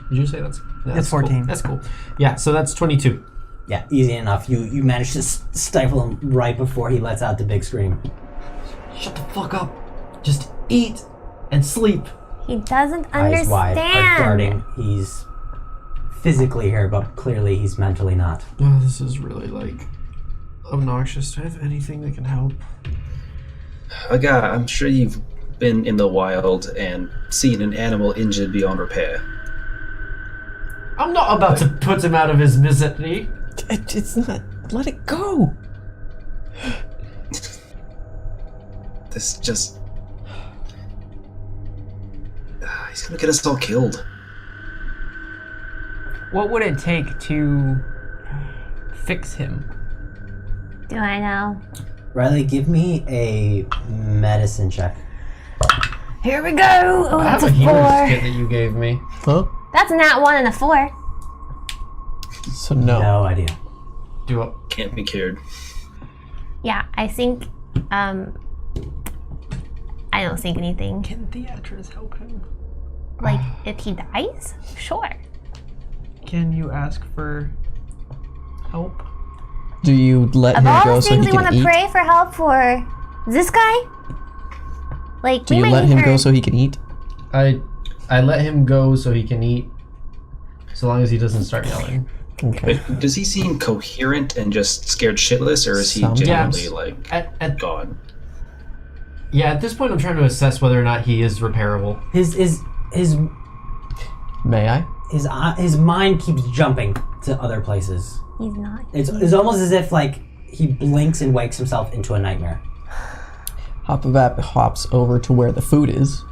Did you say that's? It's 14. Cool. That's cool. Yeah, so that's 22. Yeah, easy enough. You manage to stifle him right before he lets out the big scream. Shut the fuck up. Just eat and sleep. He doesn't Eyes wide, understand. are darting. He's physically here, but clearly he's mentally not. Oh, this is really like obnoxious. Do I have anything that can help? I'm sure you've been in the wild and seen an animal injured beyond repair. I'm not about to put him out of his misery. It's not. Let it go. This just... he's gonna get us all killed. What would it take to fix him? Do I know? Riley, give me a medicine check. Here we go. Oh, I that's have a a healer's 4. kit that you gave me. Huh? That's a nat 1 and a 4. So no. No idea. Do it. Can't be cured. Yeah, I think. I don't think anything. Can Theatris help him? Like, if he dies? Sure. Can you ask for help? Do you let Of him all go the so things he we want can to eat? pray for help for, this guy? Like, Do we you might let need him her. go so he can eat? I let him go so he can eat, so long as he doesn't start yelling. Okay. But does he seem coherent and just scared shitless, or is he Some- genuinely Yes. like At gone? Yeah, at this point I'm trying to assess whether or not he is repairable. His May I? his mind keeps jumping to other places. He's not. It's almost as if like he blinks and wakes himself into a nightmare. Hopavap hops over to where the food is.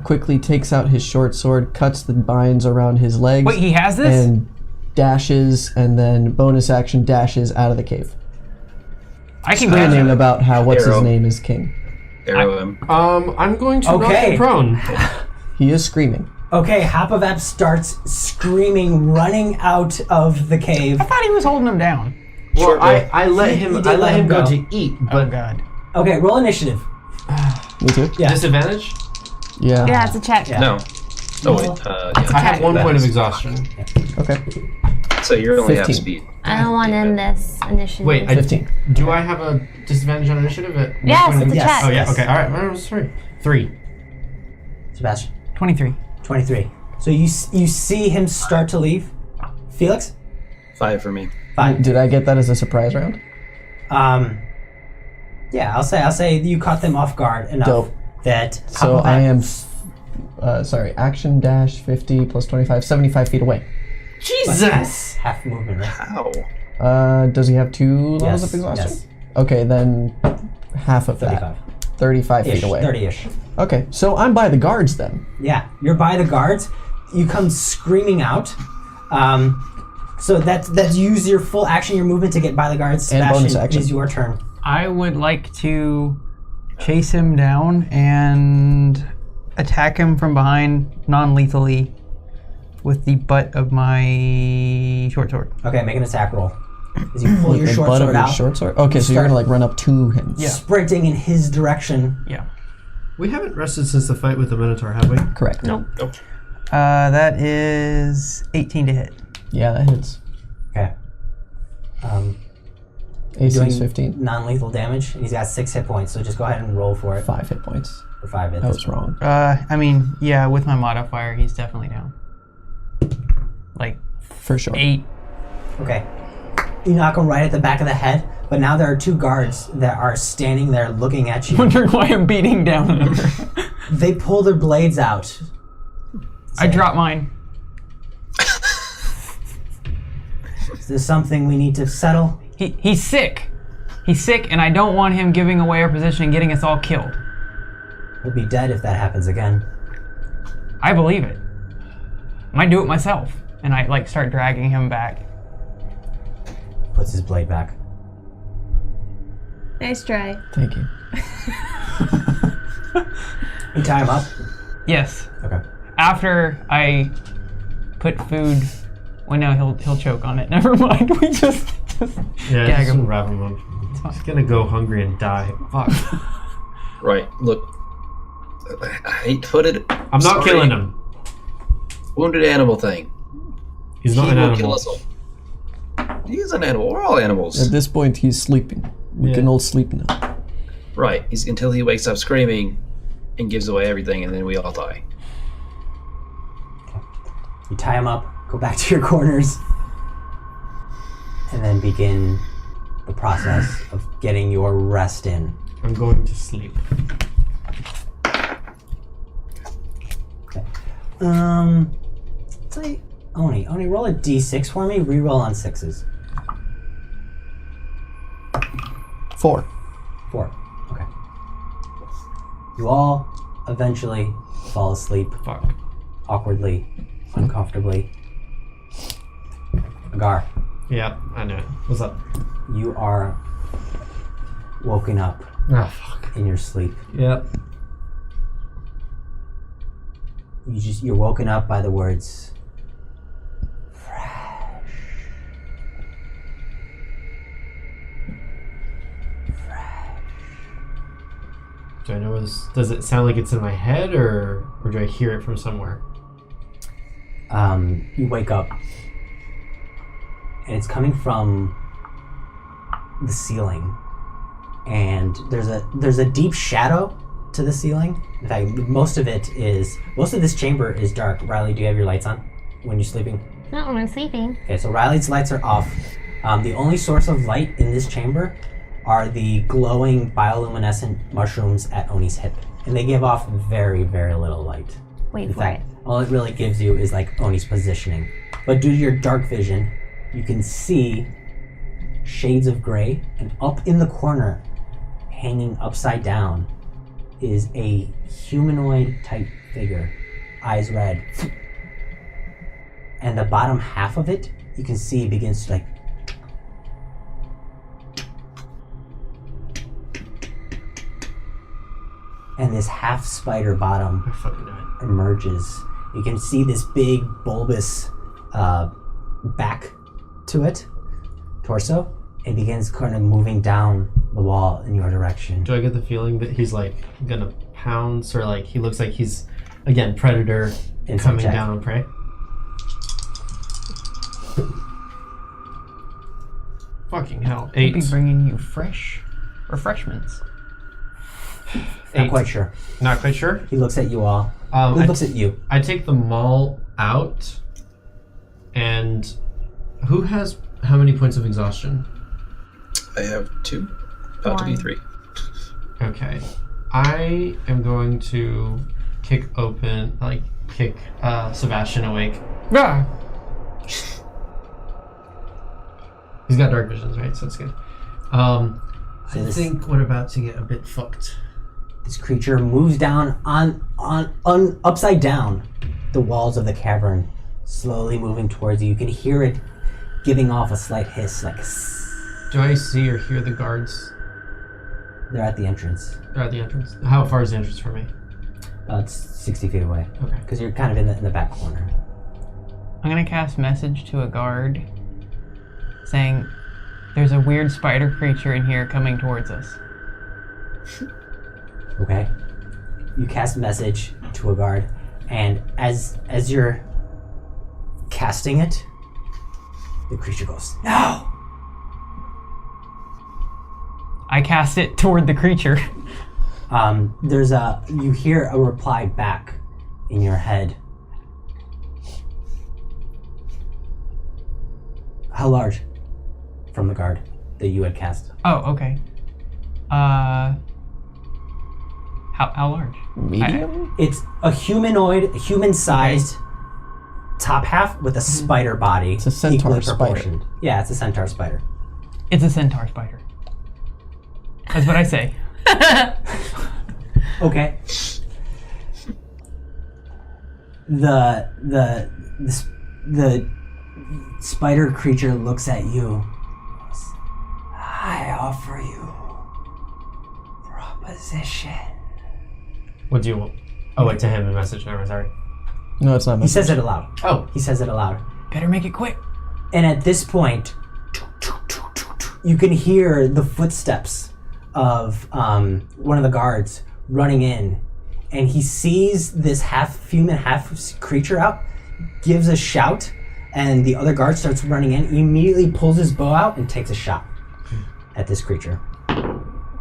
Quickly takes out his short sword, cuts the binds around his legs. Wait, he has this? And dashes, and then bonus action dashes out of the cave. I can Screaming catch about how what's his Arrow. name is king. Arrow him. I'm going to knock Okay. him prone. He is screaming. Okay, Hapavap starts screaming, running out of the cave. I thought he was holding him down. Well, Sure, I let he him did I let let him him go go. to eat, Oh but god. Okay, roll initiative. Me too? Yeah. disadvantage? Yeah. Yeah, it's a check. Yeah. No. Oh wait. Yeah. I have 1 That point of is- exhaustion. Okay. So you're only half 15. speed. I don't want to end this initiative. Wait, 15. Do I have a disadvantage on initiative? At one Yes, point of it's a Yes. check. Oh yeah, Yes. okay, alright. Sorry. 3. Sebastian, 23. 23. So you see him start to leave. Felix? 5 for me. 5. Did I get that as a surprise round? Yeah, I'll say you caught them off guard enough Dope. that So Hapavap- I am, action dash 50 plus 25, 75 feet away. Jesus! half movement, right? How? Does he have 2 levels Yes, of exhaustion? yes. Okay, then half of that. 35 feet away. 30-ish. Okay, so I'm by the guards then. Yeah, you're by the guards. You come screaming out. So that's use your full action, your movement to get by the guards. And bonus Sebastian, action. it is your turn. I would like to chase him down and attack him from behind non-lethally with the butt of my short sword. Okay, make an attack roll. As you pull your The short butt of sword your out, short sword? Okay, so you're start- gonna like run up to him. Yeah. sprinting in his direction. Yeah. We haven't rested since the fight with the Minotaur, have we? Correct. Nope. That is 18 to hit. Yeah, that hits. Okay. AC is doing 15. non-lethal damage. And he's got 6 hit points, so just go ahead and roll for it. 5 hit points. For 5 hits. I was wrong. I mean, yeah, with my modifier, he's definitely down. Like, For sure. 8. Okay. You knock him right at the back of the head, but now there are 2 guards that are standing there looking at you. Wondering why I'm beating down. They pull their blades out. I drop mine. Is this something we need to settle? He's sick. He's sick, and I don't want him giving away our position and getting us all killed. He'll be dead if that happens again. I believe it. I might do it myself. And I like start dragging him back. Puts his blade back. Nice try. Thank you. You tie him up? Yes. Okay. After I put food. Well, no, he'll choke on it. Never mind. We just Yeah, gag just him. wrap him up. He's gonna go hungry and die. Fuck. Right. Look, I hate to put it. I'm not killing him. Wounded animal thing. He's not He an will animal. kill us all. He's an animal. We're all animals. At this point, he's sleeping. We can all sleep now. Right. He's until he wakes up screaming and gives away everything, and then we all die. You tie him up, go back to your corners, and then begin the process of getting your rest in. I'm going to sleep. Okay. Say, Oni, roll a d6 for me. Reroll on 6s. 4. 4. Okay. You all eventually fall asleep Fuck. awkwardly, uncomfortably. Agar, Yeah, I know it. What's up? you are woken up Ah, fuck. in your sleep. Yep. You're woken up by the words Do I know where this... Does it sound like it's in my head, or do I hear it from somewhere? You wake up and it's coming from the ceiling, and there's a deep shadow to the ceiling. In fact, most of this chamber is dark. Riley, do you have your lights on when you're sleeping? Not when I'm sleeping. Okay, so Riley's lights are off. The only source of light in this chamber are the glowing bioluminescent mushrooms at Oni's hip, and they give off very, very little light. Wait In for it. fact, all it really gives you is like Oni's positioning. But due to your dark vision, you can see shades of gray, and up in the corner, hanging upside down, is a humanoid type figure, eyes red. And the bottom half of it, you can see begins to like and this half spider bottom I fucking know it. emerges. You can see this big bulbous back to it, torso, and begins kind of moving down the wall in your direction. Do I get the feeling that he's like gonna pounce, or like he looks like he's, again, predator Insight coming check. down on prey? Fucking hell. I'll 8. be bringing you fresh refreshments. Not 8. quite sure. Not quite sure. He looks at you all. He I, looks at you. I take the maul out, and who has how many points of exhaustion? I have 2. About to be 3. Okay. I am going to kick Sebastian awake. Ah! He's got dark visions, right? So it's good. So I this- think we're about to get a bit fucked. This creature moves down on upside down the walls of the cavern, slowly moving towards you. You can hear it giving off a slight hiss, like Do I see or hear the guards? they're at the entrance. They're at the entrance. How far is the entrance from me? About 60 feet away, Okay. because you're kind of in the back corner. I'm gonna cast message to a guard saying there's a weird spider creature in here coming towards us. Okay. You cast message to a guard, and as you're casting it, the creature goes, "No!" I cast it toward the creature. You hear a reply back in your head. How large? From the guard that you had cast. Oh, okay. How large? Medium? It's a humanoid, human-sized top half with a spider body. It's a centaur equally spider. proportioned. Yeah, it's a centaur spider. It's a centaur spider. That's what I say. Okay. The spider creature looks at you. I offer you proposition. What do you want? Oh, wait, to him a message. Never mind, sorry. No, it's not. He says it aloud. Oh. He says it aloud. Better make it quick. And at this point, you can hear the footsteps of one of the guards running in, and he sees this half human, half creature out, gives a shout, and the other guard starts running in. He immediately pulls his bow out and takes a shot at this creature.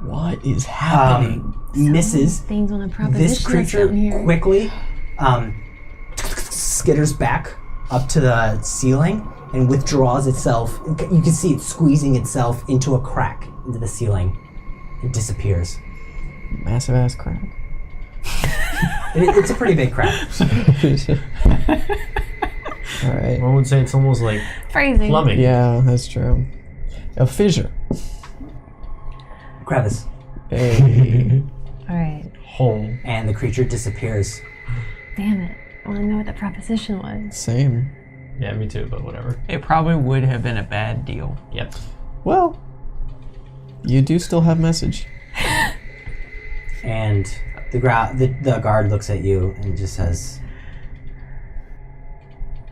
What is happening? Misses. Things on a This proposition creature down here. quickly skitters back up to the ceiling and withdraws itself. You can see it squeezing itself into a crack into the ceiling. It disappears. Massive ass crack. It's a pretty big crack. All right. One would say it's almost like Phrasing. plumbing. Yeah, that's true. A fissure. Crevice. Hey. All right. Hole. And the creature disappears. Damn it. I want to know what the proposition was. Same. Yeah, me too, but whatever. It probably would have been a bad deal. Yep. Well, you do still have message. And the guard looks at you and just says,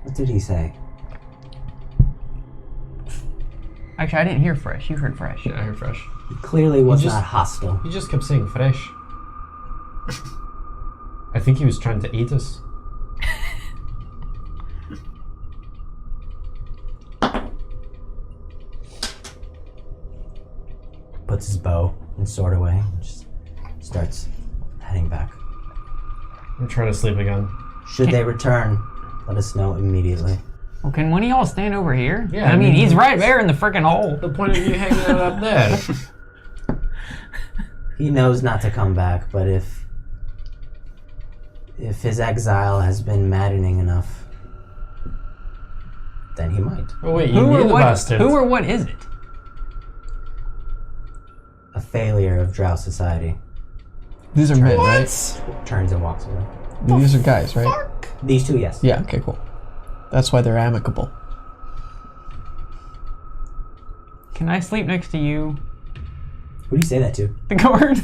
"What did he say?" Actually, I didn't hear fresh. You heard fresh. Yeah, I heard fresh. It clearly was just- not hostile. He just kept saying fresh. I think he was trying to eat us. Puts his bow and sword away and just starts heading back. I'm trying to sleep again. Should they return, let us know immediately. Well, can one of y'all stand over here? Yeah, I mean, I mean, he's right there in the freaking hole. The point of you hanging out up there. He knows not to come back, but if his exile has been maddening enough, then he might. Oh wait, you knew the bastard. Who or what is it? A failure of drow society. These are men, right? Turns and walks away. These are guys, right? These two, yes. Yeah, okay, cool. That's why they're amicable. Can I sleep next to you? Who do you say that to? The guard.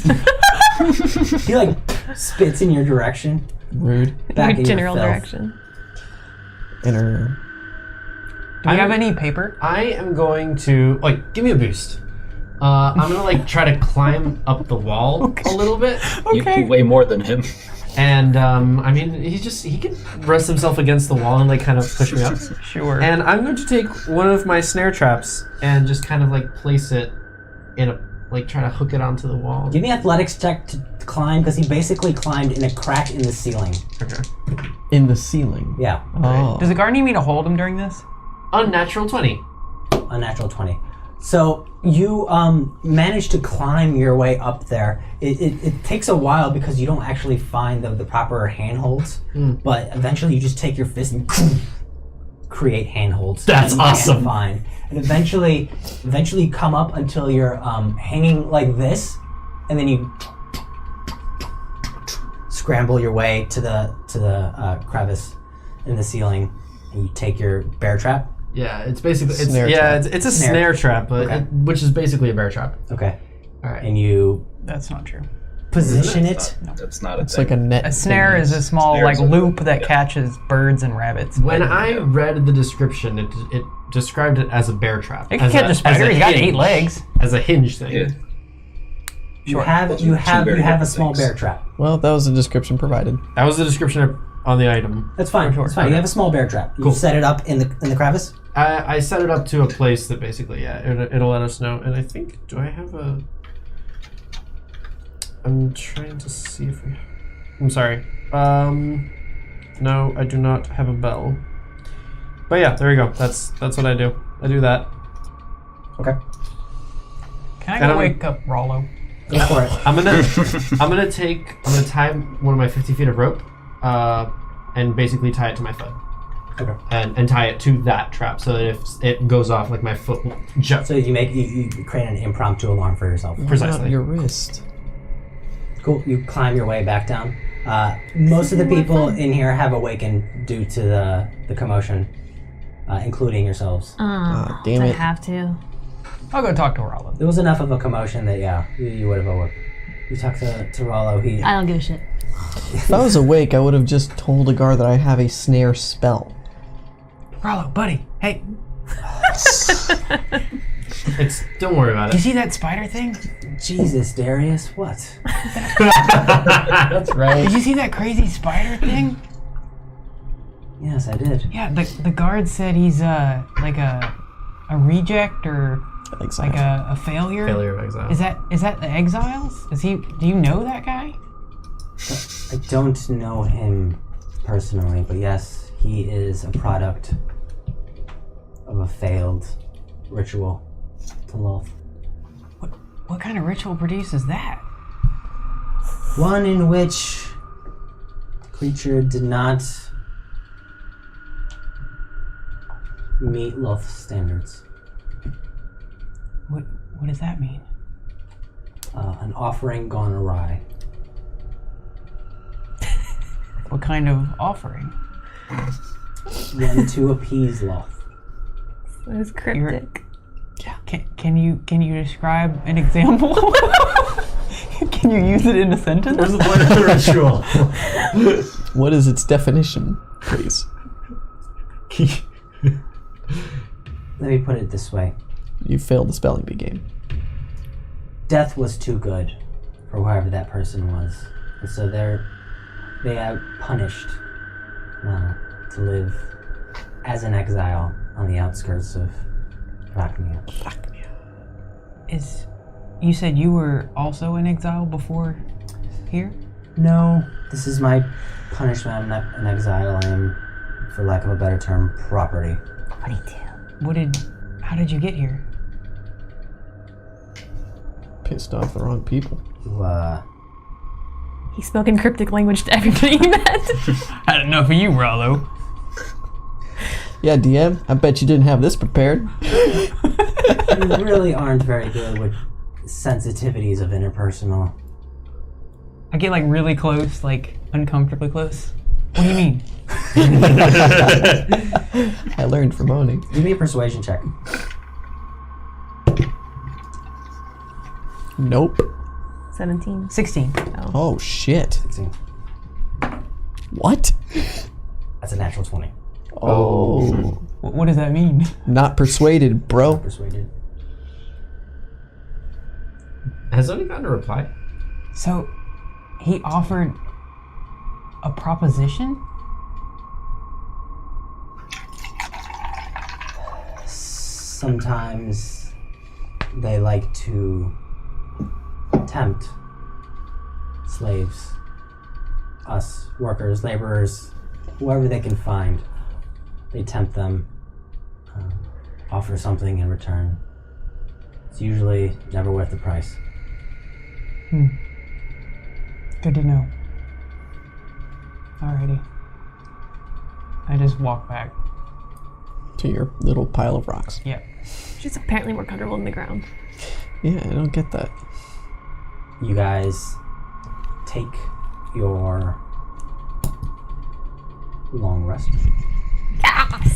He like spits in your direction. Rude. Back in General your filth. direction. Inner. Do we have any paper? I am going to like give me a boost. I'm gonna like try to climb up the wall a little bit, You weigh more than him. and I mean he can rest himself against the wall and like kind of push me up. Sure. And I'm going to take one of my snare traps and just kind of like place it in a like try to hook it onto the wall. Give me an athletics check to climb, because he basically climbed in a crack in the ceiling. Okay. In the ceiling. Yeah, Oh. Does the guard need me to hold him during this? Unnatural 20. unnatural 20. So you manage to climb your way up there. It takes a while because you don't actually find the proper handholds, but eventually you just take your fist and create handholds. That's that you can't awesome. Find. And eventually you come up until you're hanging like this, and then you scramble your way to the crevice in the ceiling, and you take your bear trap. Yeah, it's basically Snare trap. it's a Snare snare trap, but Okay. which is basically a bear trap. Okay. All right. And you That's not true. position it. That's not a It's thing. like a net. A snare is a small Snare's like a- loop that yeah. catches birds and rabbits. When I read the description, it described it as a bear trap. It can as catch a spider. He's got 8 hinge. legs. As a hinge thing. Yeah. You have Those are two very a different small things. bear trap. Well, that was the description provided. That was the description on the item. That's fine. Sure. That's fine. You have a small bear trap. You Cool. set it up in the crevice. I set it up to a place that basically, it'll let us know. And I think, do I have a... I'm trying to see if we... I'm sorry. No, I do not have a bell. But yeah, there we go. That's what I do. I do that. Okay. Can I go wake up Rollo? Go for it. I'm gonna tie one of my 50 feet of rope, and basically tie it to my foot. Okay. And tie it to that trap so that if it goes off, like my foot will jump. So you create an impromptu alarm for yourself. Precisely. Not your wrist. Cool. You climb your way back down. Most of the people in here have awakened due to the commotion, including yourselves. Damn I it. have to. I'll go talk to Rollo. There was enough of a commotion that you would have awoke. You talk to Rollo. I don't give a shit. If I was awake, I would have just told the guard that I have a snare spell. Rollo, buddy, hey, Don't worry about you it. see that spider thing? Jesus, Darius, what? That's right. Did you see that crazy spider thing? Yes, I did. Yeah, the guard said he's like a reject or like a failure. Failure of exile. Is that the exiles? Do you know that guy? I don't know him personally, but yes, he is a product of a failed ritual to love. What kind of ritual produces that? One in which the creature did not meet Loth standards. What does that mean? An offering gone awry. What kind of offering? One to appease Loth. It was cryptic. Can you describe an example? Can you use it in a sentence? What's the point of the ritual? What is its definition, please? Let me put it this way. You failed the spelling bee game. Death was too good for whoever that person was. And so they are punished to live as an exile on the outskirts of Rachnia. You said you were also in exile before here? No, this is my punishment. I'm not an exile. I am, for lack of a better term, property. What do you do? How did you get here? Pissed off the wrong people. He spoke in cryptic language to everybody he met. Had enough of you, Rollo. Yeah, DM, I bet you didn't have this prepared. You really aren't very good with sensitivities of interpersonal. I get like really close, like uncomfortably close. What do you mean? I learned from Oni. Give me a persuasion check. Nope. 17. 16. Oh, shit. 16. What? That's a natural 20. Oh. What does that mean? Not persuaded, bro. Persuaded. Has Oni gotten a reply? So, he offered a proposition? Sometimes they like to tempt slaves, us, workers, laborers, whoever they can find. They tempt them, offer something in return. It's usually never worth the price. Good to know. Alrighty. I just walk back. To your little pile of rocks. Yeah. She's apparently more comfortable in the ground. Yeah, I don't get that. You guys take your long rest.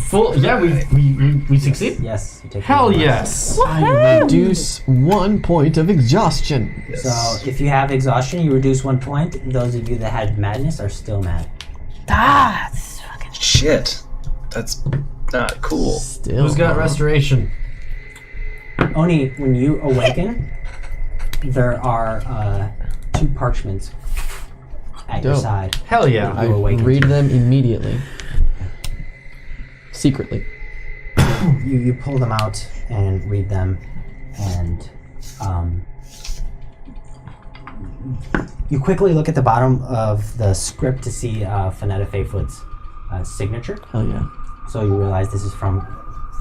Full. Yeah, we succeed. Yes, you take Hell your long rest. yes. I reduce 1 point of exhaustion. So if you have exhaustion, you reduce 1 point. Those of you that had madness are still mad. That's fucking. Shit. That's not cool. Still. Who's got restoration? Oni, when you awaken, there are 2 parchments at your Dope. side. Hell yeah. I You awaken read to. them immediately. Secretly. You pull them out and read them, and You quickly look at the bottom of the script to see Fanetta Fayfoot's signature. Hell yeah. So you realize this is from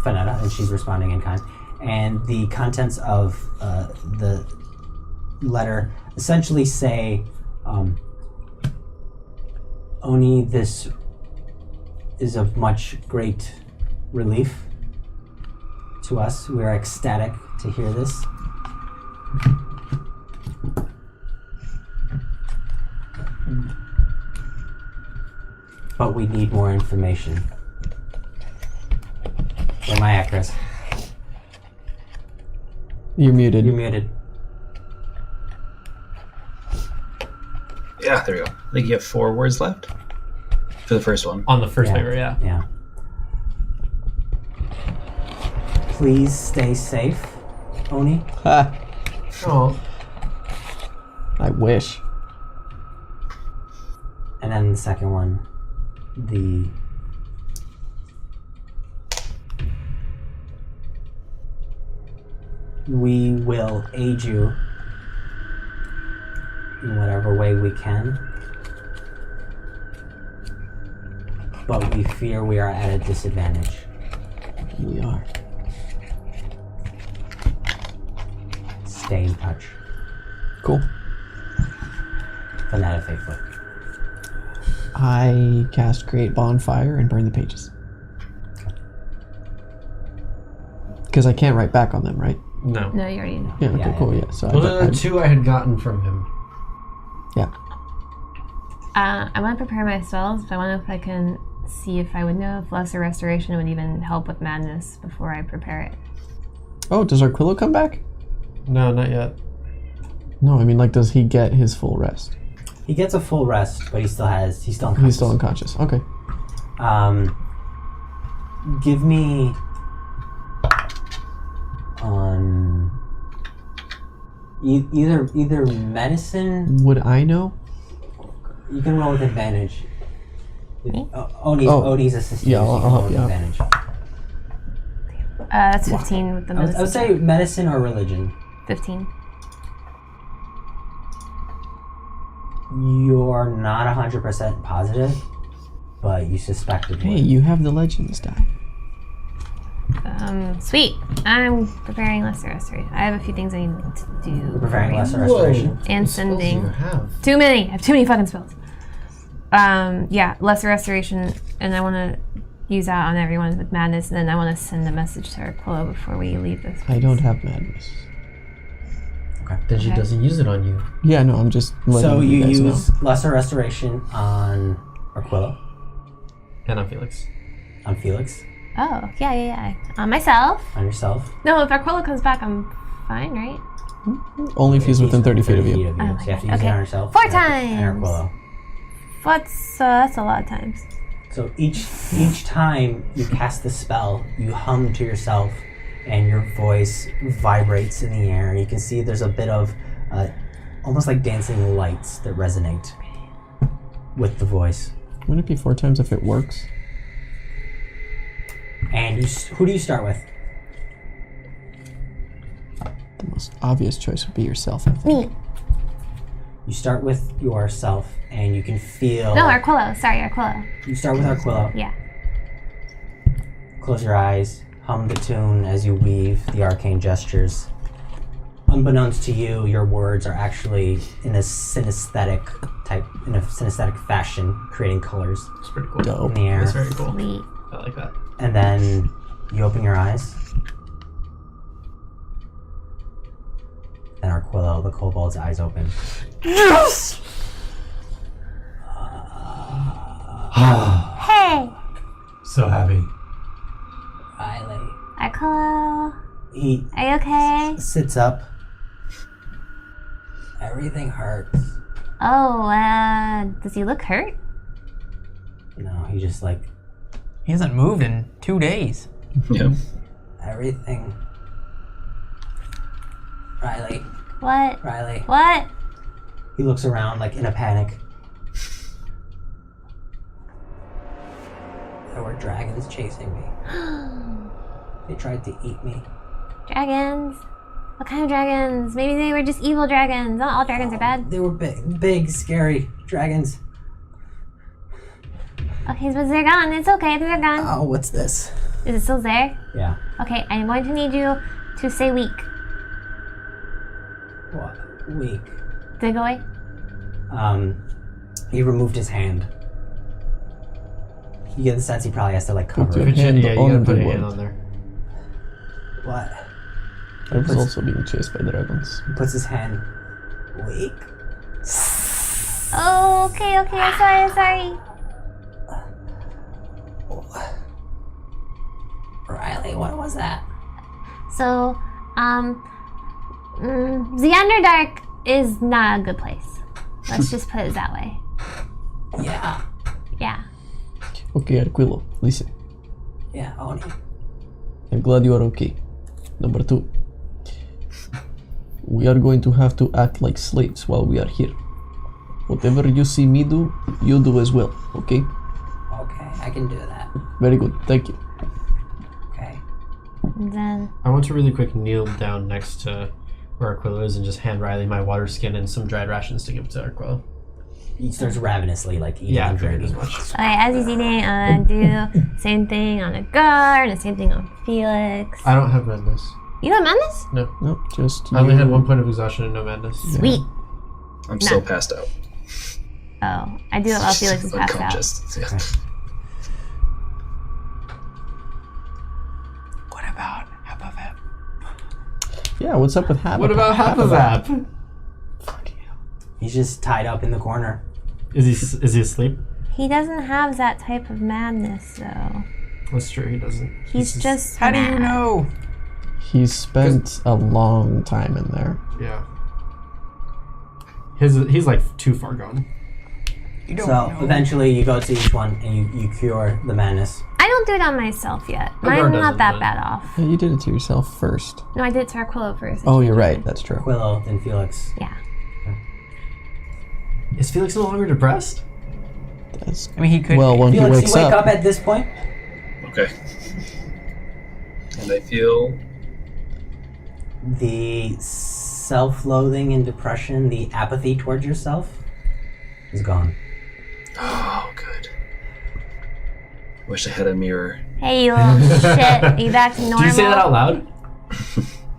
Fanetta, and she's responding in kind. And the contents of the letter essentially say, Oni, this is of much great relief to us. We are ecstatic to hear this. But we need more information. Where am I at, Chris? You're muted. You're muted. Yeah, there we go. I think you have 4 words left for the first one. On the first paper, yeah. Yeah. Please stay safe, Oni. Ha! Oh. I wish. And then the second one, we will aid you in whatever way we can, but we fear we are at a disadvantage. We are. Stay in touch. Cool. Fanetta Fayfoot. I cast Create Bonfire and burn the pages. Because I can't write back on them, right? No. No, you already know. Yeah, okay, Yeah, cool, yeah. yeah. So Those are the 2 I had gotten from him. yeah. I want to prepare my spells, but I want to know if I can see if I would know if Lesser Restoration would even help with madness before I prepare it. Oh, does Arquillo come back? No, not yet. No, I mean, like, does he get his full rest? He gets a full rest, but he's still unconscious. He's still unconscious. Okay. Give me on either medicine. Would I know? You can roll with advantage. Me? Oni's assistant. Yeah, you can I'll roll help with you out. advantage. That's 15 with the I would medicine. say medicine or religion. 15. You're not 100% positive, but you suspect it Hey, would. you have the Legends die. Sweet. I'm preparing Lesser Restoration. I have a few things I need to do. Preparing lesser restoration. And What spells do sending. you have? Too many. I have too many fucking spells. Yeah, Lesser Restoration, and I want to use that on everyone with madness, and then I want to send a message to Arquillo before we leave this place. I don't have madness. Then she Okay. doesn't use it on you. Yeah, no, I'm just letting So you you guys use know. lesser restoration on Arquillo, And on Felix. on Felix, Oh, yeah. On myself. on yourself. No, if Arquillo comes back, I'm fine, right? Only if he's within 30 feet of you. So you Oh have to use okay. it on yourself. 4 and times. Arquillo. That's a lot of times. So each time you cast the spell, you hum to yourself, and your voice vibrates in the air. You can see there's a bit of almost like dancing lights that resonate with the voice. Wouldn't it be 4 times if it works? And who do you start with? The most obvious choice would be yourself, I think. Me. You start with yourself, and you can feel. No, Arquillo. Sorry, Arquillo. You start with Arquillo. Yeah. Close your eyes, hum the tune as you weave the arcane gestures. Unbeknownst to you, your words are actually in a synesthetic fashion, creating colors It's pretty cool. Dope. in the air. That's very cool. Sweet. I like that. And then you open your eyes. And Arquillo, the kobold's eyes open. Hey, So happy. Riley. Arquillo. He Are you okay? sits up. Everything hurts. Oh, does he look hurt? No, he just like, He hasn't moved in 2 days. Yeah. everything. Riley. What? Riley. What? He looks around like in a panic. There were dragons chasing me. They tried to eat me. Dragons? What kind of dragons? Maybe they were just evil dragons. Not all dragons are bad. They were big, scary dragons. Okay, but they're gone. It's okay, they're gone. Oh, what's this? Is it still there? Yeah. Okay, I'm going to need you to say weak. What? Weak. Did it go away? He removed his hand. You get the sense he probably has to like cover your it. hand Yeah, you on gotta the put your hand word. on there. What? I was also being chased by dragons. He puts his hand. Weak. Oh, okay, I'm sorry. Riley, what was that? So, the Underdark is not a good place. Let's just put it that way. Yeah. Yeah. Okay, Arquillo, listen. Yeah, Oni. I'm glad you are okay. Number 2. We are going to have to act like slaves while we are here. Whatever you see me do, you do as well, okay? Okay, I can do that. Very good, thank you. Okay. And then, I want to really quick kneel down next to where Aquila is and just hand Riley my water skin and some dried rations to give to Aquila. He starts ravenously, like eating Yeah, I and figured drinking. as much. okay, as he's eating, do same thing on Agar and the same thing on Felix. I don't have madness. You got madness? No. No, just I only you. had 1 point of exhaustion and no madness. Sweet. I'm still passed out. Oh, I do it while Felix is passed out. Unconscious. Yeah. What about Hepavep? Yeah, what's up with Hap? What about Hapavap? He's just tied up in the corner. Is he asleep? He doesn't have that type of madness, though. That's true, he doesn't. He's just How do you mad. know? He's spent a long time in there. Yeah. He's like too far gone. You don't So know. eventually you go to each one and you cure the madness. I don't do it on myself yet. Agar I'm doesn't, not that but- bad off. Yeah, you did it to yourself first. No, I did it to Arquillo first. Oh, you're right, that's true. Quillo, then Felix. Yeah. Is Felix no longer depressed? That's, I mean, he could. well, when he Felix, wakes you wake up, up at this point. Okay. And I feel The self-loathing and depression, the apathy towards yourself is gone. oh good. Wish I had a mirror. Hey, you little shit. Are you back to normal? Do you say that out loud?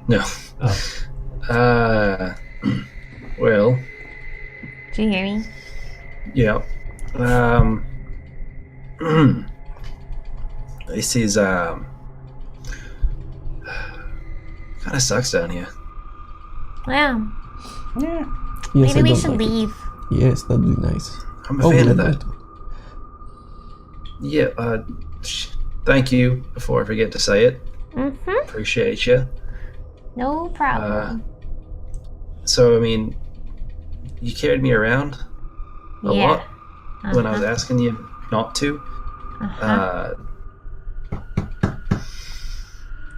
No. Oh. Well, Do you hear me? yeah. This is kind of sucks down here. Wow. Yeah. yes, Maybe I we don't should like it. leave. Yes, that'd be nice. I'm a fan of good that. night. Yeah. Thank you. Before I forget to say it, Mm-hmm. appreciate you. No problem. So I mean, you carried me around a Yeah. lot when I was asking you not to.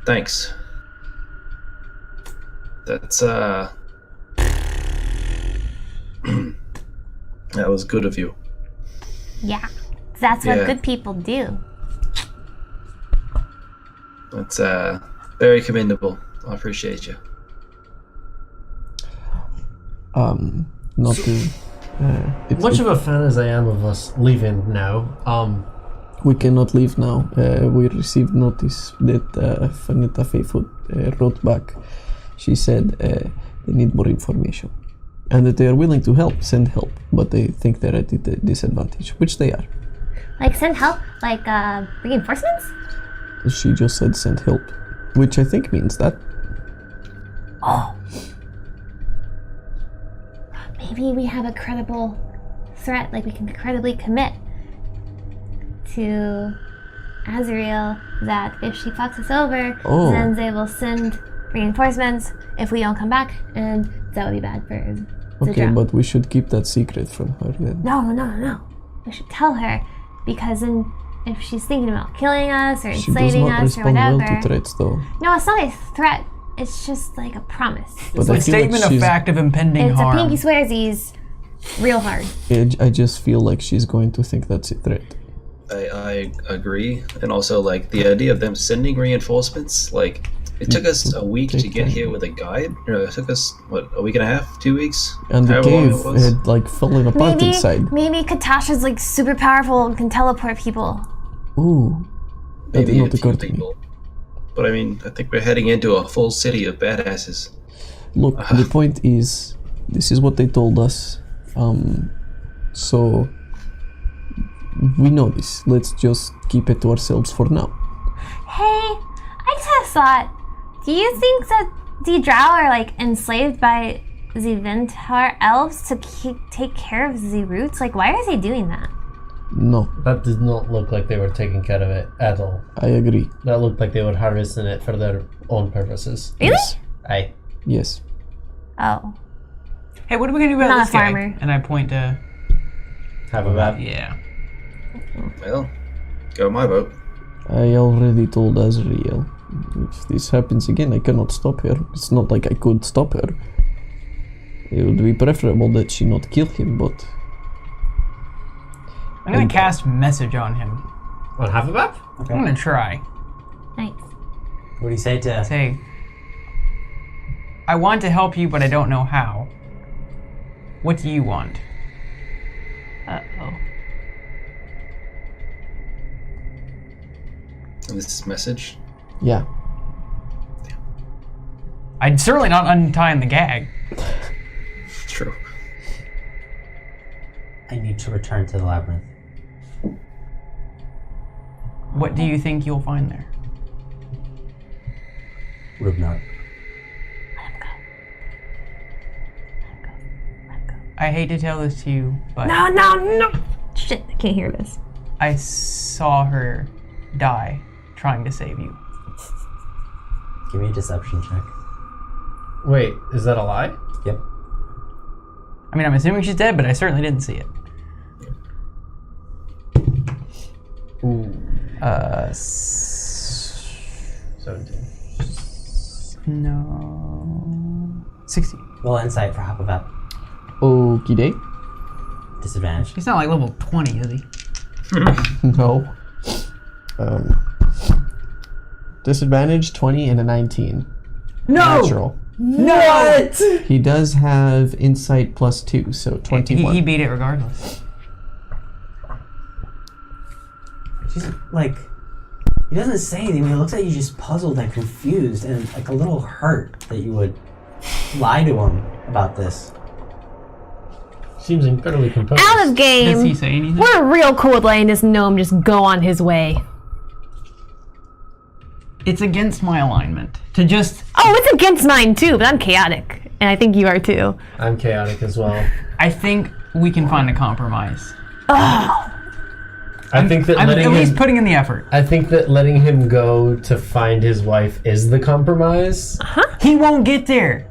Thanks. That's that was good of you. Yeah. That's what Yeah. good people do. That's very commendable. I appreciate you. Not to. Much of a fan as I am of us leaving now, We cannot leave now. We received notice that Fanetta Faithful wrote back. She said they need more information. And that they are willing to help, send help, but they think they're at a disadvantage, which they are. Like, send help? Like, reinforcements? She just said send help, which I think means that. Oh. Maybe we have a credible threat, like we can credibly commit to Azrael that if she fucks us over, Oh. then they will send reinforcements if we don't come back, and that would be bad for the Okay, drow. but we should keep that secret from her then. No. We should tell her, because then if she's thinking about killing us or She does enslaving not us or respond well whatever. to threats, though. No, it's not a threat. It's just like a promise. But It's I a feel like statement of she's- fact of impending It's harm. a pinky swearsies real hard. I just feel like she's going to think that's a threat. I agree, and also like the idea of them sending reinforcements. Like, It took us a week to get here with a guide. It took us, what, a week and a half? 2 weeks? And the However long cave it was. had like fallen apart inside. Maybe Katasha's like super powerful and can teleport people. Ooh. That did Maybe not a few occur to me. people. But I mean, I think we're heading into a full city of badasses. Look, the point is, this is what they told us. So we know this. Let's just keep it to ourselves for now. Hey, I just had a thought. Do you think that the drow are like enslaved by the Vin'Tar elves to take care of the roots? Like, why are they doing that? No, That did not look like they were taking care of it at all. I agree. That looked like they were harvesting it for their own purposes. Really? Yes. Aye. Yes. Oh. Hey, what are we gonna do about Not this a guy? farmer. And I point to. Have a map. Yeah. Well, go my vote. I already told Azriel. If this happens again, I cannot stop her. It's not like I could stop her. It would be preferable that she not kill him, but I'm gonna cast message on him. On half a map? I'm gonna try. Nice. What do you say to? Say, I want to help you, but I don't know how. What do you want? Uh-oh. This message. yeah. I'd certainly not untying the gag. True. I need to return to the labyrinth. What do you think you'll find there? Rubnar. I hate to tell this to you, but No. Shit, I can't hear this. I saw her die trying to save you. Give me a deception check. Wait, is that a lie? Yep. I mean, I'm assuming she's dead, but I certainly didn't see it. Ooh. 17. No. 60. Roll insight for Hopavap. Okie day. Disadvantage. He's not like level 20, is he? No. Disadvantage 20 and a 19. No! Natural. No! He does have insight +2, so 21. He beat it regardless. She's like, he doesn't say anything. He looks like he's just puzzled and confused and like a little hurt that you would lie to him about this. Seems incredibly composed. Out of Does game. he say anything? We're real cool with letting this gnome just go on his way. It's against my alignment to just. Oh, it's against mine too, but I'm chaotic. And I think you are too. I'm chaotic as well. I think we can find a compromise. I think that I'm letting at least him, putting in the effort. I think that letting him go to find his wife is the compromise. He won't get there.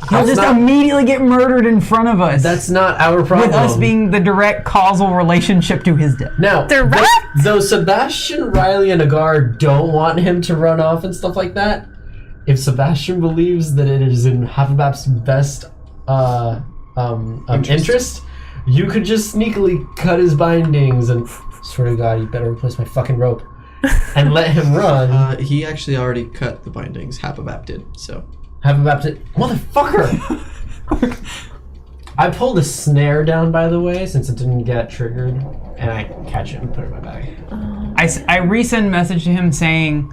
He'll That's just not- immediately get murdered in front of us. That's not our problem. with us being the direct causal relationship to his death. now, Direct? though Sebastian, Riley, and Agar don't want him to run off and stuff like that, if Sebastian believes that it is in Hufflepuff's best interest, you could just sneakily cut his bindings and swear to God, you better replace my fucking rope and let him run. He actually already cut the bindings. Hapabap did, so. Hufflepuff did, motherfucker! I pulled a snare down, by the way, since it didn't get triggered, and I catch it and put it in my bag. I resend message to him saying,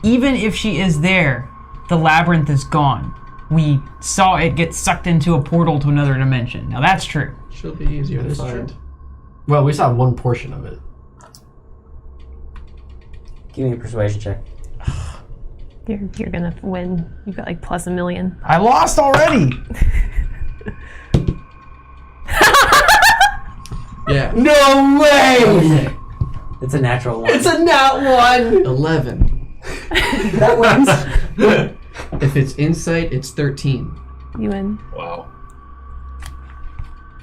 even if she is there, the labyrinth is gone. We saw it get sucked into a portal to another dimension. Now that's true. She'll be easier to find. Well, we saw one portion of it. Give me a persuasion check. You're gonna win. You've got like plus +1,000,000. I lost already. Yeah. No way! It's a natural one. It's a nat one! 11. That wins. If it's insight, it's 13. You win. Wow.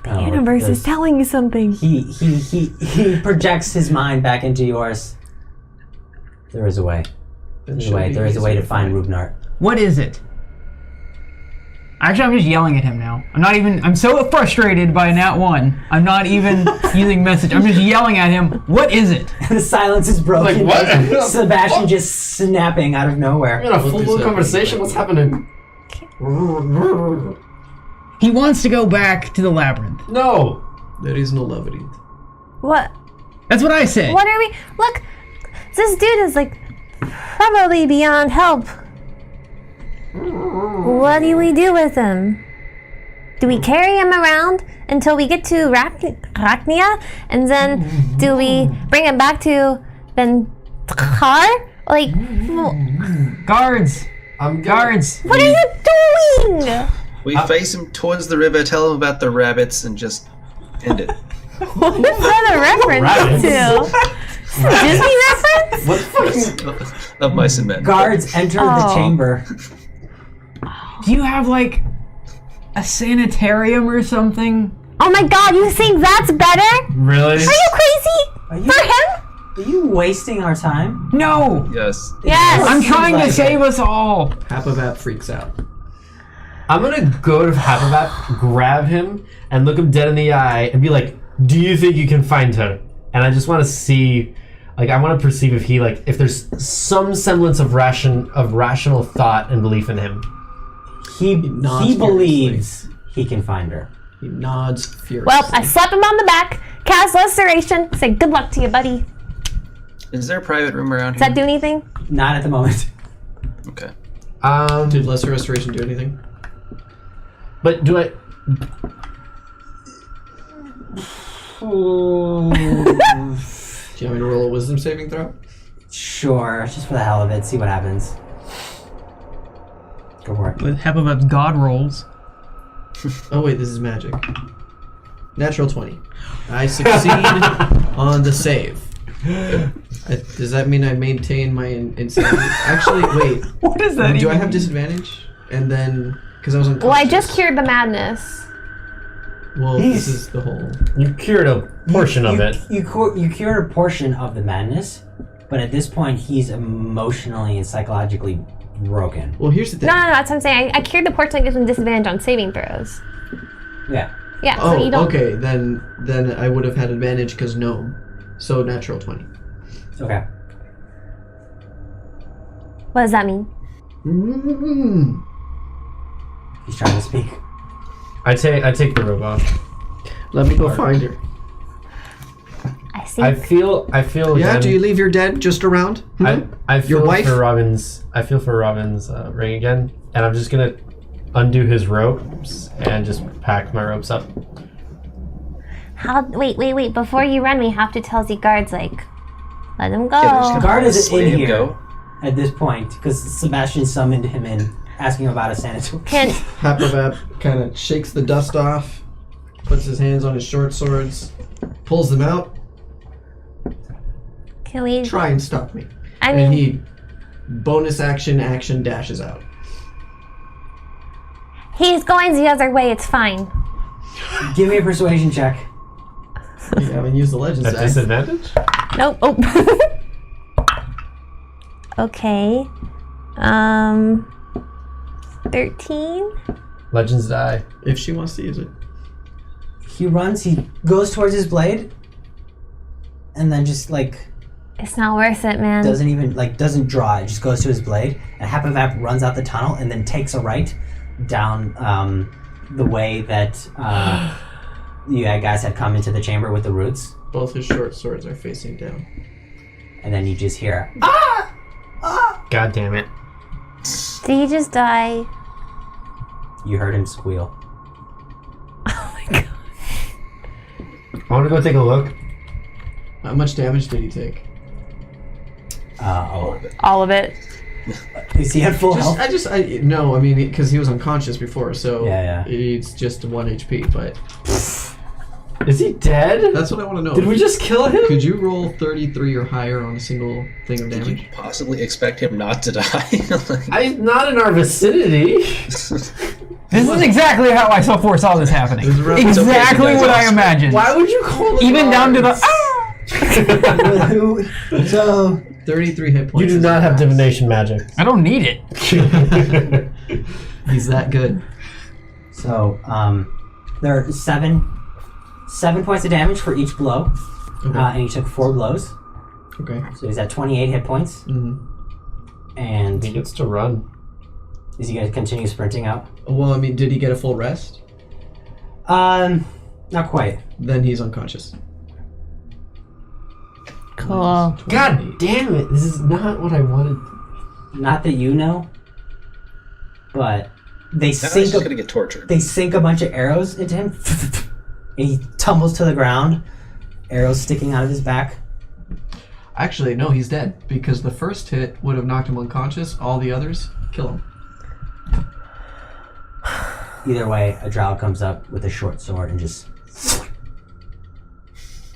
Oh, Universe is telling you something. He projects his mind back into yours. There is a way. There is a way to find Rubnar. What is it? Actually, I'm just yelling at him now. I'm so frustrated by Nat 1. I'm not even using message. I'm just yelling at him. What is it? The silence is broken. Like, what? Sebastian just snapping out of nowhere. We're in a full conversation. What's happening? He wants to go back to the labyrinth. No. There is no labyrinth. What? That's what I said. What are we? Look, this dude is like probably beyond help. What do we do with him? Do we carry him around until we get to Rachnia, and then do we bring him back to Vin'Tar? Like, Guards! Guards! what are you doing? We face him towards the river, tell him about the rabbits, and just end it. What is that a reference to? Disney reference? What the fuck? Of Mice and Men. Guards enter the chamber. Do you have, like, a sanitarium or something? Oh my god, you think that's better? Really? Are you crazy? For him? Are you wasting our time? No! Yes. Yes. I'm trying to save us all. Hapavat freaks out. I'm gonna go to Hapavat, grab him, and look him dead in the eye, and be like, "Do you think you can find her?" And I just want to see, like, I want to perceive if there's some semblance of rational thought and belief in him. He nods believes he can find her. He nods furiously. Well, I slap him on the back, cast Restoration, say good luck to you, buddy. Is there a private room around Does here? that do anything? Not at the moment. Okay. Did Lesser Restoration do anything? But do I? Do you want me to roll a wisdom saving throw? Sure, just for the hell of it. See what happens. Go for it. With Hapavat's god rolls. Oh wait, this is magic. Natural 20. I succeed on the save. Does that mean I maintain my insanity? Actually, wait. What does that Do I even have disadvantage? And then, because I was unconscious. Well, I just cured the madness. Well, this is the whole... You cured a portion of it. You cured a portion of the madness, but at this point, he's emotionally and psychologically broken. Well, here's the thing. No, that's what I'm saying. I cured the portion that gives him disadvantage on saving throws. Yeah. Yeah, Oh, so you don't... okay. Then I would have had advantage because gnome. So natural 20. Okay. What does that mean? Mm-hmm. He's trying to speak. I take the robe off. Let me go find her. I see. I feel. Yeah, again, do you leave your dead just around? I feel Your wife? for Robin's. I feel for Robin's ring again, and I'm just gonna undo his ropes and just pack my ropes up. Wait. Before you run, we have to tell the guards, like, let him go. Yeah, The guard isn't Let in him here go. at this point because Sebastian summoned him in, asking about a sanitarium. Can Hapavat kind of shakes the dust off, puts his hands on his short swords, pulls them out. we... Try and stop me. I And mean, he bonus action dashes out. he's going the other way. It's fine. Give me a persuasion check. You haven't used the legends At die. disadvantage? Nope. Oh. Okay. 13? Legends die. If she wants to use it. He runs. He goes towards his blade, and then just It's not worth it, man. doesn't draw. It just goes to his blade, and Hapavat runs out the tunnel and then takes a right down the way that you guys had come into the chamber with the roots, Both his short swords are facing down. and then you just hear. God damn it. Did he just die? You heard him squeal. Oh my god. I want to go take a look. How much damage did he take? All of it. Is he at full health? No, I mean, because he was unconscious before, so Yeah. it's just 1 HP, but Is he dead? that's what I want to know. Did we just kill him? Could you roll 33 or higher on a single thing of Did damage? you possibly expect him not to die? I'm not in our vicinity. This is exactly how I foresaw this happening. It was around- Exactly It's okay, what I guys. imagined. Why would you call it? Even down to the... So 33 hit points. You do is not have max. divination magic. I don't need it. He's that good. So there are seven points of damage for each blow, and he took 4 blows. Okay. So he's at 28 hit points. Mm-hmm. And He gets to run. is he going to continue sprinting out? Well, I mean, did he get a full rest? Not quite. Then he's unconscious. Cool. God damn it! This is not what I wanted. Not that you know, but they Now sink. he's just gonna get tortured. They sink a bunch of arrows into him, and he tumbles to the ground. Arrows sticking out of his back. Actually, no, he's dead because the first hit would have knocked him unconscious. All the others kill him. Either way, a drow comes up with a short sword and just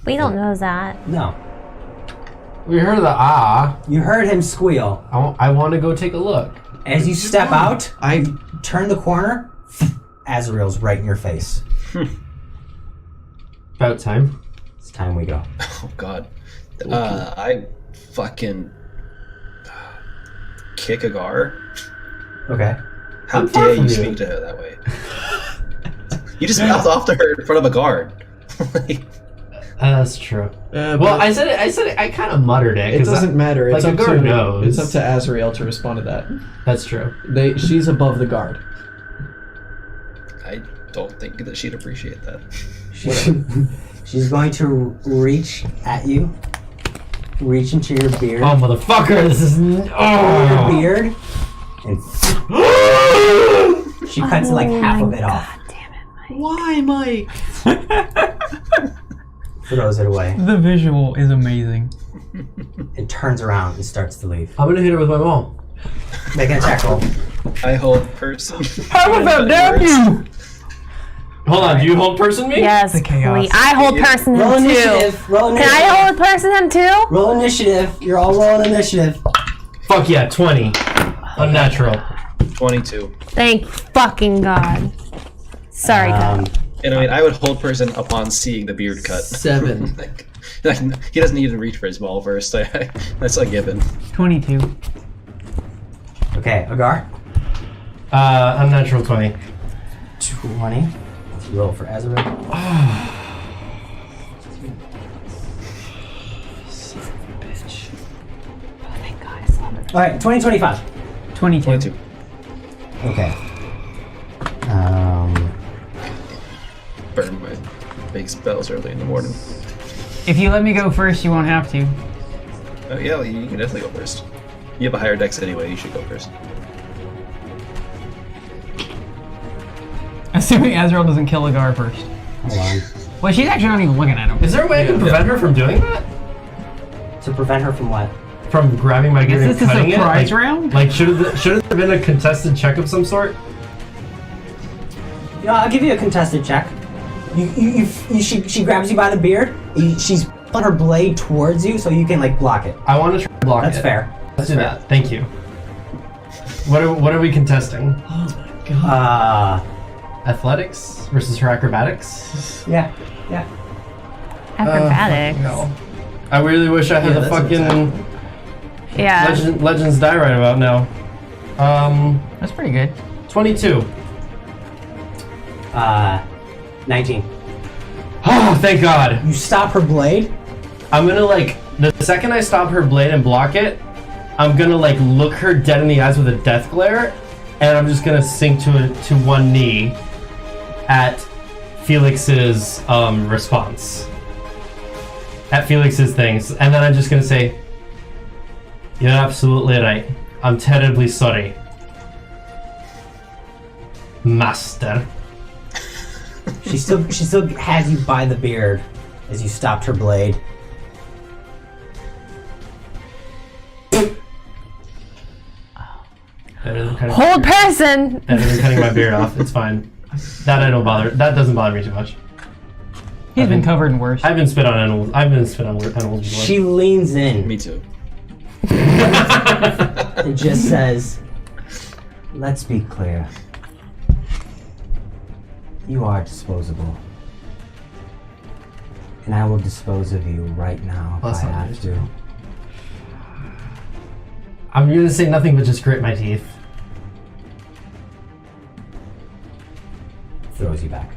We don't know that. no. We heard the You heard him squeal. I want to go take a look. As you step out, I turn the corner. Azrael's right in your face. About time. It's time we go. Oh god. I fucking kick a gar. Okay. How I'm far dare from you you. speak to her that way? You just mouthed off to her in front of a guard. Like, That's true. well, Well, I said it. I kind of muttered it. it 'cause doesn't matter. It's like up a guard to knows. It's up to Azrael to respond to that. That's true. She's above the guard. I don't think that she'd appreciate that. She's going to reach at you. Reach into your beard. Oh, motherfucker! This is. Your Oh. beard. And she cuts like half of it off. Why, Mike? Throws it away. The visual is amazing. And turns around and starts to leave. I'm gonna hit her with my maul. Make an attack roll. I hold person. How would that damn you? Hold on. Do you hold person me? Yes, The chaos. please. I hold person Roll him too. initiative. Roll Can initiative. I hold person him too? Roll initiative. You're all rolling initiative. Fuck yeah! 20. Unnatural. 22. Thank fucking God. Sorry, Kat. And I mean, I would hold person upon seeing the beard cut. 7. like, he doesn't need to reach for his ball first. That's a given. 22. Okay, Agar. Unnatural 20. 20. Let's roll for Azrael. Alright, 2025. 22. 22. Okay. Burn my big spells early in the morning. If you let me go first, you won't have to. Oh yeah, well, you can definitely go first. You have a higher dex anyway. You should go first. Assuming Azrael doesn't kill Agar first. Hold on. Well, she's actually not even looking at him. Is there a way I can prevent her from doing that? To prevent her from what? From grabbing my beard Is and this a cutting surprise it? round? Like, should have been a contested check of some sort? No, I'll give you a contested check. She grabs you by the beard. She's pulling her blade towards you so you can like block it. I want to try to block That's it. fair. Let's do that. Thank you. What are we contesting? Oh my god. Athletics versus her acrobatics? Yeah. Acrobatics. No. I really wish I had Yeah, the that's fucking Yeah. Legends Die right about now. That's pretty good. 22. 19. Oh, thank God. You stop her blade. I'm gonna the second I stop her blade and block it, I'm gonna look her dead in the eyes with a death glare, and I'm just gonna sink to one knee at Felix's response. At Felix's things, and then I'm just gonna say, "You're absolutely right. I'm terribly sorry, Master." She still has you by the beard as you stopped her blade. Better than cutting Hold person. Better than cutting my beard off. It's fine. That doesn't bother me too much. He's been covered in worse. I've been spit on animals. Before. She leans in Me too. and just says, "Let's be clear. You are disposable. And I will dispose of you right now if That's I not have nice. to." I'm gonna say nothing but just grit my teeth. throws you back.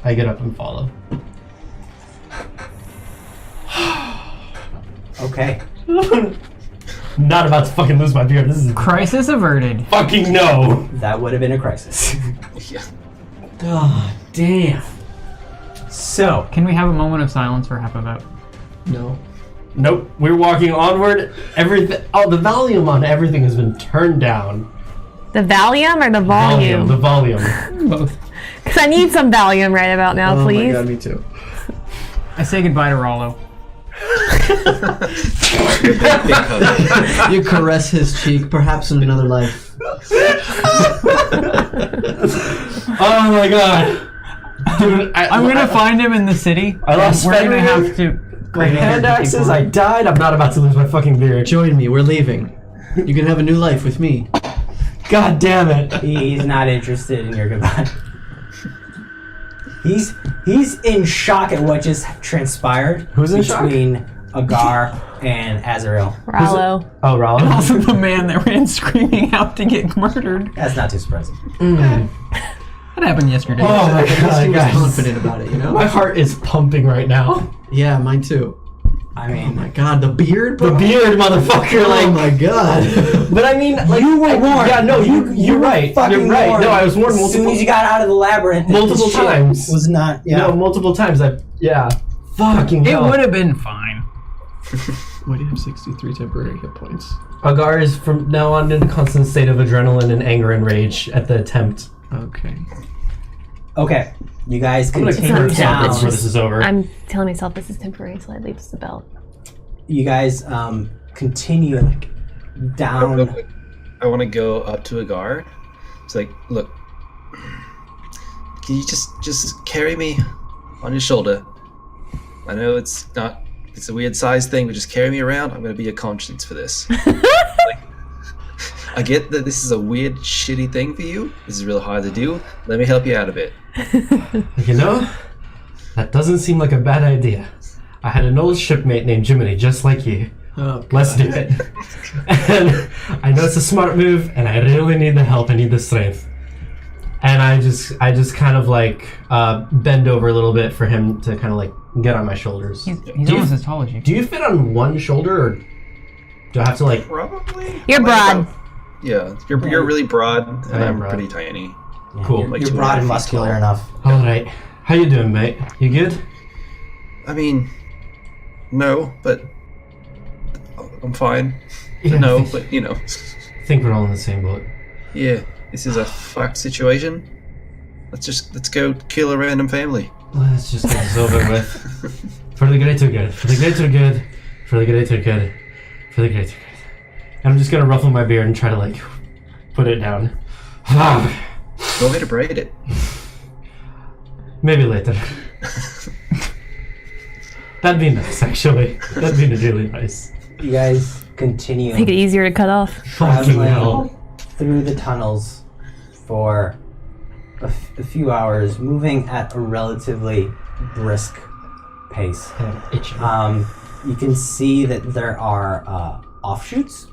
I get up and follow. Okay. Not about to fucking lose my beard. This is Crisis averted. fucking no. That would have been a crisis. Yeah. Oh, damn. So, Can we have a moment of silence for half of that? No. Nope. We're walking onward. Everything. Oh, the volume on everything has been turned down. The Valium or the volume? The volume. Both. Because I need some Valium right about now, Oh please. my god, me too. I say goodbye to Rollo. Big hug. You caress his cheek, perhaps in another life. Oh my god. Dude, I'm gonna find him in the city. I lost We're gonna Fenrir. have to. My hand axes, I died. I'm not about to lose my fucking beard. Join me, we're leaving. You can have a new life with me. God damn it. he's not interested in your goodbye. He's in shock at what just transpired. Who's in shock? between Agar and Azrael. Rollo. Oh, Rollo. Also, the man that ran screaming out to get murdered. That's not too surprising. That happened yesterday. Oh my He god, was guys. confident about it, you know? My heart is pumping right now. Yeah, mine too. I Oh mean, my god, the beard, bro? The beard, motherfucker. Oh Like, my god. but I mean, like, you were warned. Yeah, no, you're right. Fucking You're right. warned. No, I was warned As soon multiple as you got out of the labyrinth, multiple this shit times. was not. Yeah. No, multiple times. Yeah. Fucking It hell. would have been fine. Why do you have 63 temporary hit points? Agar is from now on in a constant state of adrenaline and anger and rage at the attempt. Okay. Okay, you guys I'm gonna continue curse down. out before this is over. I'm telling myself this is temporary, so I leave the belt. You guys continue down. I want to go up to Agar. It's like, look, can you just carry me on your shoulder? I know it's a weird size thing, but just carry me around. I'm going to be a conscience for this. I get that this is a weird, shitty thing for you. This is real hard to do. Let me help you out of it. You know, that doesn't seem like a bad idea. I had an old shipmate named Jiminy, just like you. Oh, God. Let's do it. And I know it's a smart move, and I really need the help. I need the strength. And I just kind of like bend over a little bit for him to kind of like get on my shoulders. He's Do almost you- as tall as you. Do you fit on one shoulder, or do I have to like? Probably. You're broad. Yeah, you're really broad, and I am I'm broad. pretty tiny. Cool. You're, Like you're 2.5 broad and feet muscular tall. enough. All right. How you doing, mate? You good? I mean, no, but I'm fine. Yeah, No, I think, but you know, I think we're all in the same boat. yeah, this is a fucked situation. Let's go kill a random family. Let's just get this over with. For the greater good. For the greater good. For the greater good. For the greater good. And I'm just gonna ruffle my beard and try to like put it down. You want me to braid it? Maybe later. That'd be nice, actually. That'd be really nice. You guys continue Make it easier to cut off. Fucking hell. traveling through the tunnels for a few hours, moving at a relatively brisk pace. I'm itching. You can see that there are offshoots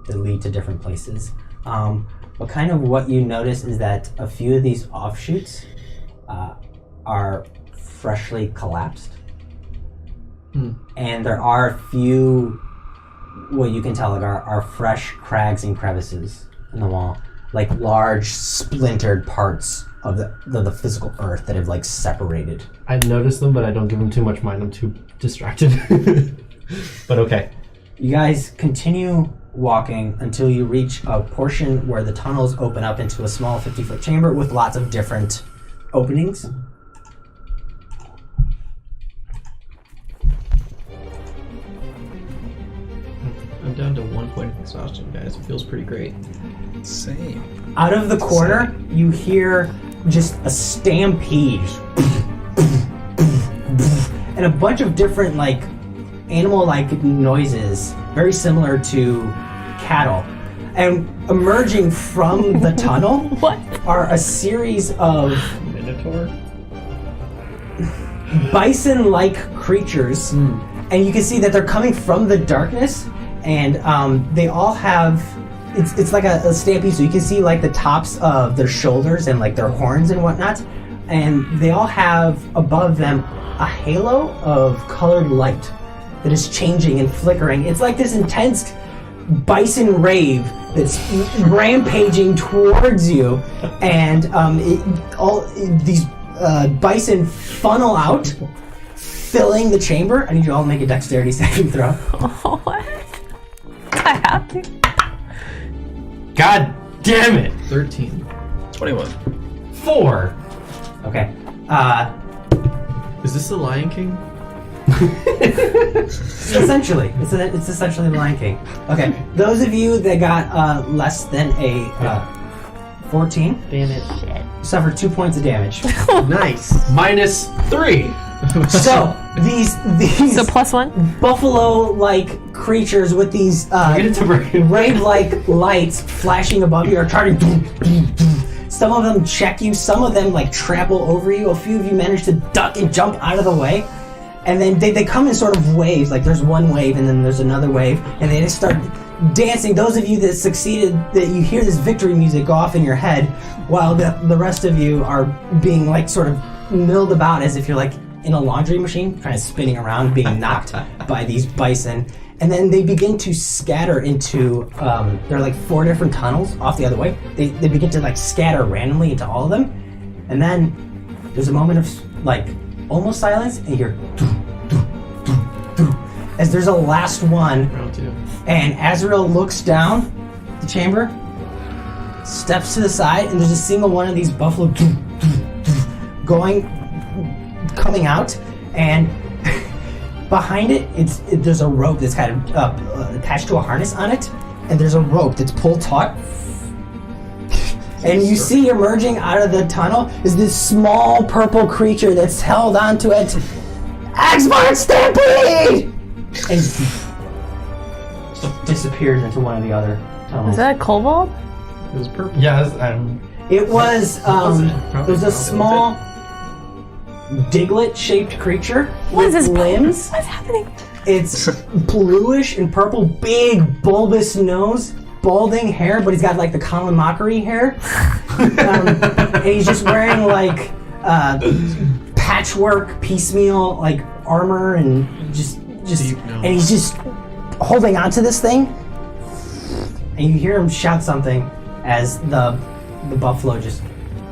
that lead to different places. But kind of what you notice is that a few of these offshoots are freshly collapsed. And there are a few, what you can tell are fresh crags and crevices in the wall, like large splintered parts of the physical earth that have like separated. I notice them, but I don't give them too much mind. I'm too distracted. But okay. You guys continue walking until you reach a portion where the tunnels open up into a small 50-foot chamber with lots of different openings. I'm down to 1 point of exhaustion, guys. It feels pretty great. Same. Out of the corner, you hear just a stampede and a bunch of different like animal-like noises, very similar to cattle. And emerging from the tunnel are a series of Minotaur? bison-like creatures, and you can see that they're coming from the darkness, and they all have it's like a stampede, so you can see like the tops of their shoulders and like their horns and whatnot, and they all have above them a halo of colored light that is changing and flickering. It's like this intense bison rave that's rampaging towards you, and these bison funnel out, filling the chamber. I need you all to make a dexterity saving throw. Oh, what? I have to. God damn it! 13. 21. 4. Okay. Is this the Lion King? Essentially, it's essentially the Lion King. Okay, those of you that got less than a 14 Damn it. Shit. suffer 2 points of damage. Nice. -3. So these So +1? buffalo-like creatures with these Get it to break. rave-like lights flashing above you are trying to. Some of them check you. Some of them like trample over you. A few of you manage to duck and jump out of the way. And then they come in sort of waves, like there's one wave and then there's another wave, and they just start dancing. Those of you that succeeded, that you hear this victory music go off in your head, while the rest of you are being like sort of milled about as if you're like in a laundry machine, kind of spinning around, being knocked by these bison. And then they begin to scatter into, there are like 4 different tunnels off the other way. They begin to like scatter randomly into all of them. And then there's a moment of like almost silence, and you hear as there's a last one, Round 2. and Azrael looks down the chamber, steps to the side, and there's a single one of these buffalo coming out, and behind it, there's a rope that's kind of attached to a harness on it, and there's a rope that's pulled taut. And you see emerging out of the tunnel is this small purple creature that's held onto it. Axmart Stampede! And disappears into one of the other tunnels. Is that a kobold? It was purple. Yeah, It was, Probably there's a small Diglett-shaped creature What is with this? limbs. What's happening? It's bluish and purple, big bulbous nose, balding hair, but he's got like the Colin Mockery hair. And he's just wearing like patchwork, piecemeal like armor, and just Deep nose. and he's just holding onto this thing. And you hear him shout something as the buffalo just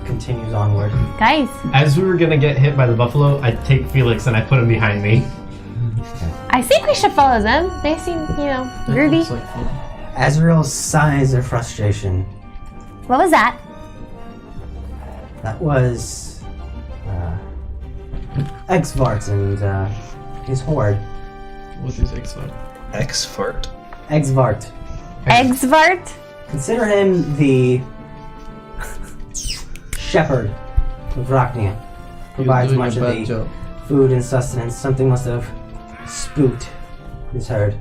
continues onward. Guys, As we were gonna get hit by the buffalo, I take Felix and I put him behind me. I think we should follow them. They seem, groovy. It's like fun. Azrael sighs of frustration. What was that? That was Exvart and his horde. What is X-File? X-fart. Exvart. Eggsvart? Consider him the shepherd of Rachnia. Provides much of the job. food and sustenance. Something must have spooked his herd.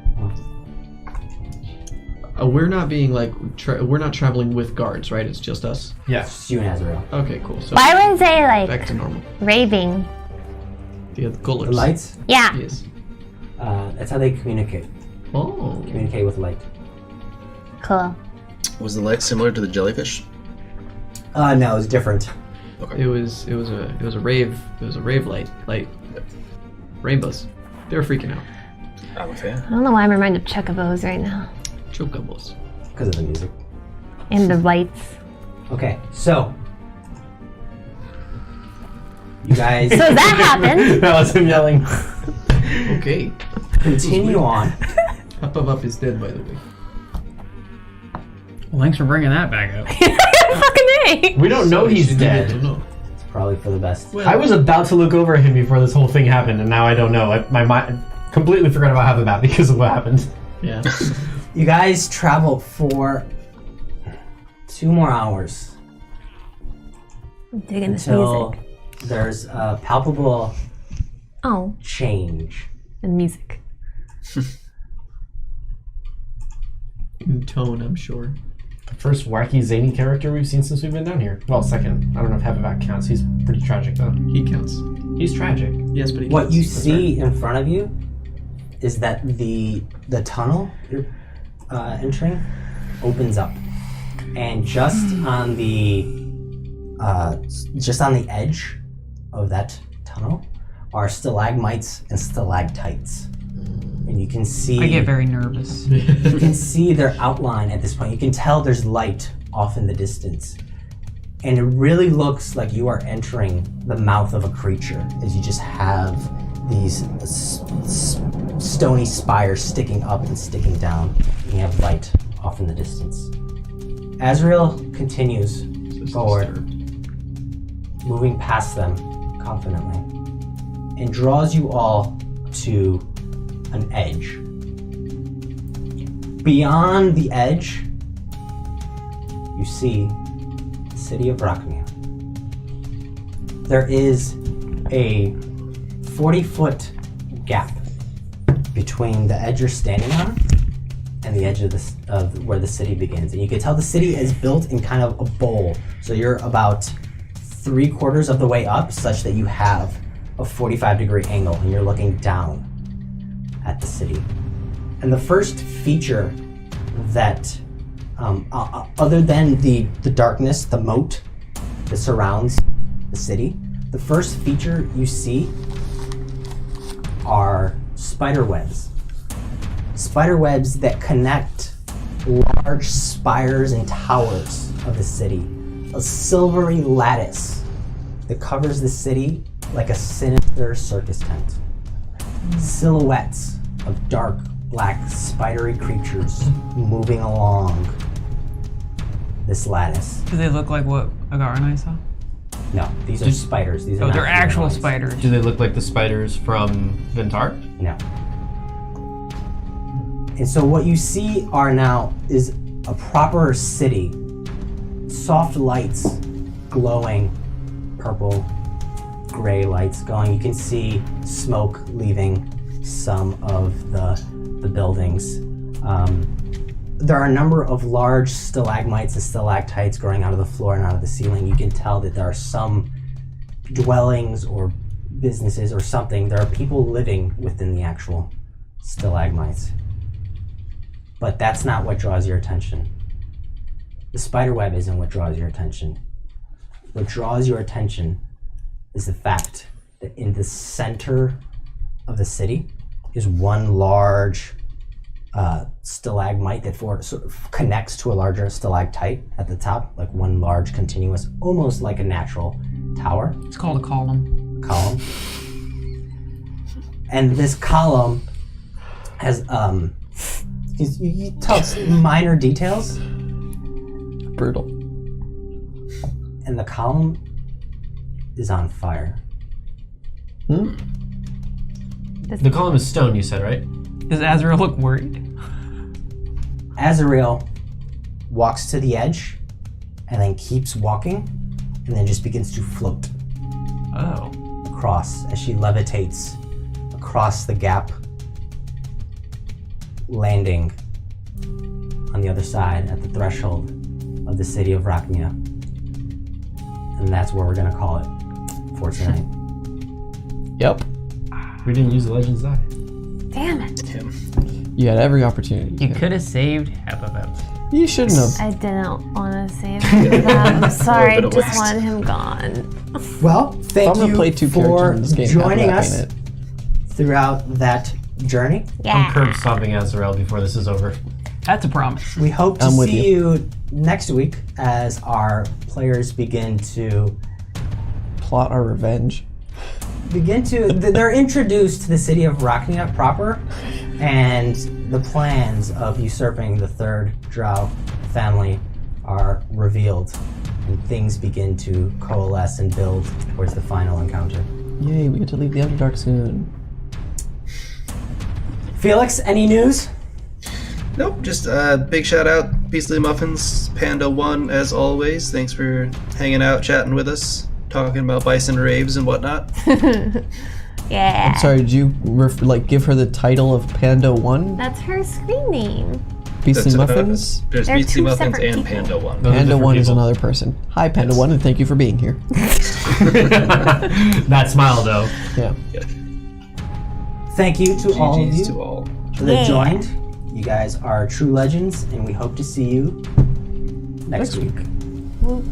We're not being like, we're not traveling with guards, right? It's just us. Yeah. It's you and Azrael. Okay, cool. So Why was they back like to normal. raving? The colors. The lights, Yeah. Yes. that's how they communicate. Oh. Communicate with light. Cool. Was the light similar to the jellyfish? No, it's different. It was a rave light rainbows. They were freaking out. I'm a fan. I don't know why I'm reminded of chocobos right now. Chocobos. Because of the music. And the lights. Okay, so you guys So that happened. That was him yelling. Okay. continue on. Up is dead, by the way. Well, thanks for bringing that back up. Fucking A. We don't know he's You needed to dead. know. It's probably for the best. Well, I was about to look over him before this whole thing happened, and now I don't know. My mind completely forgot about half of that because of what happened. yeah. You guys travel for 2 more hours I'm digging this until music. there's a palpable Oh, change. and music. In tone, I'm sure. First wacky zany character we've seen since we've been down here. Well, second. I don't know if Habivac counts. He's pretty tragic though. He counts. He's tragic. Yes, but he What counts. you see in front of you is that the tunnel you're entering opens up, and just on the edge of that tunnel are stalagmites and stalactites, and you can see. I get very nervous. You can see their outline at this point. You can tell there's light off in the distance. And it really looks like you are entering the mouth of a creature as you just have these stony spires sticking up and sticking down. And you have light off in the distance. Azrael continues forward, moving past them confidently, and draws you all to an edge. Beyond the edge, you see the city of Rachnia. There is a 40-foot gap between the edge you're standing on and the edge of where the city begins. And you can tell the city is built in kind of a bowl. So you're about 3/4 of the way up, such that you have a 45-degree angle and you're looking down at the city. And the first feature that, other than the darkness, the moat that surrounds the city, the first feature you see are spider webs. Spider webs that connect large spires and towers of the city. A silvery lattice that covers the city like a sinister circus tent. Silhouettes of dark, black, spidery creatures moving along this lattice. Do they look like what Agar and I saw? No, these are spiders. These are not they're actual humanoids. spiders. Do they look like the spiders from Vin'Tar? No. And so what you see is a proper city. Soft lights glowing, purple, gray lights going. You can see smoke leaving some of the buildings. There are a number of large stalagmites and stalactites growing out of the floor and out of the ceiling. You can tell that there are some dwellings or businesses or something. There are people living within the actual stalagmites. But that's not what draws your attention. The spider web isn't what draws your attention. What draws your attention is the fact that in the center of the city is one large stalagmite that sort of connects to a larger stalactite at the top, like one large continuous, almost like a natural tower. It's called a column. Column. And this column has you tell it's minor details, Brutal. and the column is on fire. The column is stone, you said, right? Does Azrael look worried? Azrael walks to the edge and then keeps walking and then just begins to float Oh. across as she levitates across the gap, landing on the other side at the threshold of the city of Rachnia. And that's where we're going to call it for tonight. Yep. We didn't use the Legends Die. Damn it. You had every opportunity. You could have saved half of them. You shouldn't have. I didn't want to save him. I'm sorry, I bit of just waste. wanted him gone. Well, thank I'm gonna you play two for characters in this game. joining Half us that ain't it. throughout that journey. I'm curb Yeah. stomping Azrael before this is over. That's a promise. We hope to I'm with see you next week as our players begin to Plot our revenge. they're introduced to the city of Rachnia proper and the plans of usurping the third drow family are revealed and things begin to coalesce and build towards the final encounter. Yay, we get to leave the Underdark soon. Felix, any news? Nope, just big shout out, Beastly Muffins, Panda1 as always. Thanks for hanging out, chatting with us, talking about bison raves and whatnot. Yeah. Sorry, did you give her the title of Panda 1? That's her screen name. Beastly That's, Muffins? There's They're Beastly two Muffins separate and people. Panda1. Those are Panda different 1 is people. another person. Hi, Panda 1, and thank you for being here. That smile, though. Yeah. Thank you to all of GGs you to all. that Yeah. joined. You guys are true legends, and we hope to see you next week. Whoop.